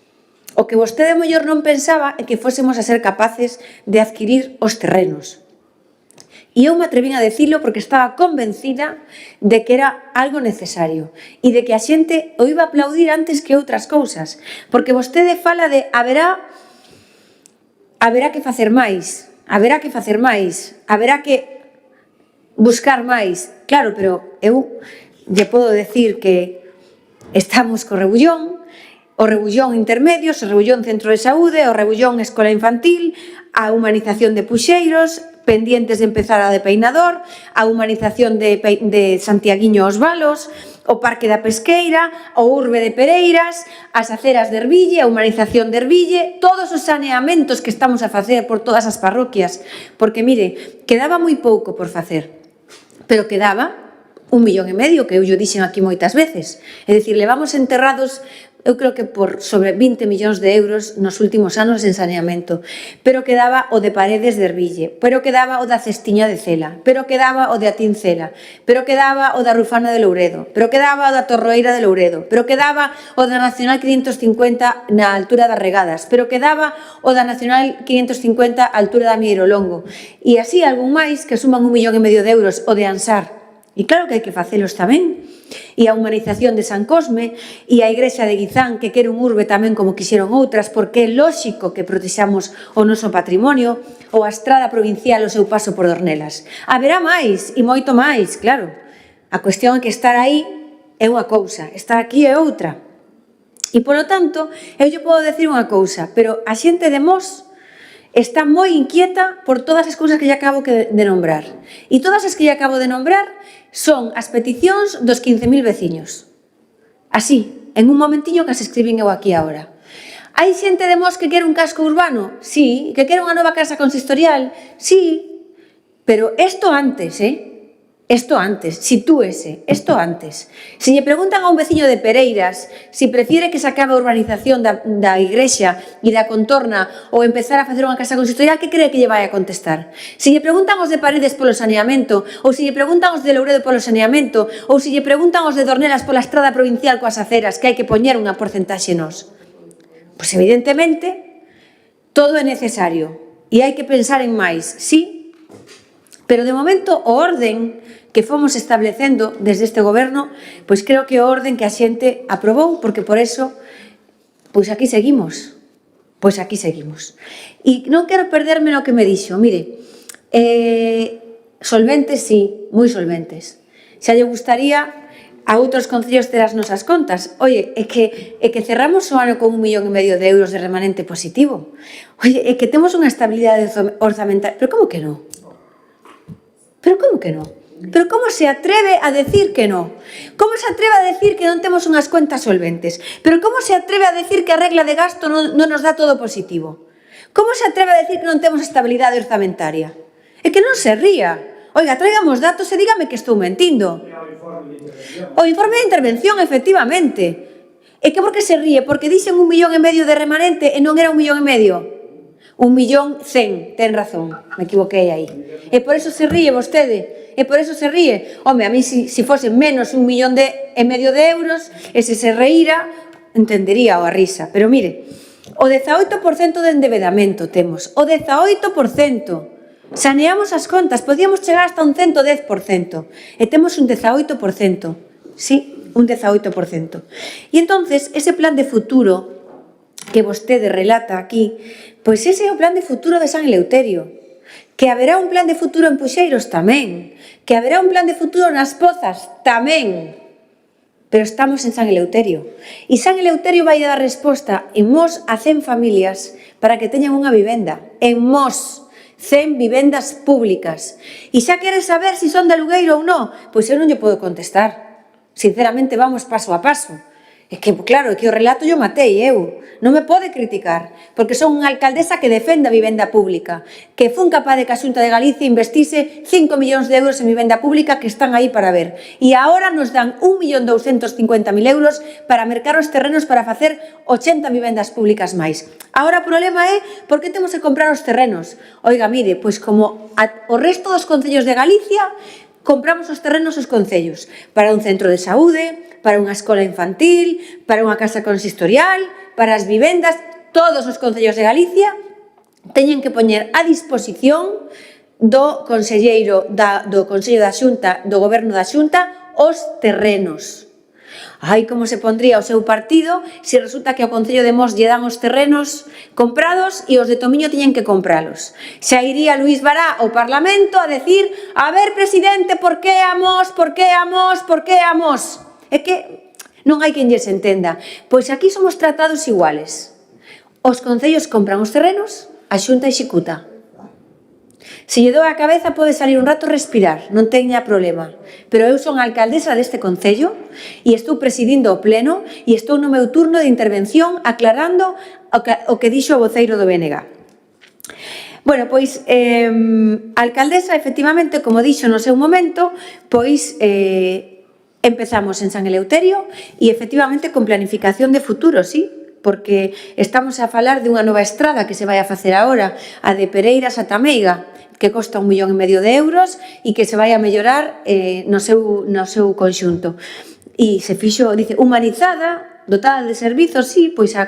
O que vostede mellor non pensaba é que fósemos a ser capaces de adquirir os terrenos. E eu me atrevín a decirlo porque estaba convencida de que era algo necesario e de que a xente o iba a aplaudir antes que outras cousas, porque vostede fala de haberá que facer máis, haberá que buscar máis. Claro, pero eu lle podo decir que estamos co Rebullón, o Rebullón intermedios, o Rebullón centro de saúde, o Rebullón escola infantil, a humanización de Puxeiros, pendientes de empezar a de Peinador, a humanización de Santiaguiño aos Valos, o Parque da Pesqueira, o Urbe de Pereiras, as aceras de Erville, a humanización de Erville, todos os saneamentos que estamos a facer por todas as parroquias, porque, mire, quedaba moi pouco por facer, pero quedaba 1,5 millón, que eu llo dixen aquí moitas veces. É dicir, levamos enterrados, eu creo que por sobre 20 millóns de euros nos últimos anos en saneamento, pero quedaba o de Paredes de Erville, pero quedaba o da Cestiña de Cela, pero quedaba o de Atincela, pero quedaba o da Rufana de Louredo, pero quedaba o da Torroeira de Louredo, pero quedaba o da Nacional 550 na altura das Regadas, pero quedaba o da Nacional 550 á altura da Mieirolongo, e así algún máis que suman 1,5 millón de euros, o de Ansar. E claro que hai que facelos tamén. E a humanización de San Cosme e a Igrexa de Guizán, que quere un urbe tamén como quixeron outras, porque é lóxico que protexamos o noso patrimonio, ou a estrada provincial o seu paso por Dornelas. Haberá máis, e moito máis, claro. A cuestión é que estar aí é unha cousa, estar aquí é outra. E, polo tanto, eu lle podo decir unha cousa, pero a xente de Mos está moi inquieta por todas as cousas que lle acabo de nombrar. E todas as que lle acabo de nombrar son as peticións dos 15.000 veciños. Así, en un momentiño que as escribín eu aquí agora. Hai xente de Mos que quere un casco urbano? Sí. Que quere unha nova casa consistorial? Sí. Pero isto antes, Isto antes, sitúese, isto antes. Se lle preguntan a un veciño de Pereiras si prefiere que se acabe a urbanización da igrexa e da contorna ou empezar a facer unha casa consistorial, que cree que lle vai a contestar? Se lle preguntan os de Paredes polo saneamento, ou se lle preguntan os de Louredo polo saneamento, ou se lle preguntan os de Dornelas pola estrada provincial coas aceras, que hai que poñer unha porcentaxe nos. Pois evidentemente, todo é necesario e hai que pensar en máis, sí, pero de momento o orden que fomos establecendo desde este goberno, pois creo que o orden que a xente aprobou, porque por eso, pois aquí seguimos. Pois aquí seguimos. E non quero perderme no que me dixo. Mire, solventes, sí, moi solventes. Xa lle gustaría a outros concellos ter as nosas contas. Oye, é que cerramos o ano con 1,5 millón de euros de remanente positivo. Oye, é que temos unha estabilidade orzamentaria. Pero como que non? Pero como que non? Pero como se atreve a decir que non? Como se atreve a decir que non temos unhas cuentas solventes? Pero como se atreve a decir que a regla de gasto non nos dá todo positivo? Como se atreve a decir que non temos estabilidade orzamentaria? É que non se ría. Oiga, traigamos datos e dígame que estou mentindo. O informe de intervención, efectivamente. É que por que se ríe? Porque dixen 1,5 millón de remanente e non era 1,5 millón. 1.100.000, ten razón, me equivoquei aí. E por eso se ríe vostede, e por eso se ríe. Home, a mí si fose menos 1,5 millón de euros, e se reíra, entendería a risa. Pero mire, o 18% de endebedamento temos, o 18%. Saneamos as contas, podíamos chegar hasta un 110%, e temos un 18%. Sí, un 18%. E entonces, ese plan de futuro que vostede relata aquí, pois ese é o plan de futuro de San Eleuterio. Que haberá un plan de futuro en Puxeiros tamén. Que haberá un plan de futuro nas Pozas tamén. Pero estamos en San Eleuterio. E San Eleuterio vai dar resposta en Mos a 100 familias para que teñan unha vivenda. En Mos, 100 vivendas públicas. E xa queres saber se son de alugueiro ou non? Pois eu non lle podo contestar. Sinceramente, vamos paso a paso. É que, claro, que o relato yo matei eu. Non me pode criticar, porque son unha alcaldesa que defende a vivenda pública, que fun capaz de que a Xunta de Galicia investise 5 millóns de euros en vivenda pública que están aí para ver. E agora nos dan 1.250.000 euros para mercar os terrenos para facer 80 vivendas públicas máis. Agora o problema é por que temos que comprar os terrenos. Oiga, mire, pois como o resto dos concellos de Galicia, compramos os terrenos os concellos para un centro de saúde, para unha escola infantil, para unha casa consistorial, para as vivendas. Todos os concellos de Galicia teñen que poñer a disposición do conselleiro do Consello da Xunta, do Goberno da Xunta, os terrenos. Ai, como se pondría o seu partido se resulta que ao Concello de Mos lle dan os terrenos comprados e os de Tomiño teñen que compralos. Xa iría Luís Bará ao Parlamento a decir: a ver, presidente, por que a Mos, por que a Mos, por que a Mos? É que non hai quen lles entenda. Pois aquí somos tratados iguales. Os concellos compran os terrenos, a Xunta executa. Se lle dou a cabeza pode salir un rato respirar, non teña problema. Pero eu son a alcaldesa deste concello e estou presidindo o pleno e estou no meu turno de intervención aclarando o que dixo o voceiro do BNG. Bueno, pois a alcaldesa, efectivamente, como dixo no seu momento, pois empezamos en San Eleuterio e efectivamente con planificación de futuro, sí, porque estamos a falar dunha nova estrada que se vai a facer agora, a de Pereiras a Tameiga, que costa 1,5 millón de euros e que se vai a mellorar no seu conxunto. E se fixo, dice, humanizada, dotada de servizos, sí, pois a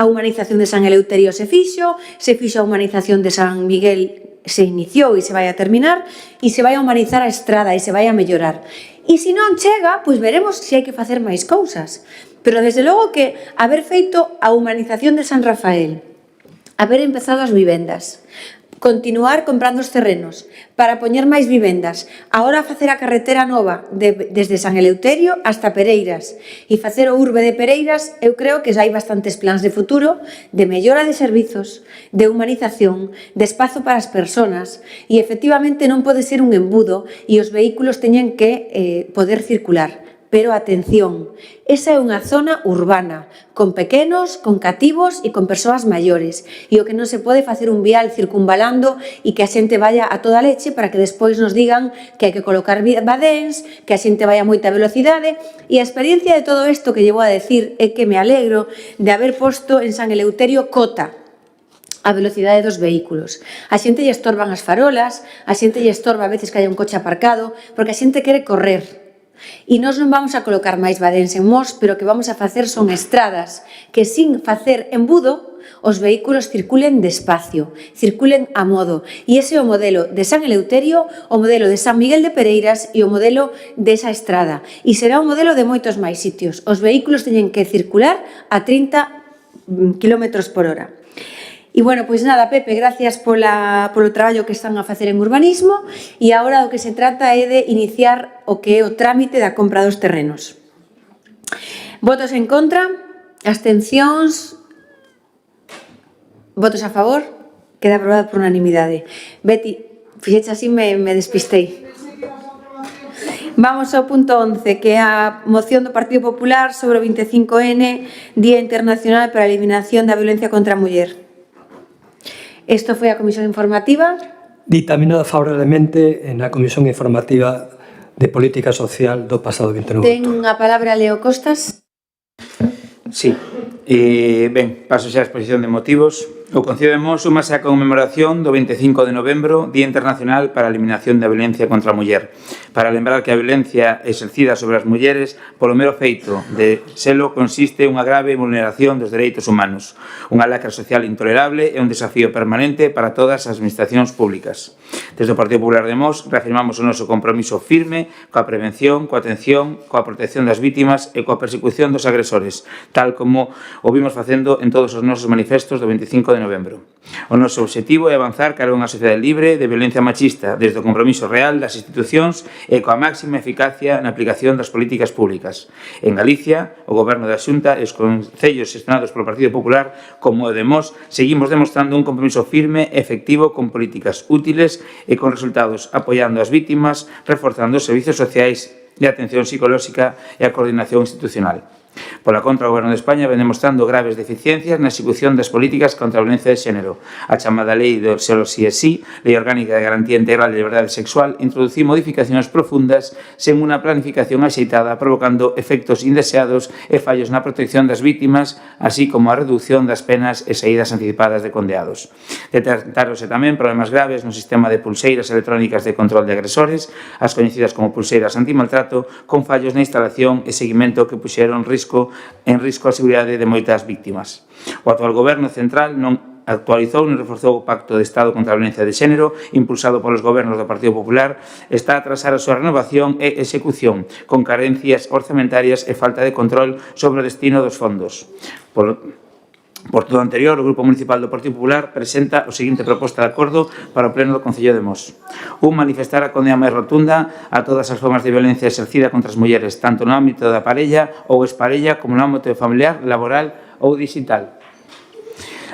humanización de San Eleuterio se fixo a humanización de San Miguel se iniciou e se vai a terminar, e se vai a humanizar a estrada e se vai a mellorar. E se non chega, pois veremos se hai que facer máis cousas. Pero desde logo que haber feito a humanización de San Rafael, haber empezado as vivendas, continuar comprando os terrenos para poñer máis vivendas, agora facer a carretera nova desde San Eleuterio hasta Pereiras e facer o urbe de Pereiras, eu creo que hai bastantes plans de futuro de mellora de servizos, de humanización, de espazo para as persoas e efectivamente non pode ser un embudo e os vehículos teñen que poder circular. Pero atención, esa é unha zona urbana, con pequenos, con cativos e con persoas maiores. E o que non se pode facer un vial circunvalando e que a xente vaya a toda leche para que despois nos digan que hai que colocar badéns, que a xente vai a moita velocidade. E a experiencia de todo isto que llevo a decir é que me alegro de haber posto en San Eleuterio cota a velocidade dos vehículos. A xente lle estorban as farolas, a xente lle estorba a veces que haya un coche aparcado, porque a xente quere correr. E nós non vamos a colocar máis badéns en Mos, pero o que vamos a facer son estradas que, sin facer embudo, os vehículos circulen despacio, circulen a modo. E ese é o modelo de San Eleuterio, o modelo de San Miguel de Pereiras e o modelo desa estrada. E será un modelo de moitos máis sitios. Os vehículos teñen que circular a 30 km por hora. E, bueno, pois nada, Pepe, gracias polo traballo que están a facer en urbanismo e agora o que se trata é de iniciar o que é o trámite da compra dos terrenos. Votos en contra, abstencións, votos a favor, queda aprobado por unanimidade. Betty, fixeche así, me despistei. Vamos ao punto 11, que é a moción do Partido Popular sobre o 25N, Día Internacional para a Eliminación da Violencia contra a Muller. Isto foi a comisión informativa. Ditaminada favorablemente na comisión informativa de política social do pasado 29 de Ten outubro. a palabra Leo Costas. Sí. Ben, paso xa a exposición de motivos. O Concello de Mos súmase á conmemoración do 25 de novembro, Día Internacional para a Eliminación da Violencia contra a Muller, para lembrar que a violencia exercida sobre as mulleres polo mero feito de selo consiste unha grave vulneración dos dereitos humanos, unha lacra social intolerable e un desafío permanente para todas as administracións públicas. Desde o Partido Popular de Mos reafirmamos o noso compromiso firme coa prevención, coa atención, coa protección das vítimas e coa persecución dos agresores, tal como o vimos facendo en todos os nosos manifestos do 25 de novembro. O noso obxectivo é avanzar cara a unha sociedade libre de violencia machista desde o compromiso real das institucións e coa máxima eficacia na aplicación das políticas públicas. En Galicia, o Goberno da Xunta e os concellos xestionados polo Partido Popular, como o de Mos, seguimos demostrando un compromiso firme e efectivo con políticas útiles e con resultados apoiando as vítimas, reforzando os servizos sociais de atención psicolóxica e a coordinación institucional. Pola contra, o Goberno de España ven demostrando graves deficiencias na execución das políticas contra a violencia de xénero. A chamada Lei do Solo Si é Si, Lei Orgánica de Garantía Integral de Liberdade Sexual, introduciu modificacións profundas sen unha planificación axeitada, provocando efectos indeseados e fallos na protección das vítimas, así como a reducción das penas e saídas anticipadas de condeados. Detectáronse tamén problemas graves no sistema de pulseiras electrónicas de control de agresores, as coñecidas como pulseiras antimaltrato, con fallos na instalación e seguimento que puxeron en risco a seguridade de moitas vítimas. O actual Goberno central non actualizou nin reforzou o Pacto de Estado contra a Violencia de Xénero impulsado polos gobernos do Partido Popular, está a atrasar a súa renovación e execución, con carencias orzamentarias e falta de control sobre o destino dos fondos. Por todo o anterior, o Grupo Municipal do Partido Popular presenta o seguinte proposta de acordo para o Pleno do Concello de Mos. Manifestar a condena máis rotunda a todas as formas de violencia exercida contra as mulleres, tanto no ámbito da parella ou exparella como no ámbito familiar, laboral ou digital.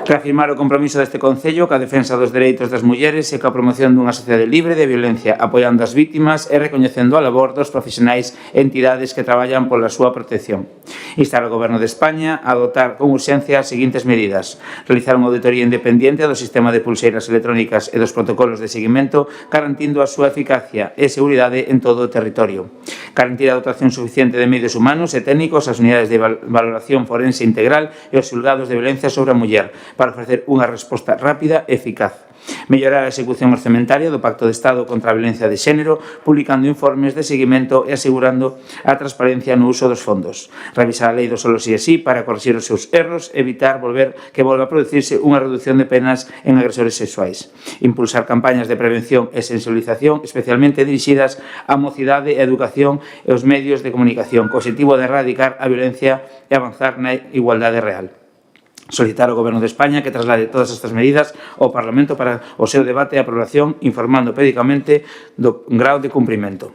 Reafirmar o compromiso deste Concello ca defensa dos dereitos das mulleres e ca promoción dunha sociedade libre de violencia, apoiando as vítimas e recoñecendo a labor dos profesionais e entidades que traballan pola súa protección. Instar ao Goberno de España a adoptar con urxencia as seguintes medidas: realizar unha auditoría independiente do sistema de pulseiras electrónicas e dos protocolos de seguimento, garantindo a súa eficacia e seguridade en todo o territorio; garantir a dotación suficiente de medios humanos e técnicos ás unidades de valoración forense integral e aos xulgados de violencia sobre a muller para ofrecer unha resposta rápida e eficaz; mellorar a execución orzamentaria do Pacto de Estado contra a violencia de xénero, publicando informes de seguimento e asegurando a transparencia no uso dos fondos; revisar a lei do solo si e si para corrixir os seus erros e evitar que volva a producirse unha reducción de penas en agresores sexuais; impulsar campañas de prevención e sensibilización especialmente dirixidas á mocidade e a educación e os medios de comunicación, co objetivo de erradicar a violencia e avanzar na igualdade real; solicitar ao Goberno de España que traslade todas estas medidas ao Parlamento para o seu debate e aprobación, informando periódicamente do grau de cumprimento;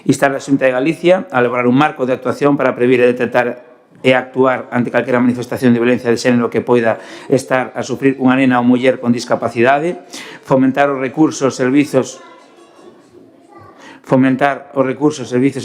instar a Xunta de Galicia a elaborar un marco de actuación para previr e detectar e actuar ante calquera manifestación de violencia de xénero que poida estar a sufrir unha nena ou muller con discapacidade; fomentar os recursos, servizos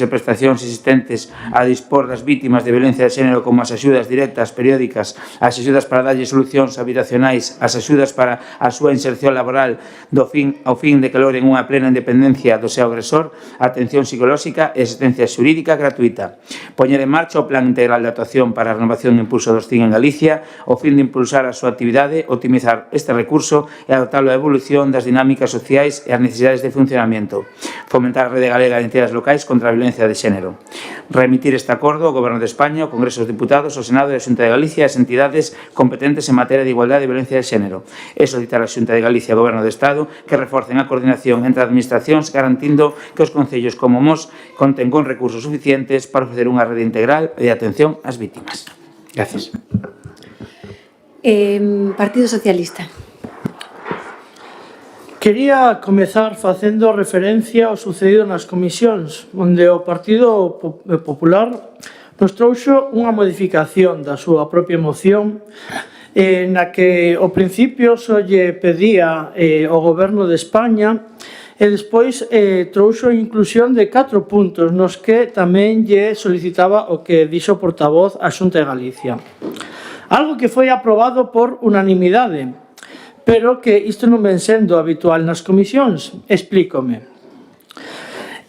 e prestacións existentes a dispor das vítimas de violencia de xénero, como as axudas directas periódicas, as axudas para darlle solucións habitacionais, as axudas para a súa inserción laboral ao fin de que logren unha plena independencia do seu agresor, atención psicolóxica e asistencia xurídica gratuita; poñer en marcha o Plan Integral de Actuación para a Renovación e Impulso dos CIN en Galicia, ao fin de impulsar a súa actividade, optimizar este recurso e adaptarlo á evolución das dinámicas sociais e ás necesidades de funcionamento; fomentar a Rede Galega de Entidades Locais contra a Violencia de Xénero; remitir este acordo ao Goberno de España, ao Congreso dos Diputados, ao Senado e á Xunta de Galicia e as entidades competentes en materia de igualdade e violencia de xénero, e solicitar á Xunta de Galicia e ao Goberno de Estado que reforcen a coordinación entre administracións, garantindo que os concellos como Mos conten con recursos suficientes para ofrecer unha rede integral de atención ás vítimas. Gracias. Partido Socialista. Quería comezar facendo referencia ao sucedido nas comisións, onde o Partido Popular nos trouxo unha modificación da súa propia moción na que ao principio só lle pedía ao Goberno de España e despois trouxo a inclusión de 4 puntos nos que tamén lle solicitaba o que dixo o portavoz a Xunta de Galicia. Algo que foi aprobado por unanimidade, pero que isto non ven sendo habitual nas comisións. Explícome.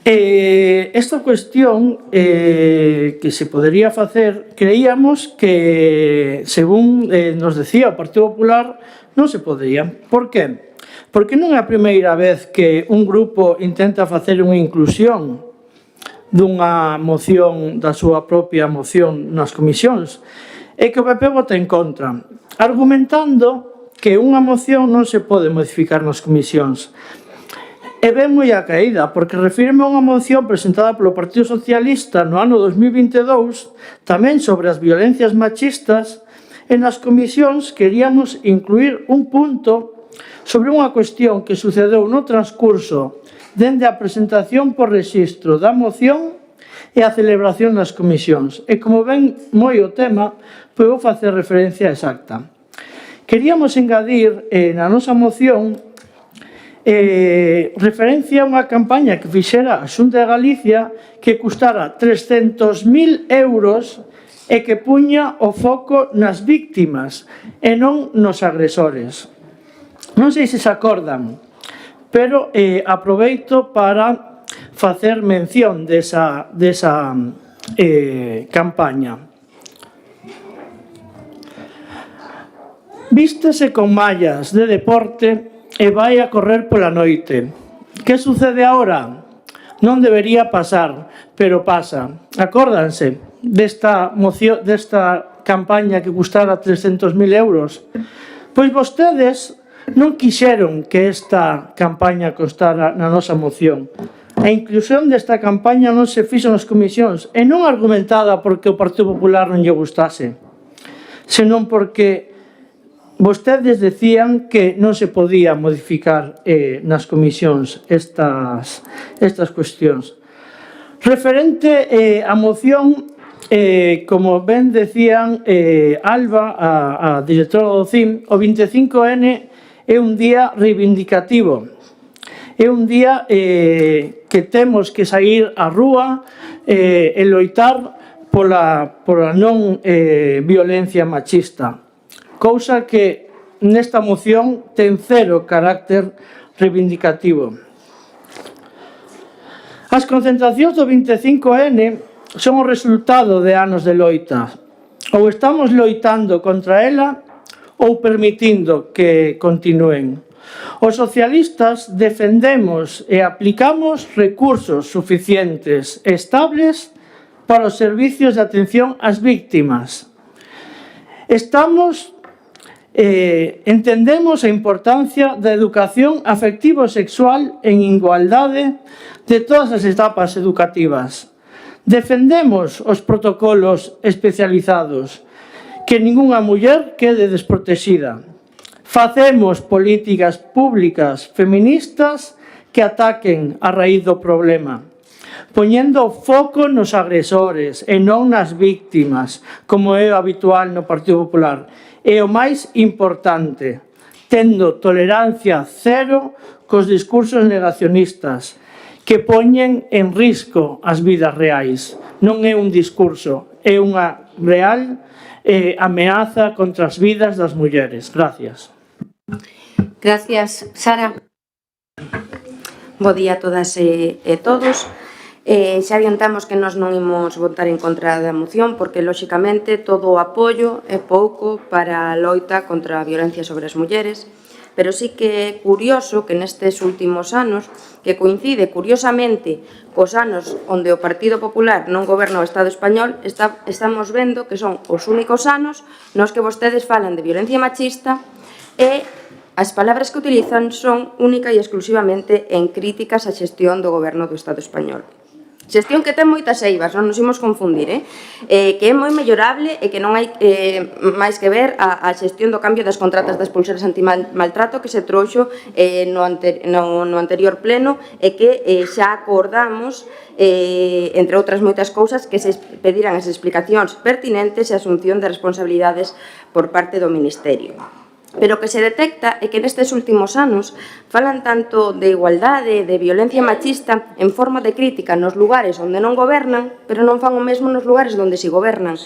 Esta cuestión que se podería facer, creíamos que, según nos decía o Partido Popular, non se podría. Por que? Porque non é a primeira vez que un grupo intenta facer unha inclusión dunha moción, da súa propia moción nas comisións, e que o PP vota en contra, argumentando que unha moción non se pode modificar nas comisións. E ben moi a caída, porque refíreme a unha moción presentada polo Partido Socialista no ano 2022, tamén sobre as violencias machistas, e nas comisións queríamos incluir un punto sobre unha cuestión que sucedeu no transcurso dende a presentación por rexistro da moción e a celebración nas comisións. E como ven moi o tema, pois vou facer referencia exacta. Queríamos engadir na nosa moción referencia a unha campaña que fixera a Xunta de Galicia que custara 300.000 euros e que puña o foco nas víctimas e non nos agresores. Non sei se se acordan, pero aproveito para facer mención desa campaña. Vístese con mallas de deporte e vai a correr pola noite. Que sucede agora? Non debería pasar, pero pasa. Acórdanse desta moción, desta campaña que custara 300.000 euros? Pois vostedes non quixeron que esta campaña costara na nosa moción. A inclusión desta campaña non se fixo nas comisións, e non argumentada porque o Partido Popular non lle gustase, senón porque vostedes decían que non se podía modificar nas comisións estas cuestións. Referente á moción, como ben decían Alba, a directora do CIM, o 25N é un día reivindicativo. É un día que temos que sair á rúa e loitar pola non violencia machista, cousa que nesta moción ten cero carácter reivindicativo. As concentracións do 25N son o resultado de anos de loita. Ou estamos loitando contra ela ou permitindo que continúen. Os socialistas defendemos e aplicamos recursos suficientes e estables para os servicios de atención ás víctimas. Entendemos a importancia da educación afectivo-sexual en igualdade de todas as etapas educativas. Defendemos os protocolos especializados, que ningunha muller quede desprotexida. Facemos políticas públicas feministas que ataquen a raíz do problema, poñendo foco nos agresores e non nas víctimas, como é habitual no Partido Popular. E o máis importante, tendo tolerancia cero cos discursos negacionistas, que poñen en risco as vidas reais. Non é un discurso, é unha real ameaza contra as vidas das mulleres. Gracias. Gracias, Sara. Bo día a todas e todos. Xa adiantamos que nós non imos votar en contra da moción porque, lóxicamente, todo o apoio é pouco para a loita contra a violencia sobre as mulleres, pero sí que é curioso que nestes últimos anos, que coincide curiosamente cos anos onde o Partido Popular non goberna o Estado español, estamos vendo que son os únicos anos nos que vostedes falan de violencia machista e as palabras que utilizan son única e exclusivamente en críticas á xestión do goberno do Estado español. Xestión que ten moitas eivas, non nos imos confundir, que é moi mellorable e que non hai máis que ver a xestión do cambio das contratas das pulseras antimaltrato que se trouxo no anterior pleno e que xa acordamos, entre outras moitas cousas, que se pediran as explicacións pertinentes e a asunción de responsabilidades por parte do Ministerio. Pero o que se detecta é que nestes últimos anos falan tanto de igualdade, de violencia machista en forma de crítica nos lugares onde non gobernan, pero non fan o mesmo nos lugares onde si gobernan.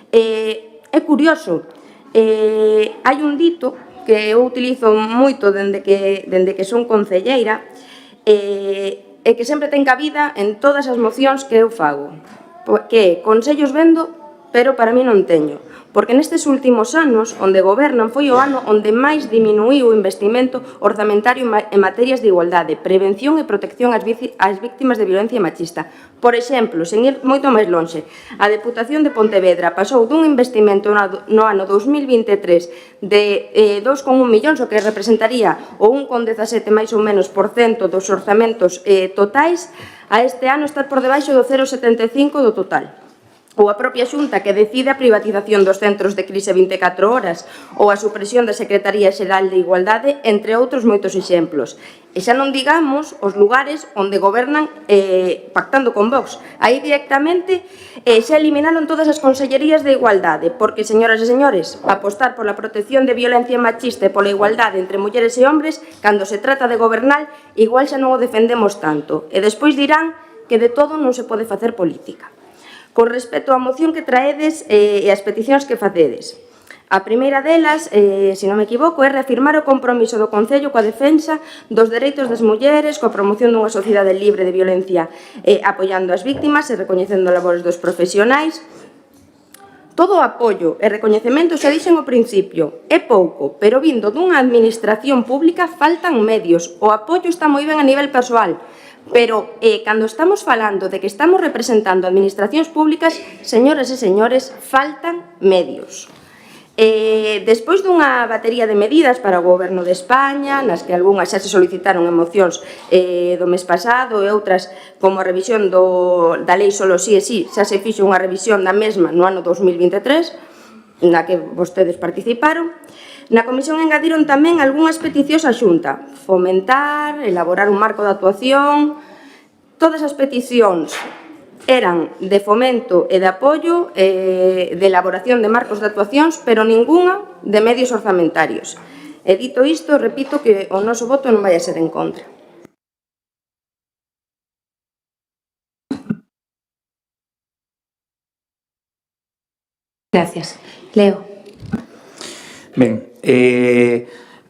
É curioso, hai un dito que eu utilizo moito dende que son concelleira e que sempre ten cabida en todas as mocións que eu fago, que consellos vendo, pero para mí non teño. Porque nestes últimos anos, onde gobernan, foi o ano onde máis diminuiu o investimento orzamentario en materias de igualdade, prevención e protección ás víctimas de violencia machista. Por exemplo, sen ir moito máis lonxe, a Deputación de Pontevedra pasou dun investimento no ano 2023 de 2,1 millóns, o que representaría o 1,17 máis ou menos por cento dos orzamentos totais, a este ano estar por debaixo do 0,75 do total. Ou a propia Xunta que decide a privatización dos centros de crise 24 horas ou a supresión da Secretaría Xeral de Igualdade, entre outros moitos exemplos. E xa non digamos os lugares onde gobernan pactando con Vox. Aí directamente xa eliminaron todas as consellerías de igualdade, porque, señoras e señores, apostar pola protección de violencia machista e pola igualdade entre mulleres e hombres, cando se trata de gobernar, igual xa non o defendemos tanto. E despois dirán que de todo non se pode facer política. Con respecto á moción que traedes e as peticións que facedes. A primeira delas, se non me equivoco, é reafirmar o compromiso do Concello coa defensa dos dereitos das mulleres, coa promoción dunha sociedade libre de violencia, apoiando as víctimas e recoñecendo labores dos profesionais. Todo o apoio e recoñecemento, xa dixen ao principio, é pouco, pero vindo dunha administración pública faltan medios. O apoio está moi ben a nivel persoal, pero cando estamos falando de que estamos representando administracións públicas, señoras e señores, faltan medios. Despois dunha batería de medidas para o Goberno de España, nas que algunhas xa se solicitaron en mocións do mes pasado e outras, como a revisión da lei solo sí e sí, xa se fixo unha revisión da mesma no ano 2023, na que vostedes participaron. Na comisión engadiron tamén algunhas peticións á Xunta, fomentar, elaborar un marco de actuación. Todas as peticións eran de fomento e de apoio, de elaboración de marcos de actuacións, pero ningunha de medios orzamentarios. E dito isto, repito que o noso voto non vai a ser en contra. Gracias. Leo. Ben,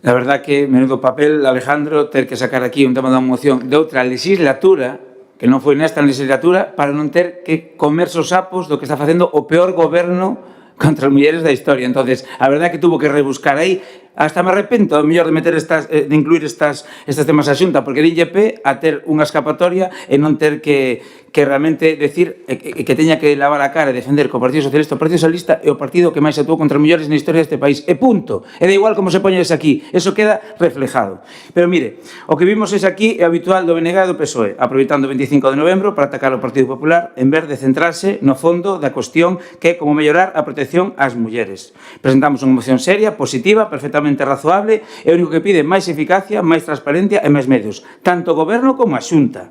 la verdad que menudo papel, Alejandro, ter que sacar aquí un tema da moción de outra legislatura, que non foi nesta legislatura, para non ter que comer os sapos do que está facendo o peor goberno contra as mulleres da historia. Entonces, a verdade que tuvo que rebuscar aí. Hasta me arrepento, mellor, de meter de incluir estes temas a xunta, porque dinlle pé a ter unha escapatoria e non ter que realmente decir que teña que lavar a cara e defender que o Partido Socialista é o partido que máis actuou contra as mulleres na historia deste país. E punto. E da igual como se poñes aquí. Eso queda reflejado. Pero mire, o que vimos es aquí é habitual do BNG e do PSOE, aproveitando o 25 de novembro para atacar o Partido Popular en vez de centrarse no fondo da cuestión que é como mellorar a protección ás mulleres. Presentamos unha moción seria, positiva, perfectamente razoable, e o único que pide máis eficacia, máis transparencia e máis medios, tanto o Goberno como a Xunta,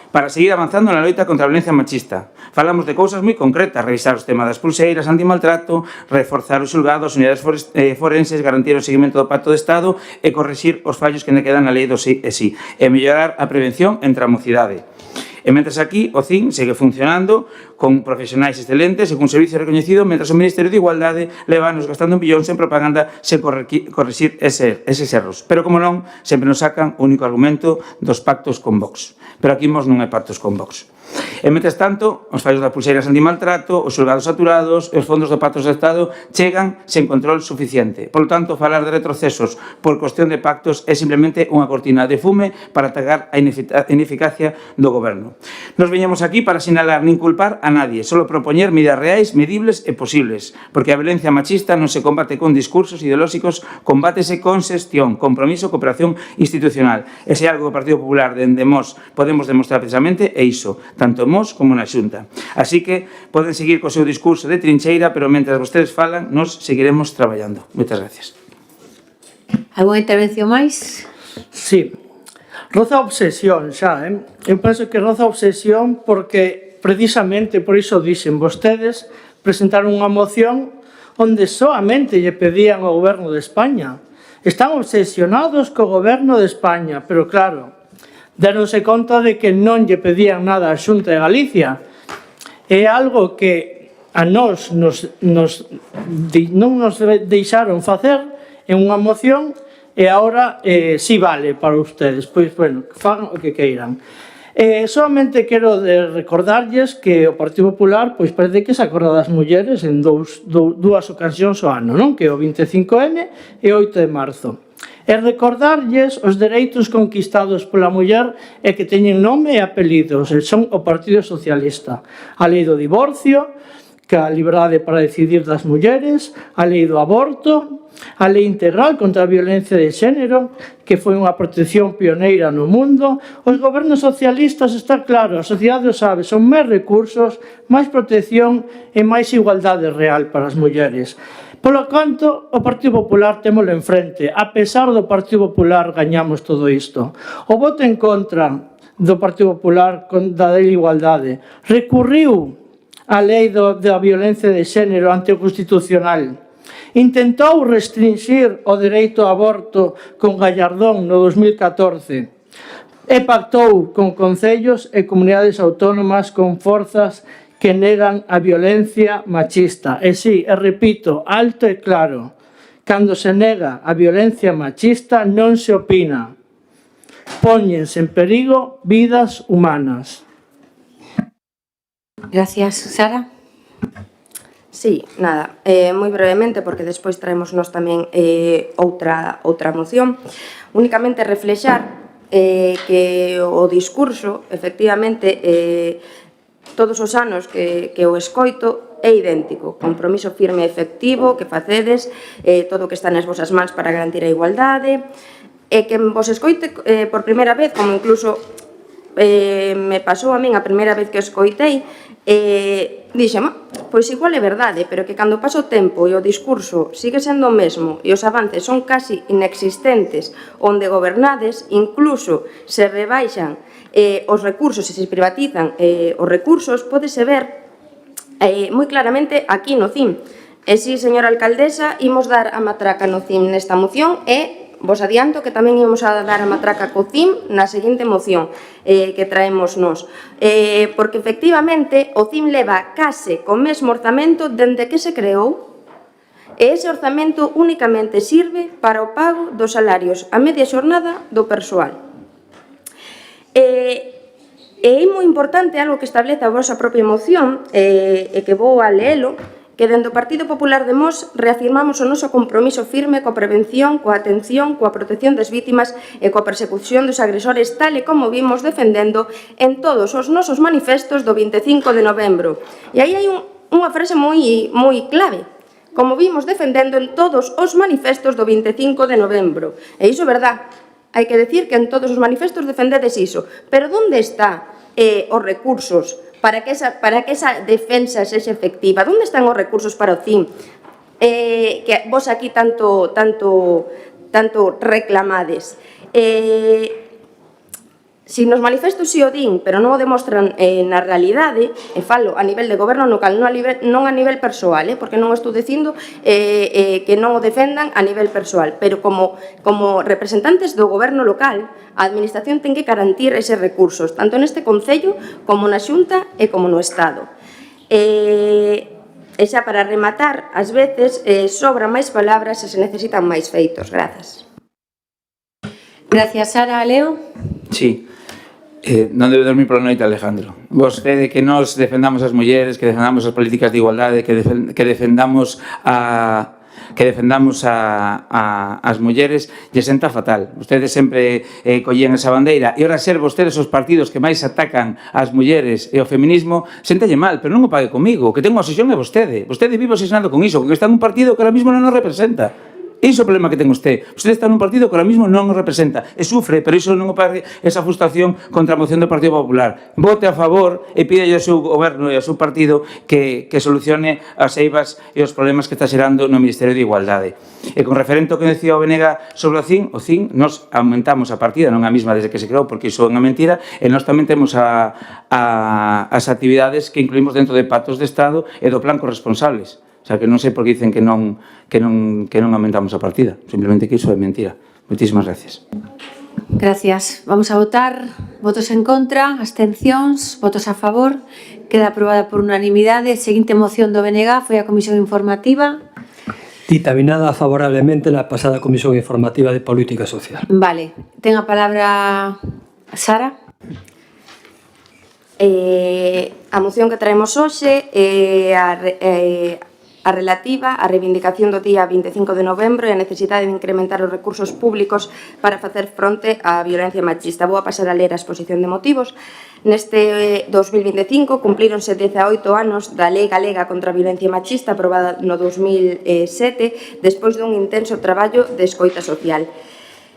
para seguir avanzando na loita contra a violencia machista. Falamos de cousas moi concretas, revisar os temas das pulseiras, antimaltrato, reforzar os xulgados, as unidades forenses, garantir o seguimento do Pacto de Estado e corrixir os fallos que ainda quedan na lei do sí e sí, e mellorar a prevención entre a mocidade. E mentres aquí o CIN segue funcionando con profesionais excelentes e con un servicio recoñecido, mentres o Ministerio de Igualdade levanos gastando billóns en propaganda sen corrixir eses erros. Pero, como non, sempre nos sacan o único argumento dos pactos con Vox. Pero aquí non hai pactos con Vox. E, mentres tanto, os fallos das pulseiras antimaltrato, os xulgados saturados e os fondos do Pacto de Estado chegan sen control suficiente. Por lo tanto, falar de retrocesos por cuestión de pactos é simplemente unha cortina de fume para atacar a ineficacia do Goberno. Nos veñamos aquí para sinalar nin culpar a nadie, solo propoñer medidas reais, medibles e posibles, porque a violencia machista non se combate con discursos ideolóxicos, combátese con xestión, compromiso, cooperación institucional. Ese é algo que o Partido Popular dende Mos podemos demostrar precisamente é iso, tanto Mos como na Xunta. Así que poden seguir co seu discurso de trincheira, pero mentre vostedes falan, nos seguiremos traballando. Moitas gracias. Alguna intervención máis? Sí. Roza obsesión xa, Eu penso que roza obsesión porque precisamente por iso dixen vostedes presentaron unha moción onde soamente lle pedían ao Goberno de España. Están obsesionados co Goberno de España, pero claro, deronse conta de que non lle pedían nada a Xunta de Galicia. É algo que a nós non nos deixaron facer en unha moción e agora si vale para ustedes. Pois, bueno, que fagan o que queiran. Solamente quero recordarlles que o Partido Popular pois parece que se acorda das mulleres en dúas ocasións ao ano, non? Que é o 25N e o 8 de marzo. E recordarlles os dereitos conquistados pola muller e que teñen nome e apelidos, e son o Partido Socialista. A lei do divorcio, que a liberdade para decidir das mulleres, a lei do aborto, a lei integral contra a violencia de xénero, que foi unha protección pioneira no mundo. Os gobernos socialistas, está claro, a sociedade o sabe, son máis recursos, máis protección e máis igualdade real para as mulleres. Polo tanto, o Partido Popular témolo enfrente. A pesar do Partido Popular, gañamos todo isto. O voto en contra do Partido Popular da lei de igualdade recurriu a lei da violencia de xénero ante o Constitucional. Intentou restringir o dereito ao aborto con Gallardón no 2014 e pactou con concellos e comunidades autónomas con forzas que negan a violencia machista. E si, e repito, alto e claro, cando se nega a violencia machista non se opina. Póñense en perigo vidas humanas. Gracias. Sara? Sí, nada, moi brevemente, porque despois traemos nós tamén outra moción. Únicamente reflexar que o discurso, efectivamente, todos os anos que o escoito é idéntico, compromiso firme e efectivo que facedes, todo o que está nas vosas mans para garantir a igualdade, e que vos escoite por primeira vez, como incluso me pasou a min a primeira vez que o escoitei, dixen, pois igual é verdade, pero que cando pasa o tempo e o discurso sigue sendo o mesmo e os avances son casi inexistentes onde gobernades, incluso se rebaixan os recursos, se privatizan os recursos, pódese ver moi claramente aquí no CIM. E si, señora alcaldesa, imos dar a matraca no CIM nesta moción e vos adianto que tamén imos a dar a matraca co CIM na seguinte moción que traemos nós. Porque, efectivamente, o CIM leva case co mesmo orzamento dende que se creou e ese orzamento únicamente sirve para o pago dos salarios a media xornada do persoal. E é moi importante algo que establece a vosa propia moción e que vou a leelo, que dende o Partido Popular de Mos reafirmamos o noso compromiso firme coa prevención, coa atención, coa protección das vítimas e coa persecución dos agresores, tal e como vimos defendendo en todos os nosos manifestos do 25 de novembro. E aí hai unha frase moi clave, como vimos defendendo en todos os manifestos do 25 de novembro. E iso é verdad, hai que decir que en todos os manifestos defendedes iso, pero onde está os recursos para que esa defensa sexa efectiva? Onde están os recursos para o CIM? Que vos aquí tanto reclamades. Si nos manifestos si o din, pero non o demostran na realidade, e falo a nivel de goberno local, non a nivel persoal, porque non estou dicindo que non o defendan a nivel persoal, pero como representantes do goberno local, a administración ten que garantir eses recursos, tanto neste Concello como na Xunta e como no Estado. E xa para rematar, ás veces sobran máis palabras e se necesitan máis feitos. Grazas. Gracias, Sara. Leo? Sí. Non debe dormir pola noite, Alejandro. Vos de que nos defendamos as mulleres, que defendamos as políticas de igualdade, que defendamos as mulleres, lle senta fatal. Vostedes sempre collían esa bandeira e ora ser vostedes os partidos que máis atacan as mulleres e o feminismo, séntalle mal, pero non o pague comigo, que ten unha obsesión é vostede. Vostede vive obsesionado con iso, que está nun partido que ahora mismo non nos representa. Iso é o problema que ten usted. Usted está nun partido que ahora mismo non o representa e sufre, pero iso non o pague esa frustración contra a moción do Partido Popular. Vote a favor e pídelle ao seu goberno e ao seu partido que solucione as eivas e os problemas que está xerando no Ministerio de Igualdade. E con referente ao que decía o Benega sobre o CIM, nos aumentamos a partida, non a mesma desde que se creou, porque iso é unha mentira, e nos tamén temos as actividades que incluímos dentro de pactos de Estado e do plan corresponsables. O sea, que non sei por que dicen que non aumentamos a partida. Simplemente que iso é mentira. Moitísimas gracias. Gracias. Vamos a votar. Votos en contra, abstencións, votos a favor. Queda aprobada por unanimidade. Seguinte moción do BNG foi a Comisión Informativa. Dictaminada favorablemente na pasada Comisión Informativa de Política Social. Vale. Ten a palabra Sara. A moción que traemos hoxe é a relativa á reivindicación do día 25 de novembro e a necesidade de incrementar os recursos públicos para facer fronte á violencia machista. Vou a pasar a ler a exposición de motivos. Neste 2025 cumplíronse 18 anos da Lei Galega contra a Violencia Machista aprobada no 2007 despois dun intenso traballo de escoita social.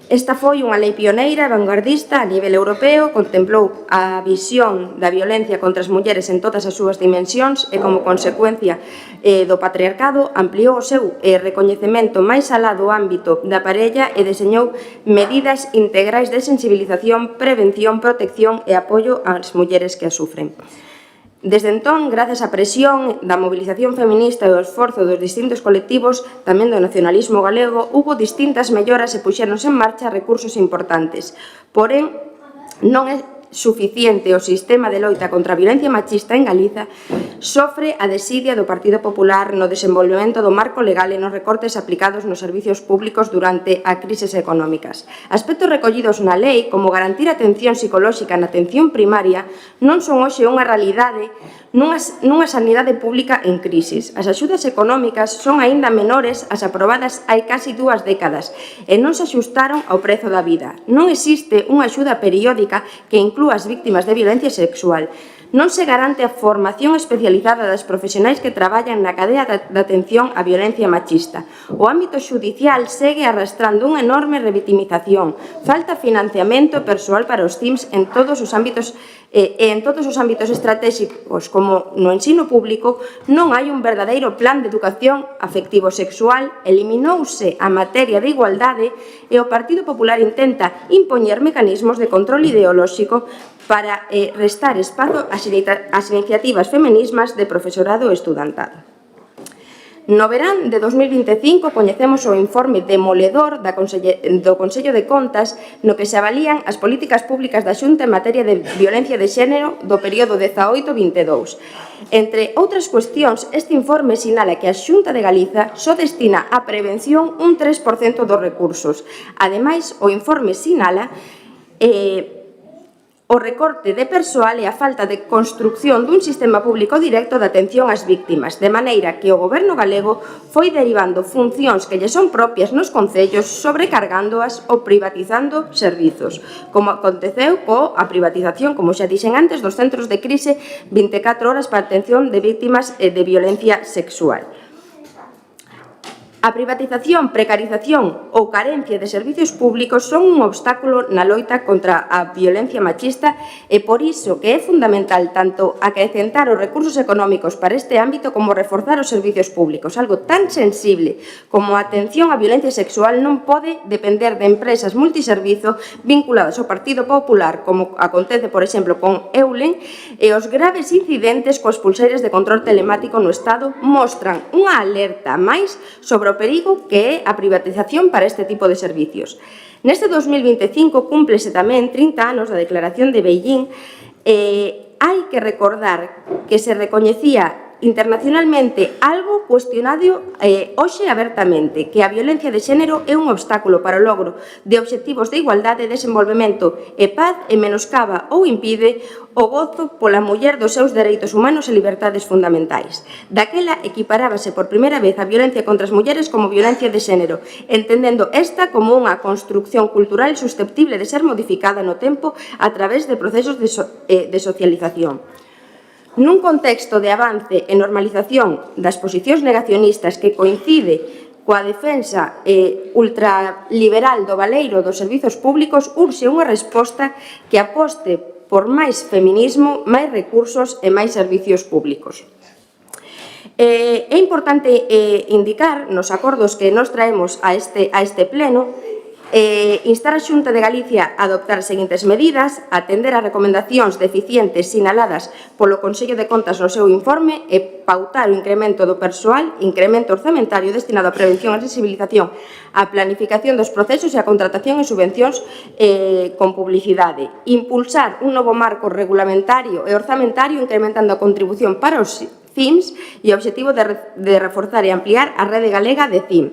Esta foi unha lei pioneira e vanguardista a nivel europeo, contemplou a visión da violencia contra as mulleres en todas as súas dimensións e, como consecuencia do patriarcado, ampliou o seu recoñecemento máis alá do ámbito da parella e deseñou medidas integrais de sensibilización, prevención, protección e apoio ás mulleres que a sufren. Desde entón, grazas á presión da mobilización feminista e o esforzo dos distintos colectivos, tamén do nacionalismo galego, hubo distintas melloras e puxéronse en marcha recursos importantes. Porén, non é suficiente o sistema de loita contra a violencia machista en Galiza, sofre a desidia do Partido Popular no desenvolvemento do marco legal e nos recortes aplicados nos servicios públicos durante a crises económicas. Aspectos recollidos na lei, como garantir atención psicolóxica na atención primaria, non son hoxe unha realidade nunha sanidade pública en crisis. As axudas económicas son aínda menores as aprobadas hai casi 2 décadas e non se axustaron ao prezo da vida. Non existe unha axuda periódica que inclúa as víctimas de violencia sexual. Non se garante a formación especializada das profesionais que traballan na cadea de atención á violencia machista. O ámbito xudicial segue arrastrando unha enorme revitimización. Falta financiamento persoal para os CIMs en todos os ámbitos estratégicos, como no ensino público, non hai un verdadeiro plan de educación afectivo-sexual, eliminouse a materia de igualdade e o Partido Popular intenta impoñer mecanismos de control ideolóxico para restar espazo ás iniciativas feminismas de profesorado estudantado. No verán de 2025 coñecemos o informe demoledor do Consello de Contas no que se avalían as políticas públicas da Xunta en materia de violencia de xénero do período 18-22. Entre outras cuestións, este informe sinala que a Xunta de Galiza só destina a prevención un 3% dos recursos. Ademais, o informe sinala o recorte de persoal e a falta de construcción dun sistema público directo de atención ás víctimas, de maneira que o Goberno galego foi derivando funcións que lle son propias nos concellos, sobrecargándoas ou privatizando servizos, como aconteceu coa privatización, como xa dixen antes, dos centros de crise 24 horas para a atención de víctimas de violencia sexual. A privatización, precarización ou carencia de servicios públicos son un obstáculo na loita contra a violencia machista e por iso que é fundamental tanto acrecentar os recursos económicos para este ámbito como reforzar os servicios públicos. Algo tan sensible como a atención á violencia sexual non pode depender de empresas multiservizo vinculadas ao Partido Popular, como acontece, por exemplo, con Eulen, e os graves incidentes coas pulseiras de control telemático no Estado mostran unha alerta máis sobre o perigo que é a privatización para este tipo de servicios. Neste 2025 cúmplese tamén 30 anos da Declaración de Beijing e hai que recordar que se recoñecía internacionalmente algo cuestionado hoxe abertamente, que a violencia de xénero é un obstáculo para o logro de obxectivos de igualdade, desenvolvemento e paz e menoscaba ou impide o gozo pola muller dos seus dereitos humanos e libertades fundamentais. Daquela equiparábase por primeira vez a violencia contra as mulleres como violencia de xénero, entendendo esta como unha construcción cultural susceptible de ser modificada no tempo a través de procesos de socialización. Nun contexto de avance e normalización das posicións negacionistas que coincide coa defensa ultraliberal do baleiro dos servizos públicos, urxe unha resposta que aposte por máis feminismo, máis recursos e máis servicios públicos. É importante indicar nos acordos que nos traemos a este pleno instar a Xunta de Galicia a adoptar as seguintes medidas, atender as recomendacións deficientes sinaladas polo Consello de Contas no seu informe e pautar o incremento do persoal, incremento orzamentario destinado á prevención e sensibilización, á planificación dos procesos e á contratación e subvencións con publicidade. Impulsar un novo marco regulamentario e orzamentario incrementando a contribución para os CIMs e o obxectivo de reforzar e ampliar a rede galega de CIM.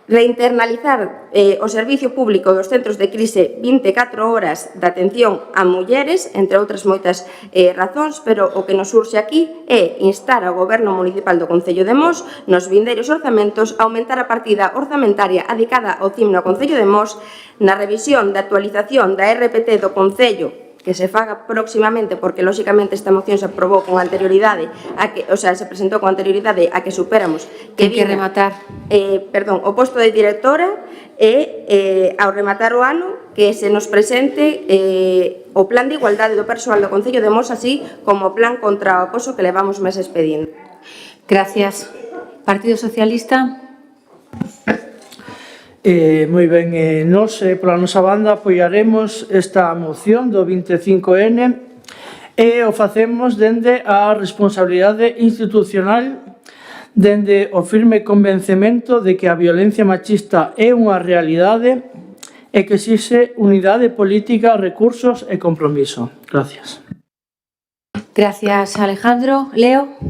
Reinternalizar o servicio público dos centros de crise 24 horas de atención a mulleres, entre outras moitas razóns, pero o que nos surxe aquí é instar ao Goberno Municipal do Concello de Mos nos vindeiros orzamentos a aumentar a partida orzamentaria adicada ao CIM no Concello de Mos na revisión da actualización da RPT do Concello que se faga próximamente, porque lóxicamente esta moción se aprobou con anterioridade, se presentou con anterioridade a que superamos que rematar o posto de directora e ao rematar o ano que se nos presente o plan de igualdade do persoal do Concello de Mos, así como o plan contra o acoso que levamos meses pedindo. Gracias. Partido Socialista. Moi ben, nós, pola nosa banda, apoiaremos esta moción do 25N e o facemos dende a responsabilidade institucional, dende o firme convencemento de que a violencia machista é unha realidade e que exixe unidade política, recursos e compromiso. Gracias. Gracias, Alejandro. Leo.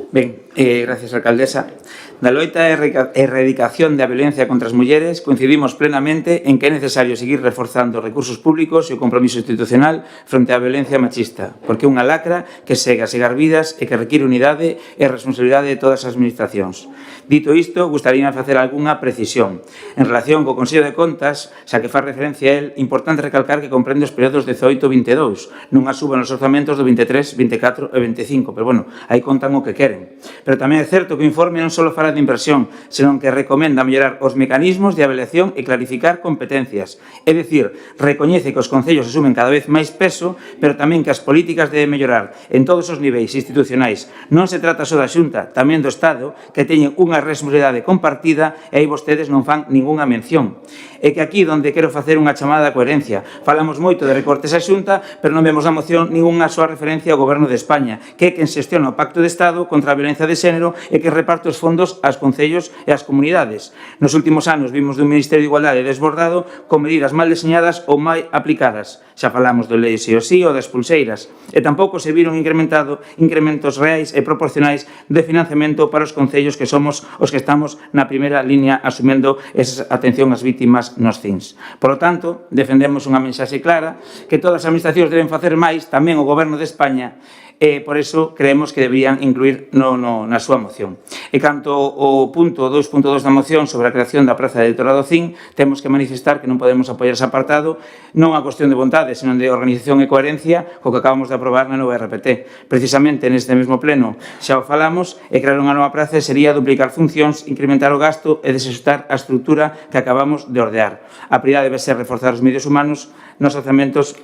Ben, gracias, alcaldesa. Na loita e erradicación da violencia contra as mulleres coincidimos plenamente en que é necesario seguir reforzando os recursos públicos e o compromiso institucional fronte á violencia machista, porque é unha lacra que segue a segar vidas e que require unidade e responsabilidade de todas as administracións. Dito isto, gustaríame facer algunha precisión. En relación co Consello de Contas, xa que faz referencia a él, importante recalcar que comprende os períodos 18-22, non a suba nos orzamentos do 23, 24 e 25, pero bueno, aí contan o que queren. Pero tamén é certo que o informe non só fala voluntade de inversión, senón que recomenda mellorar os mecanismos de avaliación e clarificar competencias. É dicir, recoñece que os concellos asumen cada vez máis peso, pero tamén que as políticas deben mellorar en todos os niveis institucionais. Non se trata só da Xunta, tamén do Estado, que teñen unha responsabilidade compartida e aí vostedes non fan ningunha mención. É que aquí onde quero facer unha chamada á coherencia. Falamos moito de recortes á Xunta, pero non vemos na moción ningunha soa referencia ao Goberno de España, que é quen xestiona o Pacto de Estado contra a violencia de xénero e que reparte os fondos aos concellos e ás comunidades. Nos últimos anos vimos dun Ministerio de Igualdade desbordado con medidas mal deseñadas ou mal aplicadas. Xa falamos do lei sí o sí ou das pulseiras. E tampouco se viron incrementos reais e proporcionais de financiamento para os concellos que somos os que estamos na primeira línea asumendo esa atención ás vítimas nos CINS. Por lo tanto, defendemos unha mensaxe clara que todas as administracións deben facer máis, tamén o Goberno de España, e por eso creemos que deberían incluir na súa moción. E canto ao punto 2.2 da moción sobre a creación da praza de editora do CIN, temos que manifestar que non podemos apoiar ese apartado, non a cuestión de vontade, senón de organización e coherencia co que acabamos de aprobar na nova RPT. Precisamente neste mesmo pleno xa o falamos, e crear unha nova praza sería duplicar funcións, incrementar o gasto e desajustar a estrutura que acabamos de ordear. A prioridade debe ser reforzar os medios humanos nos orzamentarios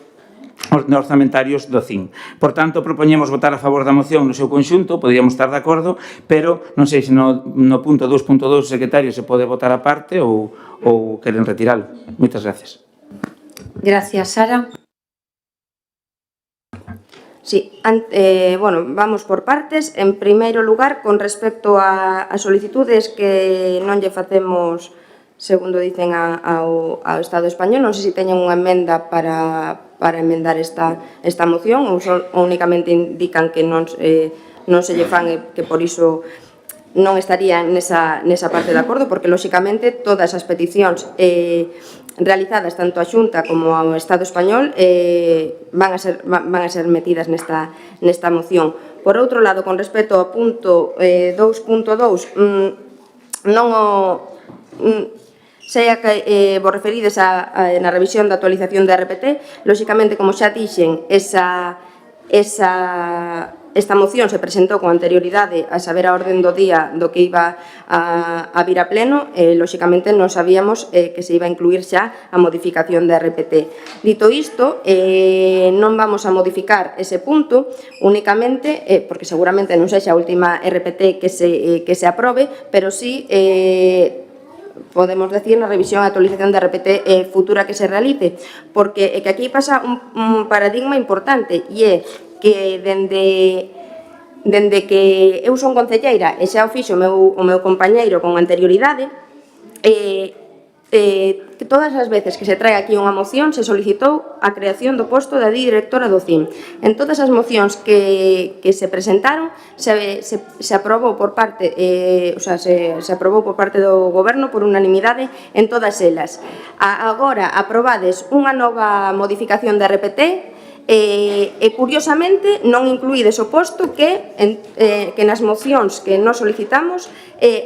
do CIN. Por tanto, propoñemos votar a favor da moción no seu conxunto, poderíamos estar de acordo, pero non sei se no punto 2.2 o secretario se pode votar a parte ou queren retiralo. Moitas gracias. Gracias, Sara. Sí, bueno, vamos por partes. En primeiro lugar, con respecto a solicitudes que non lle facemos, segundo dicen, ao Estado español, non sei se teñen unha emenda para emendar esta moción ou únicamente indican que non se lle fan e que por iso non estaría nesa parte de acordo, porque, lóxicamente, todas as peticións realizadas tanto a Xunta como ao Estado español van a ser metidas nesta moción. Por outro lado, con respecto ao punto 2.2, non sea que vos referides na revisión da actualización da RPT, lóxicamente, como xa dixen, esta moción se presentou con anterioridade a saber a orden do día do que iba a vir a pleno, e lóxicamente non sabíamos que se iba a incluir xa a modificación da RPT. Dito isto, non vamos a modificar ese punto únicamente, porque seguramente non sexa a última RPT que se aprobe, pero sí podemos decir na revisión e actualización da RPT futura que se realice, porque é que aquí pasa un paradigma importante, e é que dende que eu son concelleira e xa o fixo o meu compañeiro con anterioridade, que todas as veces que se trae aquí unha moción se solicitou a creación do posto da directora do CIN. En todas as mocións que se presentaron se aprobou por parte se aprobou por parte do Goberno por unanimidade en todas elas. Agora aprobades unha nova modificación da RPT e curiosamente non incluídes o posto que nas mocións que nos solicitamos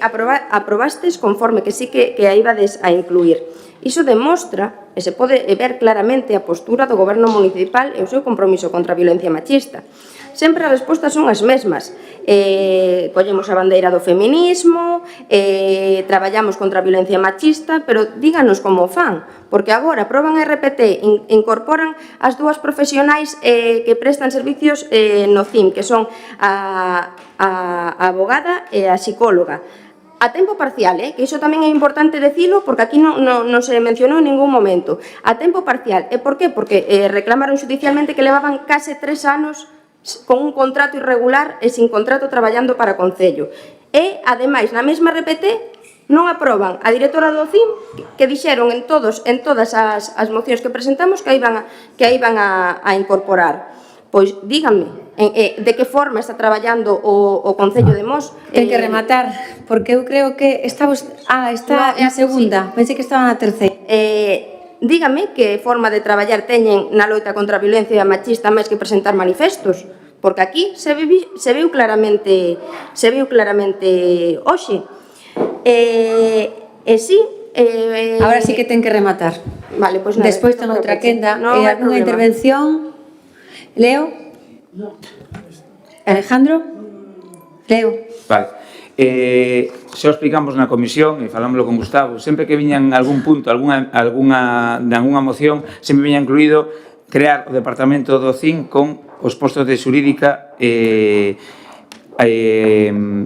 aprobastes conforme que sí que a ibades a incluir. Iso demostra, e se pode ver claramente, a postura do Goberno municipal e o seu compromiso contra a violencia machista. Sempre as respostas son as mesmas. Collemos a bandeira do feminismo, traballamos contra a violencia machista, pero díganos como fan, porque agora aproban a RPT, incorporan as dúas profesionais que prestan servicios no CIM, que son a abogada e a psicóloga. A tempo parcial, que iso tamén é importante decilo, porque aquí non se mencionou en ningún momento. A tempo parcial. E por qué? Porque reclamaron judicialmente que levaban case 3 anos con un contrato irregular e sin contrato traballando para o Concello. E, ademais, na mesma RPT, non aproban a directora do CIM, que dixeron en todas as mocións que presentamos que a iban a incorporar. Pois díganme, de que forma está traballando o Concello de Mos? Ten que rematar, porque eu creo que estamos... está na segunda, pensei que estaba na terceira. Dígame que forma de traballar teñen na loita contra a violencia machista máis que presentar manifestos, porque aquí se viu claramente hoxe. Sí... Agora sí que ten que rematar. Vale, pois nada. Despois ten outra quenda. Alguna intervención? Leo? Alejandro? Leo? Vale. Se o explicamos na comisión, e falámoslo con Gustavo, sempre que viñan algún punto, de algunha moción, sempre viña incluído crear o departamento do CIN con os postos de xurídica,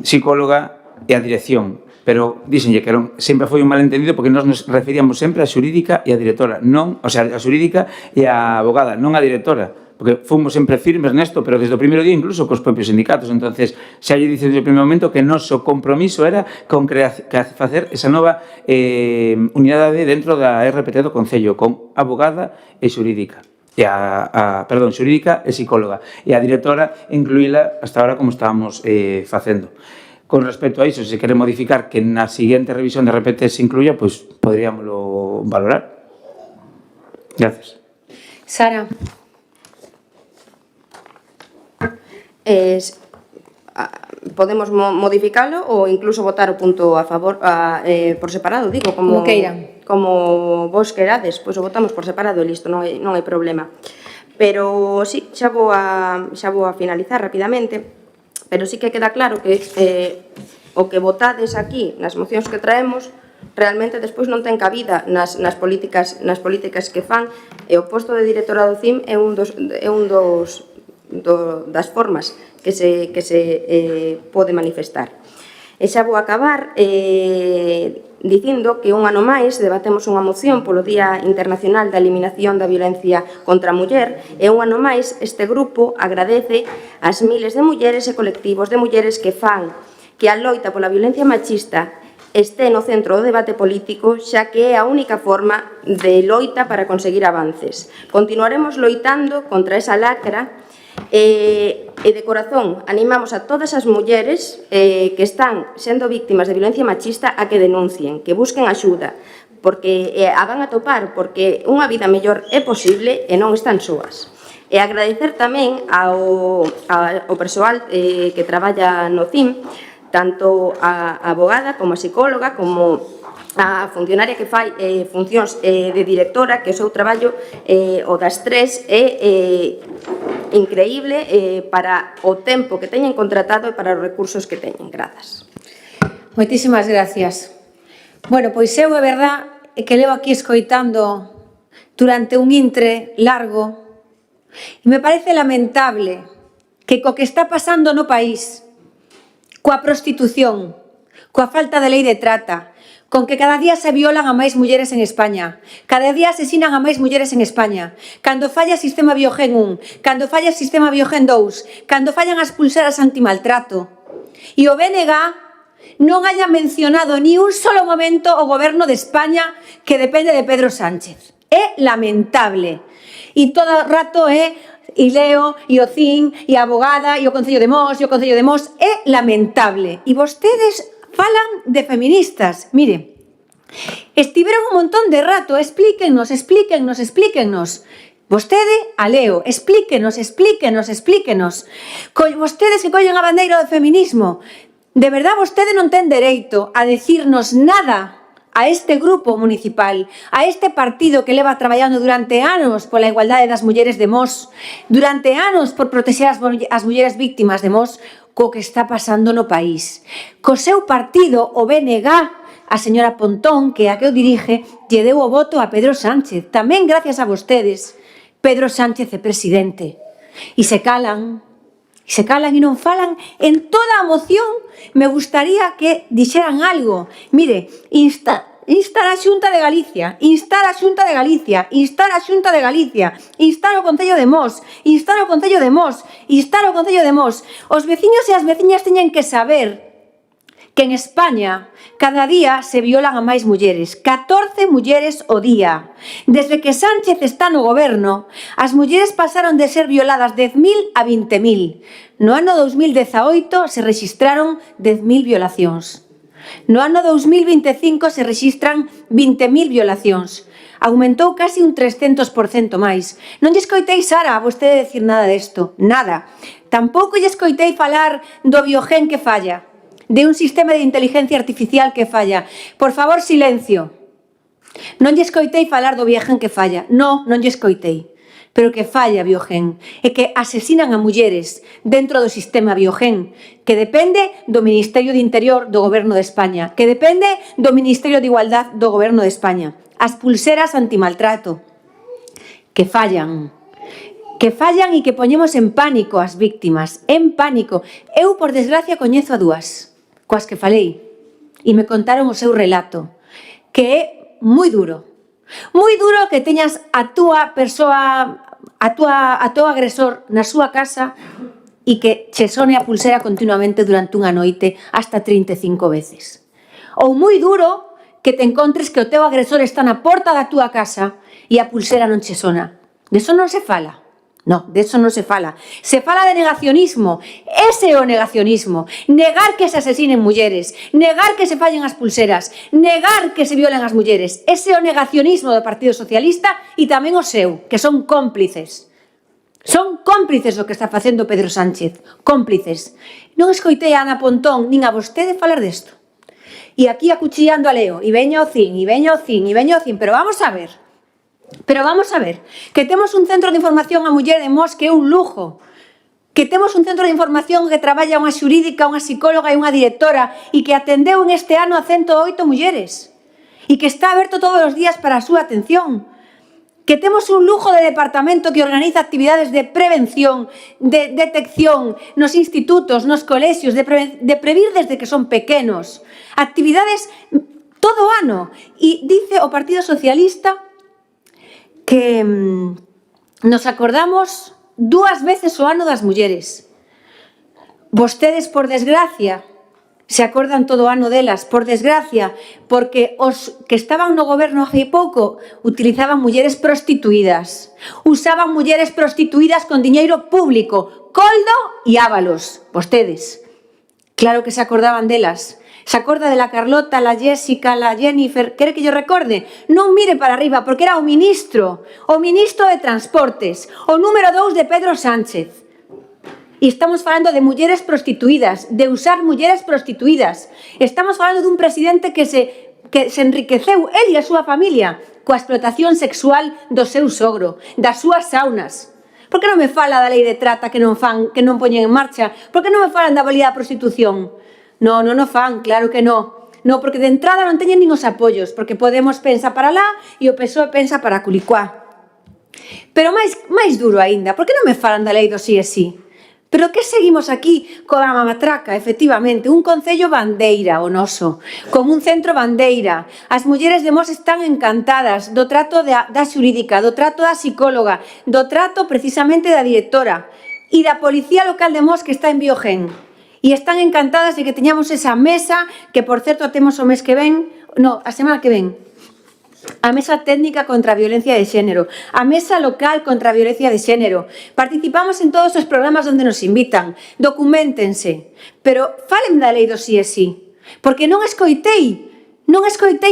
psicóloga e a dirección. Pero díxenlle que sempre foi un malentendido porque nós nos referíamos sempre a xurídica e a directora, non, o sea, a xurídica e a abogada, non a directora, porque fomos sempre firmes nesto, pero desde o primeiro día incluso cos propios sindicatos. Entonces, xa lle dice desde o primeiro momento que noso compromiso era con facer esa nova unidade dentro da RPT do Concello, con abogada e xurídica. Xurídica e psicóloga. E a directora incluíla hasta ahora como estábamos facendo. Con respecto a iso, se quere modificar que na siguiente revisión de RPT se incluya, pois poderíamoslo valorar. Gracias. Sara. Podemos modificalo ou incluso votar o punto a favor por separado, digo, como queiran. Como vos querades, pois o votamos por separado e listo, non hai problema. Pero sí, xa vou a finalizar rapidamente. Pero sí que queda claro que o que votades aquí nas mocións que traemos realmente despois non ten cabida nas políticas que fan, e o posto de directora do CIM é un das formas que se pode manifestar. E xa vou acabar dicindo que un ano máis debatemos unha moción polo Día Internacional da Eliminación da Violencia contra a Muller, e un ano máis este grupo agradece ás miles de mulleres e colectivos de mulleres que fan que a loita pola violencia machista este no centro do debate político, xa que é a única forma de loita para conseguir avances. Continuaremos loitando contra esa lacra e de corazón animamos a todas as mulleres que están sendo víctimas de violencia machista a que denuncien, que busquen axuda, porque a van a topar, porque unha vida mellor é posible e non están soas. E agradecer tamén ao persoal que traballa no CIM, tanto a abogada como a psicóloga, como a funcionaria que fai funcións de directora, que o seu traballo, o das tres, é increíble para o tempo que teñen contratado e para os recursos que teñen. Grazas. Moitísimas gracias. Bueno, pois eu é verdad que levo aquí escoitando durante un intre largo e me parece lamentable que co que está pasando no país, coa prostitución, coa falta de lei de trata, con que cada día se violan a máis mulleres en España, cada día asesinan a máis mulleres en España, cando falla o sistema Biogen 1, cando falla o sistema Biogen 2, cando fallan as pulseras antimaltrato, e o BNG non haya mencionado ni un solo momento o goberno de España que depende de Pedro Sánchez. É lamentable. E todo o rato é e leo, e o CIN, e a abogada, e o Concello de Mos, e o Concello de Mos. É lamentable. E vostedes falan de feministas. Mire, estiveron un montón de rato, explíquennos. Vostede, a leo, explíquenos. Vostedes que collen a bandeira do feminismo, de verdad vostede non ten dereito a decirnos nada a este grupo municipal, a este partido que leva traballando durante anos pola igualdade das mulleres de Mos, durante anos por protexer as mulleres víctimas de Mos, co que está pasando no país. Co seu partido, o BNG, a señora Pontón, que é a que o dirige, lle deu o voto a Pedro Sánchez. Tamén gracias a vostedes, Pedro Sánchez é presidente. E se calan e non falan en toda a moción. Me gustaría que dixeran algo. Mire, instar a Xunta de Galicia, instar ao Concello de Mos, Os veciños e as veciñas teñen que saber que en España cada día se violan a máis mulleres, 14 mulleres ao día. Desde que Sánchez está no goberno, as mulleres pasaron de ser violadas 10.000 a 20.000. No ano 2018 se rexistraron 10.000 violacións. No ano 2025 se rexistran 20.000 violacións. Aumentou casi un 300% máis. Non lle escoitei, Sara, a vostede decir nada desto. Nada. Tampouco lle escoitei falar do Biogen que falla, de un sistema de inteligencia artificial que falla. Por favor, silencio. Non lle escoitei falar do Biogen que falla. Non lle escoitei. pero que falla Biogen e que asesinan a mulleres dentro do sistema Biogen, que depende do Ministerio de Interior do Goberno de España, que depende do Ministerio de Igualdad do Goberno de España, as pulseras antimaltrato, que fallan e que poñemos en pánico as víctimas, en pánico. Eu, por desgracia, coñezo a dúas, coas que falei, e me contaron o seu relato, que é moi duro que teñas a túa persoa, a teu agresor na súa casa e que che sone a pulsera continuamente durante unha noite hasta 35 veces. Ou moi duro que te encontres que o teu agresor está na porta da túa casa e a pulsera non che sona. De eso non se fala. No, de eso non se fala. Se fala de negacionismo. Ese é o negacionismo. Negar que se asesinen mulleres, negar que se fallen as pulseras, negar que se violen as mulleres. Ese é o negacionismo do Partido Socialista e tamén o seu, que son cómplices. Son cómplices do que está facendo Pedro Sánchez. Cómplices. Non escoitei a Ana Pontón nin a vostede falar desto. E aquí acuchillando a Leo, e veña o CIN, e veña o CIN, e veña o CIN, pero vamos a ver, que temos un centro de información a muller de Mos que é un lujo, que temos un centro de información que traballa unha xurídica, unha psicóloga e unha directora e que atendeu en este ano a 108 mulleres e que está aberto todos os días para a súa atención, que temos un lujo de departamento que organiza actividades de prevención, de detección nos institutos, nos colexios, de previr desde que son pequenos, actividades todo o ano. E dice o Partido Socialista que nos acordamos 2 veces o ano das mulleres. Vostedes, por desgracia, se acordan todo o ano delas, por desgracia, porque os que estaban no goberno hai pouco utilizaban mulleres prostituídas, usaban mulleres prostituídas con diñeiro público, Coldo e Ábalos, vostedes. Claro que se acordaban delas. Se acorda de la Carlota, la Jessica, la Jennifer, quere que yo recorde? Non mire para arriba, porque era o ministro de Transportes, o número 2 de Pedro Sánchez. E estamos falando de mulleres prostituídas, de usar mulleres prostituídas. Estamos falando dun presidente que se enriqueceu, el e a súa familia, coa explotación sexual do seu sogro, das súas saunas. Por que non me fala da lei de trata que non poñen en marcha? Por que non me falan da abolida da prostitución? Non fan, claro que non. Non, porque de entrada non teñen nin os apoios, porque Podemos pensa para lá e o PSOE pensa para Culicuá. Pero máis duro aínda, por que non me falan da lei do sí e sí? Pero que seguimos aquí coa matraca, efectivamente, un concello bandeira o noso, con un centro bandeira. As mulleres de Mos están encantadas do trato da xurídica, do trato da psicóloga, do trato precisamente da directora e da Policía Local de Mos que está en Biogen. E están encantadas de que teñamos esa mesa, que por certo temos o mes que ven, a semana que ven, a Mesa Técnica contra a Violencia de Xénero, a Mesa Local contra a Violencia de Xénero. Participamos en todos os programas onde nos invitan. Documentense. Pero falen da lei do sí e sí. Porque non escoitei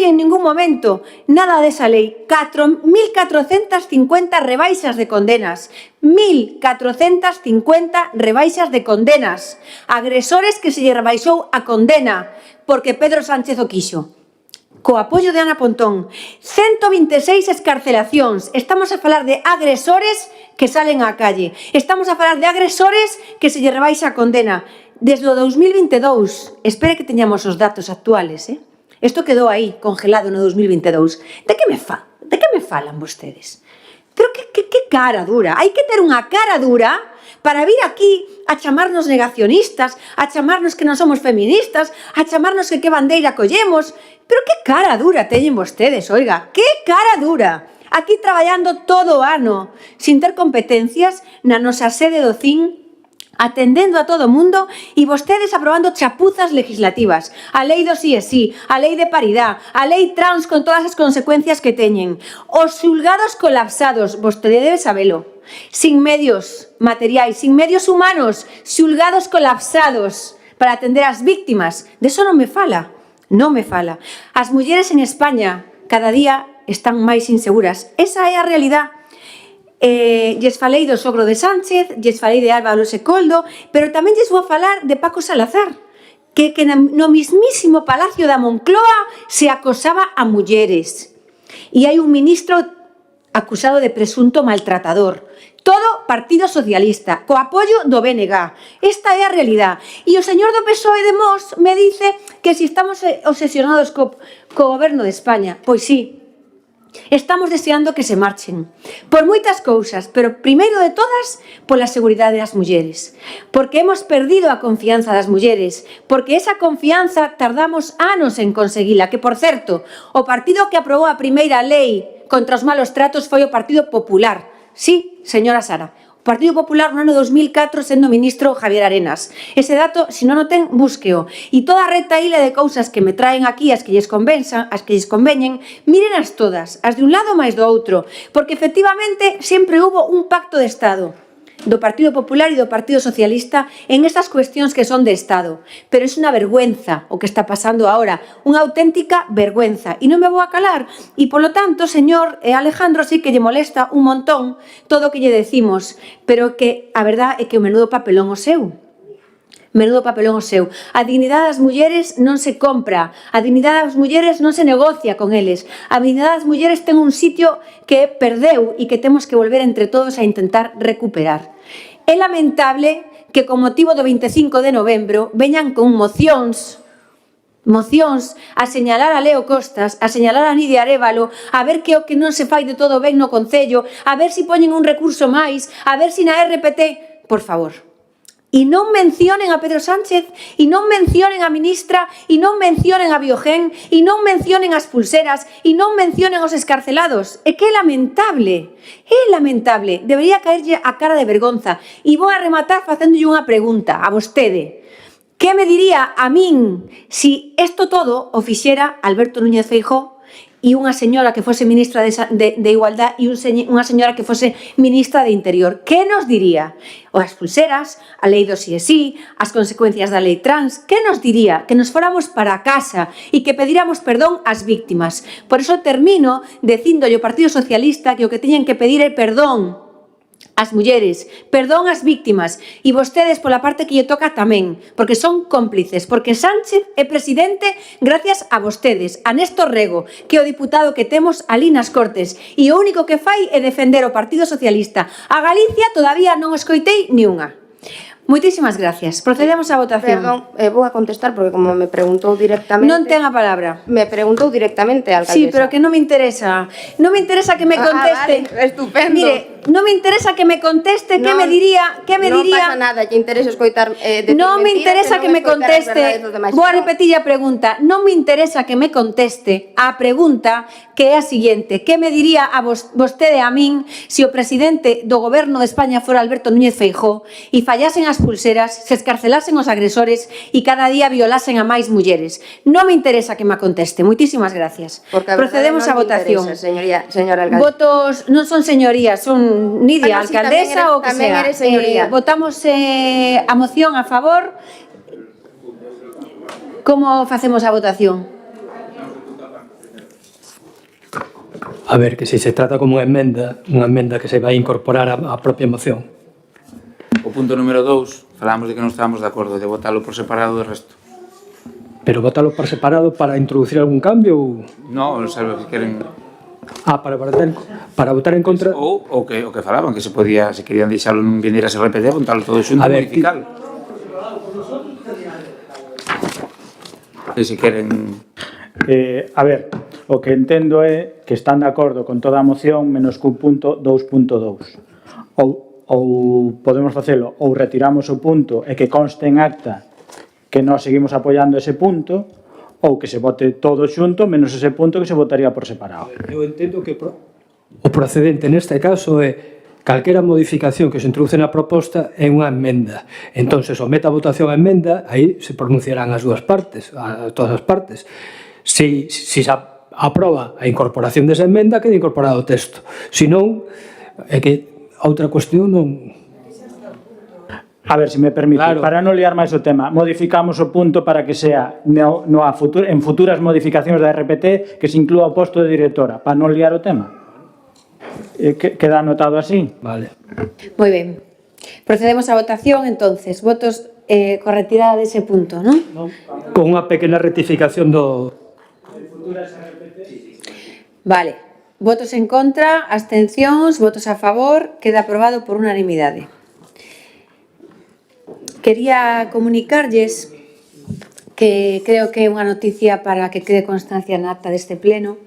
en ningún momento nada desa lei. 1.450 rebaixas de condenas. 1.450 rebaixas de condenas. Agresores que se lle rebaixou a condena porque Pedro Sánchez o quixo. Co apoio de Ana Pontón, 126 escarcelacións. Estamos a falar de agresores que salen á calle. Estamos a falar de agresores que se lle rebaixa a condena. Desde o 2022, espere que teñamos os datos actuales, Isto quedou aí, congelado no 2022. De que me falan vostedes? Pero que cara dura. Hai que ter unha cara dura para vir aquí a chamarnos negacionistas, a chamarnos que non somos feministas, a chamarnos que bandeira collemos. Pero que cara dura teñen vostedes, oiga, que cara dura. Aquí traballando todo o ano, sin ter competencias na nosa sede do CIN, atendendo a todo o mundo e vostedes aprobando chapuzas legislativas. A lei do sí e sí, a lei de paridade, a lei trans con todas as consecuencias que teñen. Os xulgados colapsados, vostede debe sabelo. Sin medios materiais, sin medios humanos, xulgados colapsados para atender as víctimas. De eso non me fala. Non me fala. As mulleres en España cada día están máis inseguras. Esa é a realidade. Lles falei do sogro de Sánchez, lles falei de Ábalos e Coldo, pero tamén lles vou falar de Paco Salazar, que no mismísimo Palacio da Moncloa se acosaba a mulleres. E hai un ministro acusado de presunto maltratador. Todo Partido Socialista, co apoio do BNG. Esta é a realidade. E o señor do PSOE de Mos me dice que si estamos obsesionados co goberno de España. Pois sí, estamos deseando que se marchen. Por moitas cousas, pero primeiro de todas, pola seguridade das mulleres. Porque hemos perdido a confianza das mulleres. Porque esa confianza tardamos anos en conseguila. Que, por certo, o partido que aprobou a primeira lei contra os malos tratos foi o Partido Popular. Sí, señora Sara. O Partido Popular no ano 2004 sendo ministro Javier Arenas. Ese dato, se non o ten, búsqueo. E toda a retaíla de cousas que me traen aquí, as que lles convenzan, as que lles conveñen, mírenas todas, as de un lado máis do outro, porque efectivamente sempre hubo un pacto de Estado do Partido Popular e do Partido Socialista en estas cuestións que son de Estado. Pero é unha vergüenza o que está pasando ahora, unha auténtica vergüenza. E non me vou a calar. E, polo tanto, señor Alejandro, sí que lle molesta un montón todo o que lle decimos, pero que a verdad é que o menudo papelón o seu. Menudo papelón o seu. A dignidade das mulleres non se compra, a dignidade das mulleres non se negocia con eles. A dignidade das mulleres ten un sitio que perdeu e que temos que volver entre todos a intentar recuperar. É lamentable que con motivo do 25 de novembro veñan con mocións a señalar a Leo Costas, a señalar a Nidia Arévalo, a ver que o que non se fai de todo ben no Concello, a ver se poñen un recurso máis, a ver se na RPT, por favor. E non mencionen a Pedro Sánchez, e non mencionen a ministra, e non mencionen a Biogen, e non mencionen as pulseras, e non mencionen os escarcelados. É que é lamentable, debería caerlle a cara de vergonza. E vou a rematar facéndolle unha pregunta a vostede. Que me diría a min si isto todo o fixera Alberto Núñez Feijóo e unha señora que fose ministra de Igualdad e unha señora que fose ministra de Interior? Que nos diría? O as pulseras, a lei do sí e sí, as consecuencias da lei trans, que nos diría? Que nos fóramos para casa e que pediramos perdón ás víctimas. Por iso termino dicíndolle ao Partido Socialista que o que teñen que pedir é perdón ás mulleres, perdón ás víctimas e vostedes pola parte que lle toca tamén, porque son cómplices, porque Sánchez é presidente gracias a vostedes, a Néstor Rego, que é o diputado que temos ali nas Cortes, e o único que fai é defender o Partido Socialista. A Galicia todavía non escoitei ni unha. Moitísimas gracias. Procedemos á votación. Perdón, vou a contestar porque como me preguntou directamente... Non ten a palabra. Me preguntou directamente a alcaldesa. Sí, pero que non me interesa. Non me interesa que me conteste. Vale, estupendo. Mire, non me interesa que me conteste que me diría... Non pasa nada, lle interesa escoitar non me interesa que me conteste. Vou a repetir a pregunta. Non me interesa que me conteste a pregunta que é a seguinte. Que me diría a vostede a min se o presidente do goberno de España fora Alberto Núñez Feijóo e fallasen as pulseras, se escarcelasen os agresores e cada día violasen a máis mulleres? Non me interesa que me conteste. Moitísimas gracias. Procedemos á votación. Señora alcaldesa. Votos non son señorías, son Nidia, alcaldesa ou que sea. Votamos a moción a favor. Como facemos a votación? A ver, que se trata como unha emenda que se vai incorporar á propia moción. O punto número 2, falamos de que non estábamos de acordo de votarlo por separado do resto. Pero votalo por separado para introducir algún cambio ou... Non, sabe o que queren... para votar en contra... Ou o que falaban, que se podía, se querían deixalo non vinir a se repetir, votarlo todo xunto e modificalo. E se queren... A ver, o que entendo é que están de acordo con toda a moción menos cun punto 2.2. Ou podemos facelo, ou retiramos o punto e que conste en acta que nós seguimos apoiando ese punto, ou que se vote todo xunto menos ese punto que se votaría por separado. Eu entendo que o procedente neste caso é calquera modificación que se introduce na proposta é unha emenda. Entón, se somete a votación a emenda, aí se pronunciarán as dúas partes, a todas as partes. Si se aproba a incorporación desa emenda, queda incorporado o texto. Se non, é que a outra cuestión non... A ver, se me permite, para non liar máis o tema, modificamos o punto para que sea en futuras modificacións da RPT que se inclúa o posto de directora, para non liar o tema. Queda anotado así? Vale. Moi ben. Procedemos á votación, entonces. Votos con retirada dese punto, non? Con unha pequena rectificación do... Vale. votos en contra, abstencións, votos a favor, queda aprobado por unanimidade. Quería comunicarlles que creo que é unha noticia para que quede constancia na acta deste pleno,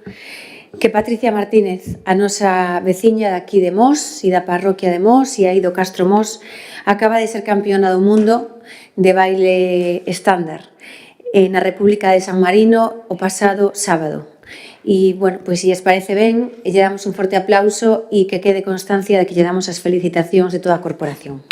que Patricia Martínez, a nosa veciña de aquí de Mos e da parroquia de Mos e aí do Castro Mos, acaba de ser campeona do mundo de baile estándar na República de San Marino o pasado sábado. E, bueno, pois se lles parece ben, lle damos un forte aplauso e que quede constancia de que lle damos as felicitacións de toda a corporación.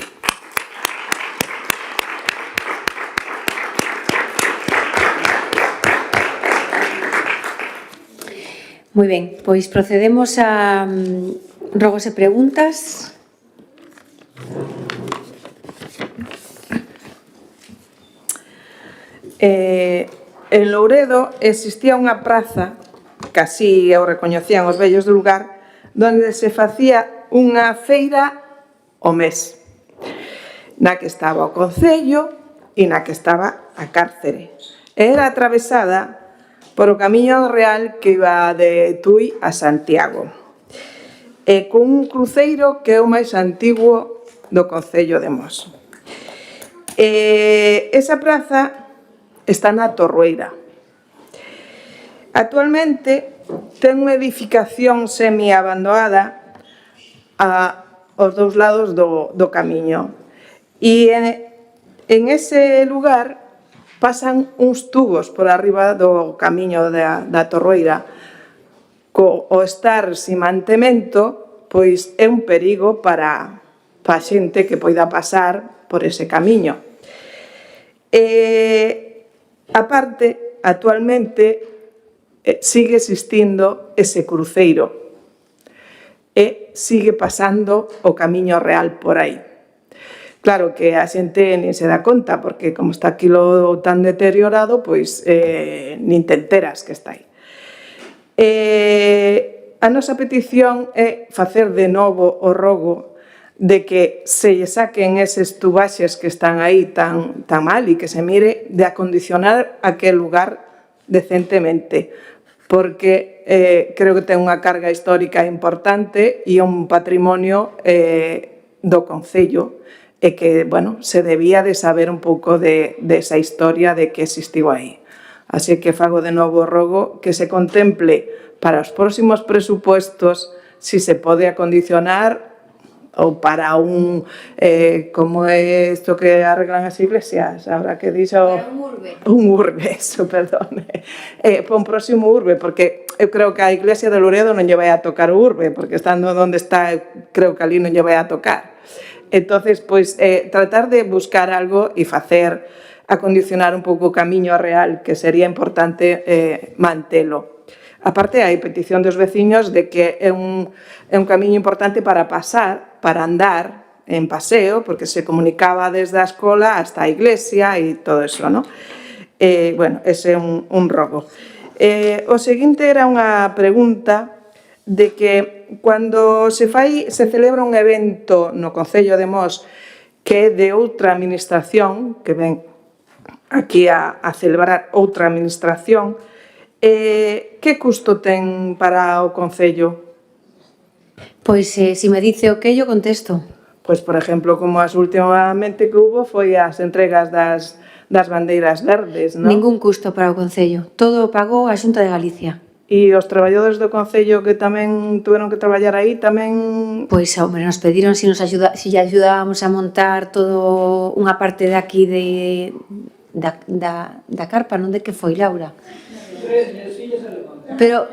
Moi ben, pois procedemos a rogos e preguntas. En Louredo existía unha praza, que así o recoñecían os vellos do lugar, onde se facía unha feira ao mes, na que estaba o Concello e na que estaba a cárcere. Era atravesada por o camiño real que iba de Tui a Santiago, e con un cruceiro que é o máis antigo do Concello de Mos. Esa praza está na Torroeira. Actualmente ten unha edificación semi-abandonada aos dous lados do camiño, e en ese lugar pasan uns tubos por arriba do camiño da Torroeira. O estar sin mantemento, pois é un perigo para a xente que poida pasar por ese camiño. Aparte, actualmente sigue existindo ese cruceiro e sigue pasando o camiño real por aí. Claro que a xente nin se dá conta, porque como está aquilo tan deteriorado, pois nin te enteras que está aí. A nosa petición é facer de novo o rogo de que se lle saquen eses tubaxes que están aí tan mal e que se mire de acondicionar aquel lugar decentemente, porque creo que ten unha carga histórica importante e un patrimonio do Concello, e que, bueno, se debía de saber un pouco de esa historia de que existiu aí. Así que fago de novo o rogo que se contemple para os próximos presupuestos si se pode acondicionar ou para un, como é isto que arreglan as iglesias, ahora que dixo... Un urbe, eso, perdón. Para un próximo urbe, porque eu creo que a iglesia de Louredo non lle vai a tocar o urbe, porque estando onde está, creo que ali non lle vai a tocar. Entonces, pois, tratar de buscar algo e facer, acondicionar un pouco o camiño real, que sería importante mantelo. Aparte, hai petición dos veciños de que é un camiño importante para pasar, para andar en paseo, porque se comunicaba desde a escola hasta a iglesia e todo eso, ¿no? Bueno, ese é un rogo. O seguinte era unha pregunta de que cando se celebra un evento no Concello de Mos que é de outra administración, que ven aquí a celebrar outra administración, que custo ten para o Concello? Pois, se me dice o que, yo contesto. Pois, por exemplo, como as últimamente que hubo foi as entregas das bandeiras verdes, non? Ningún custo para o Concello. Todo o pagou a Xunta de Galicia. E os traballadores do Concello que tamén tuveron que traballar aí tamén... Pois, hombre, nos pediron se lle ayudábamos a montar todo unha parte de aquí da carpa, non de que foi, Laura? Pero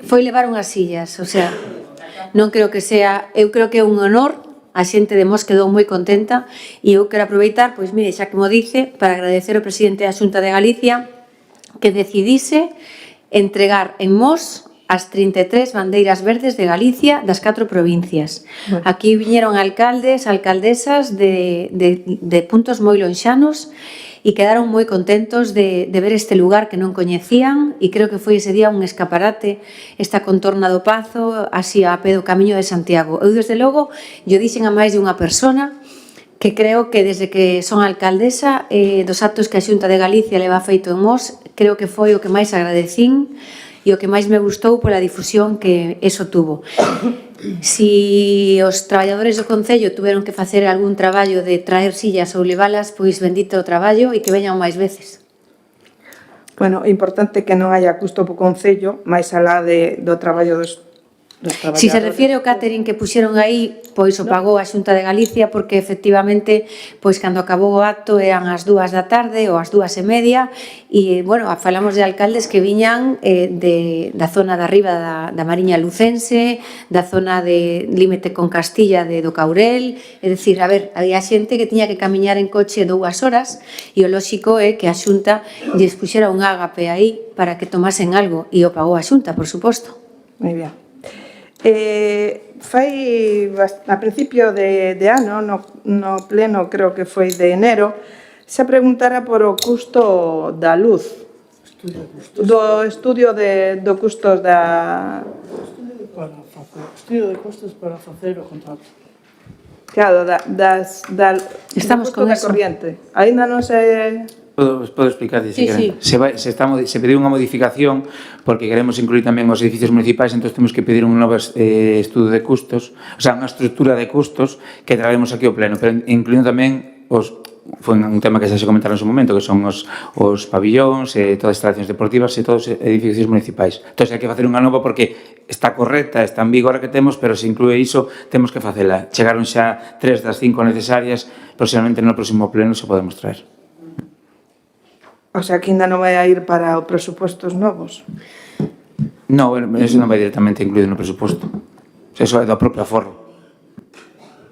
foi levar unhas sillas, o sea, non creo que sea... Eu creo que é un honor, a xente de Mos quedou moi contenta e eu quero aproveitar, pois mire, xa que mo dice, para agradecer ao presidente da Xunta de Galicia que decidise entregar en Mos as 33 bandeiras verdes de Galicia das 4 provincias. Aquí viñeron alcaldes, alcaldesas de puntos moi lonxanos e quedaron moi contentos de ver este lugar que non coñecían e creo que foi ese día un escaparate esta contorna do Pazo así a pé do Camiño de Santiago. Eu, desde logo, lle dixen a máis de unha persona que creo que desde que son alcaldesa dos actos que a Xunta de Galicia leva feito en Mos, creo que foi o que máis agradecín e o que máis me gustou pola difusión que eso tuvo. Si os traballadores do Concello tuveron que facer algún traballo de traer sillas ou levalas, pois bendito o traballo e que veñan máis veces. Bueno, é importante que non haya custo po Concello, máis alá do traballo dos traballadores. Si se refiere ao catering que puxeron aí, pois o pagou a Xunta de Galicia porque efectivamente, pois cando acabou o acto eran as 2 da tarde ou as 2:30 e, bueno, falamos de alcaldes que viñan da zona de arriba da Mariña Lucense, da zona de límite con Castilla do Caurel, é dicir, a ver, había xente que tiña que camiñar en coche 2 horas e o lóxico é que a Xunta lles puxera un ágape aí para que tomasen algo e o pagou a Xunta, por suposto. Moi ben. A principio de ano, no pleno, creo que foi de enero, se preguntara por o custo da luz, do estudio do custos da... Estudio de costos para facer o contrato. Claro, Estamos do custo con da eso. corriente. Ainda non se... Podo explicar, Sí, sí. Se pediu unha modificación porque queremos incluir tamén os edificios municipais, entón temos que pedir un novo estudo de custos, o sea, unha estrutura de custos que traemos aquí ao pleno, pero incluindo tamén foi un tema que xa se comentaron en su momento, que son os pabillóns, todas as instalacións deportivas e todos os edificios municipais. Entón, hai que facer unha nova porque está correcta, está en vigor a que temos, pero se inclúe iso, temos que facela. Chegaron xa 3 das 5 necesarias, posiblemente no próximo pleno se podemos traer. O sea, que ainda non vai a ir para os presupostos novos. No, eso non vai directamente incluído no presuposto. Eso é do propio aforro.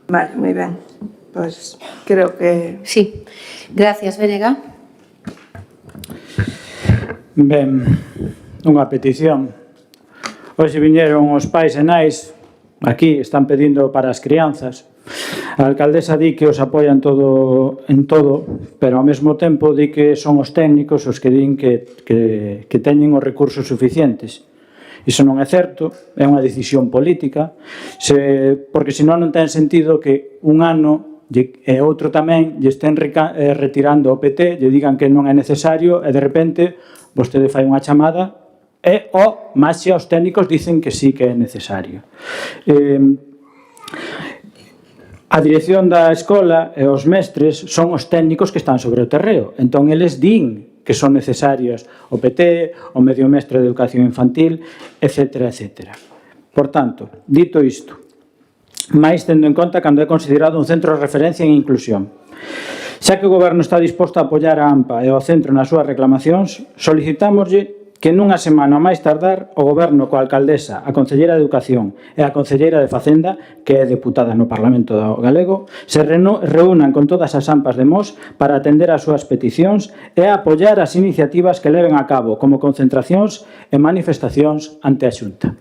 Vale, moi ben. Pois creo que... Sí. Gracias, Venega. Ben, unha petición. Hoxe viñeron os pais e nais, aquí están pedindo para as crianzas. A alcaldesa di que os apoian en todo, pero ao mesmo tempo di que son os técnicos os que din que teñen os recursos suficientes. Iso non é certo, é unha decisión política, porque senón non ten sentido que un ano e outro tamén lle estén retirando o PT, lle digan que non é necesario e de repente vostede fai unha chamada e máis xa os técnicos dicen que sí que é necesario. A dirección da escola e os mestres son os técnicos que están sobre o terreo. Entón, eles din que son necesarios o PT, o medio mestre de educación infantil, etc. etc. Por tanto, dito isto, máis tendo en conta cando é considerado un centro de referencia en inclusión. Xa que o Goberno está disposto a apoiar a AMPA e ao centro nas súas reclamacións, solicitámoslle que nunha semana máis tardar o Goberno coa alcaldesa, a Concelleira de Educación e a Concelleira de Facenda, que é deputada no Parlamento galego, se reúnan con todas as AMPAs de Mos para atender as súas peticións e apoiar as iniciativas que leven a cabo como concentracións e manifestacións ante a Xunta.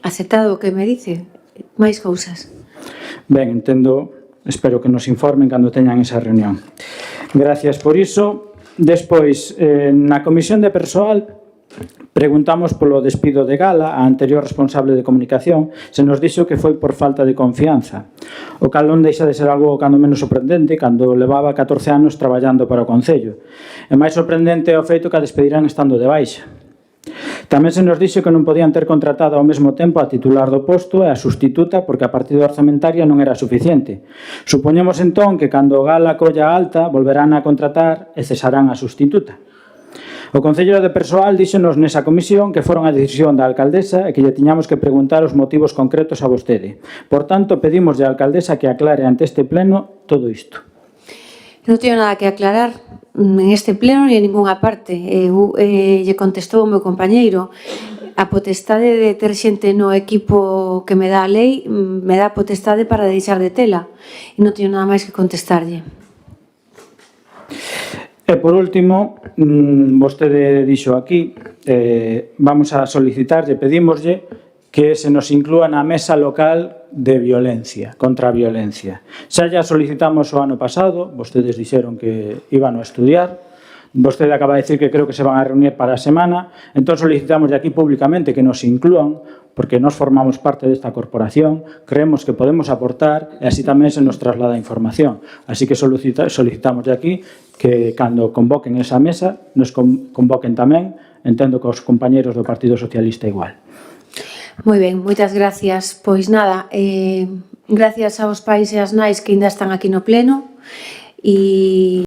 Aceptado o que me dice. Máis cousas. Ben, entendo, espero que nos informen cando teñan esa reunión. Gracias por iso. Despois, na Comisión de Persoal, preguntamos polo despido de Gala, a anterior responsable de comunicación, se nos dixo que foi por falta de confianza. O cal non deixa de ser algo cando menos sorprendente, cando levaba 14 anos traballando para o Concello. E máis sorprendente é o feito que a despediran estando de baixa. Tamén se nos dixo que non podían ter contratado ao mesmo tempo a titular do posto e a sustituta porque a partida orzamentaria non era suficiente. Supoñemos entón que cando Gala colla alta volverán a contratar e cesarán a sustituta. O Concello de Persoal díxonos nesa comisión que foron a decisión da alcaldesa e que lle tiñamos que preguntar os motivos concretos a vostede. Por tanto, pedimos á alcaldesa que aclare ante este pleno todo isto. Non teño nada que aclarar en este pleno ni en ninguna parte. Lle contestou o meu compañeiro. A potestade de ter xente no equipo que me dá a lei me dá a potestade para deixar de tela. E non teño nada máis que contestarlle. E por último, vostede dixo aquí, vamos a solicitarlle, pedímoslle que se nos inclúa na mesa local de violencia, contra a violencia. Xa solicitamos o ano pasado, vostedes dixeron que iban a estudiar, Vostede acaba de decir que creo que se van a reunir para a semana, entón solicitamos de aquí públicamente que nos inclúan, porque nos formamos parte desta corporación, creemos que podemos aportar e así tamén se nos traslada a información. Así que solicitamos de aquí que cando convoquen esa mesa nos convoquen tamén, entendo que os compañeros do Partido Socialista igual. Moi ben, moitas gracias. Pois nada, gracias aos pais e as nais que ainda están aquí no pleno e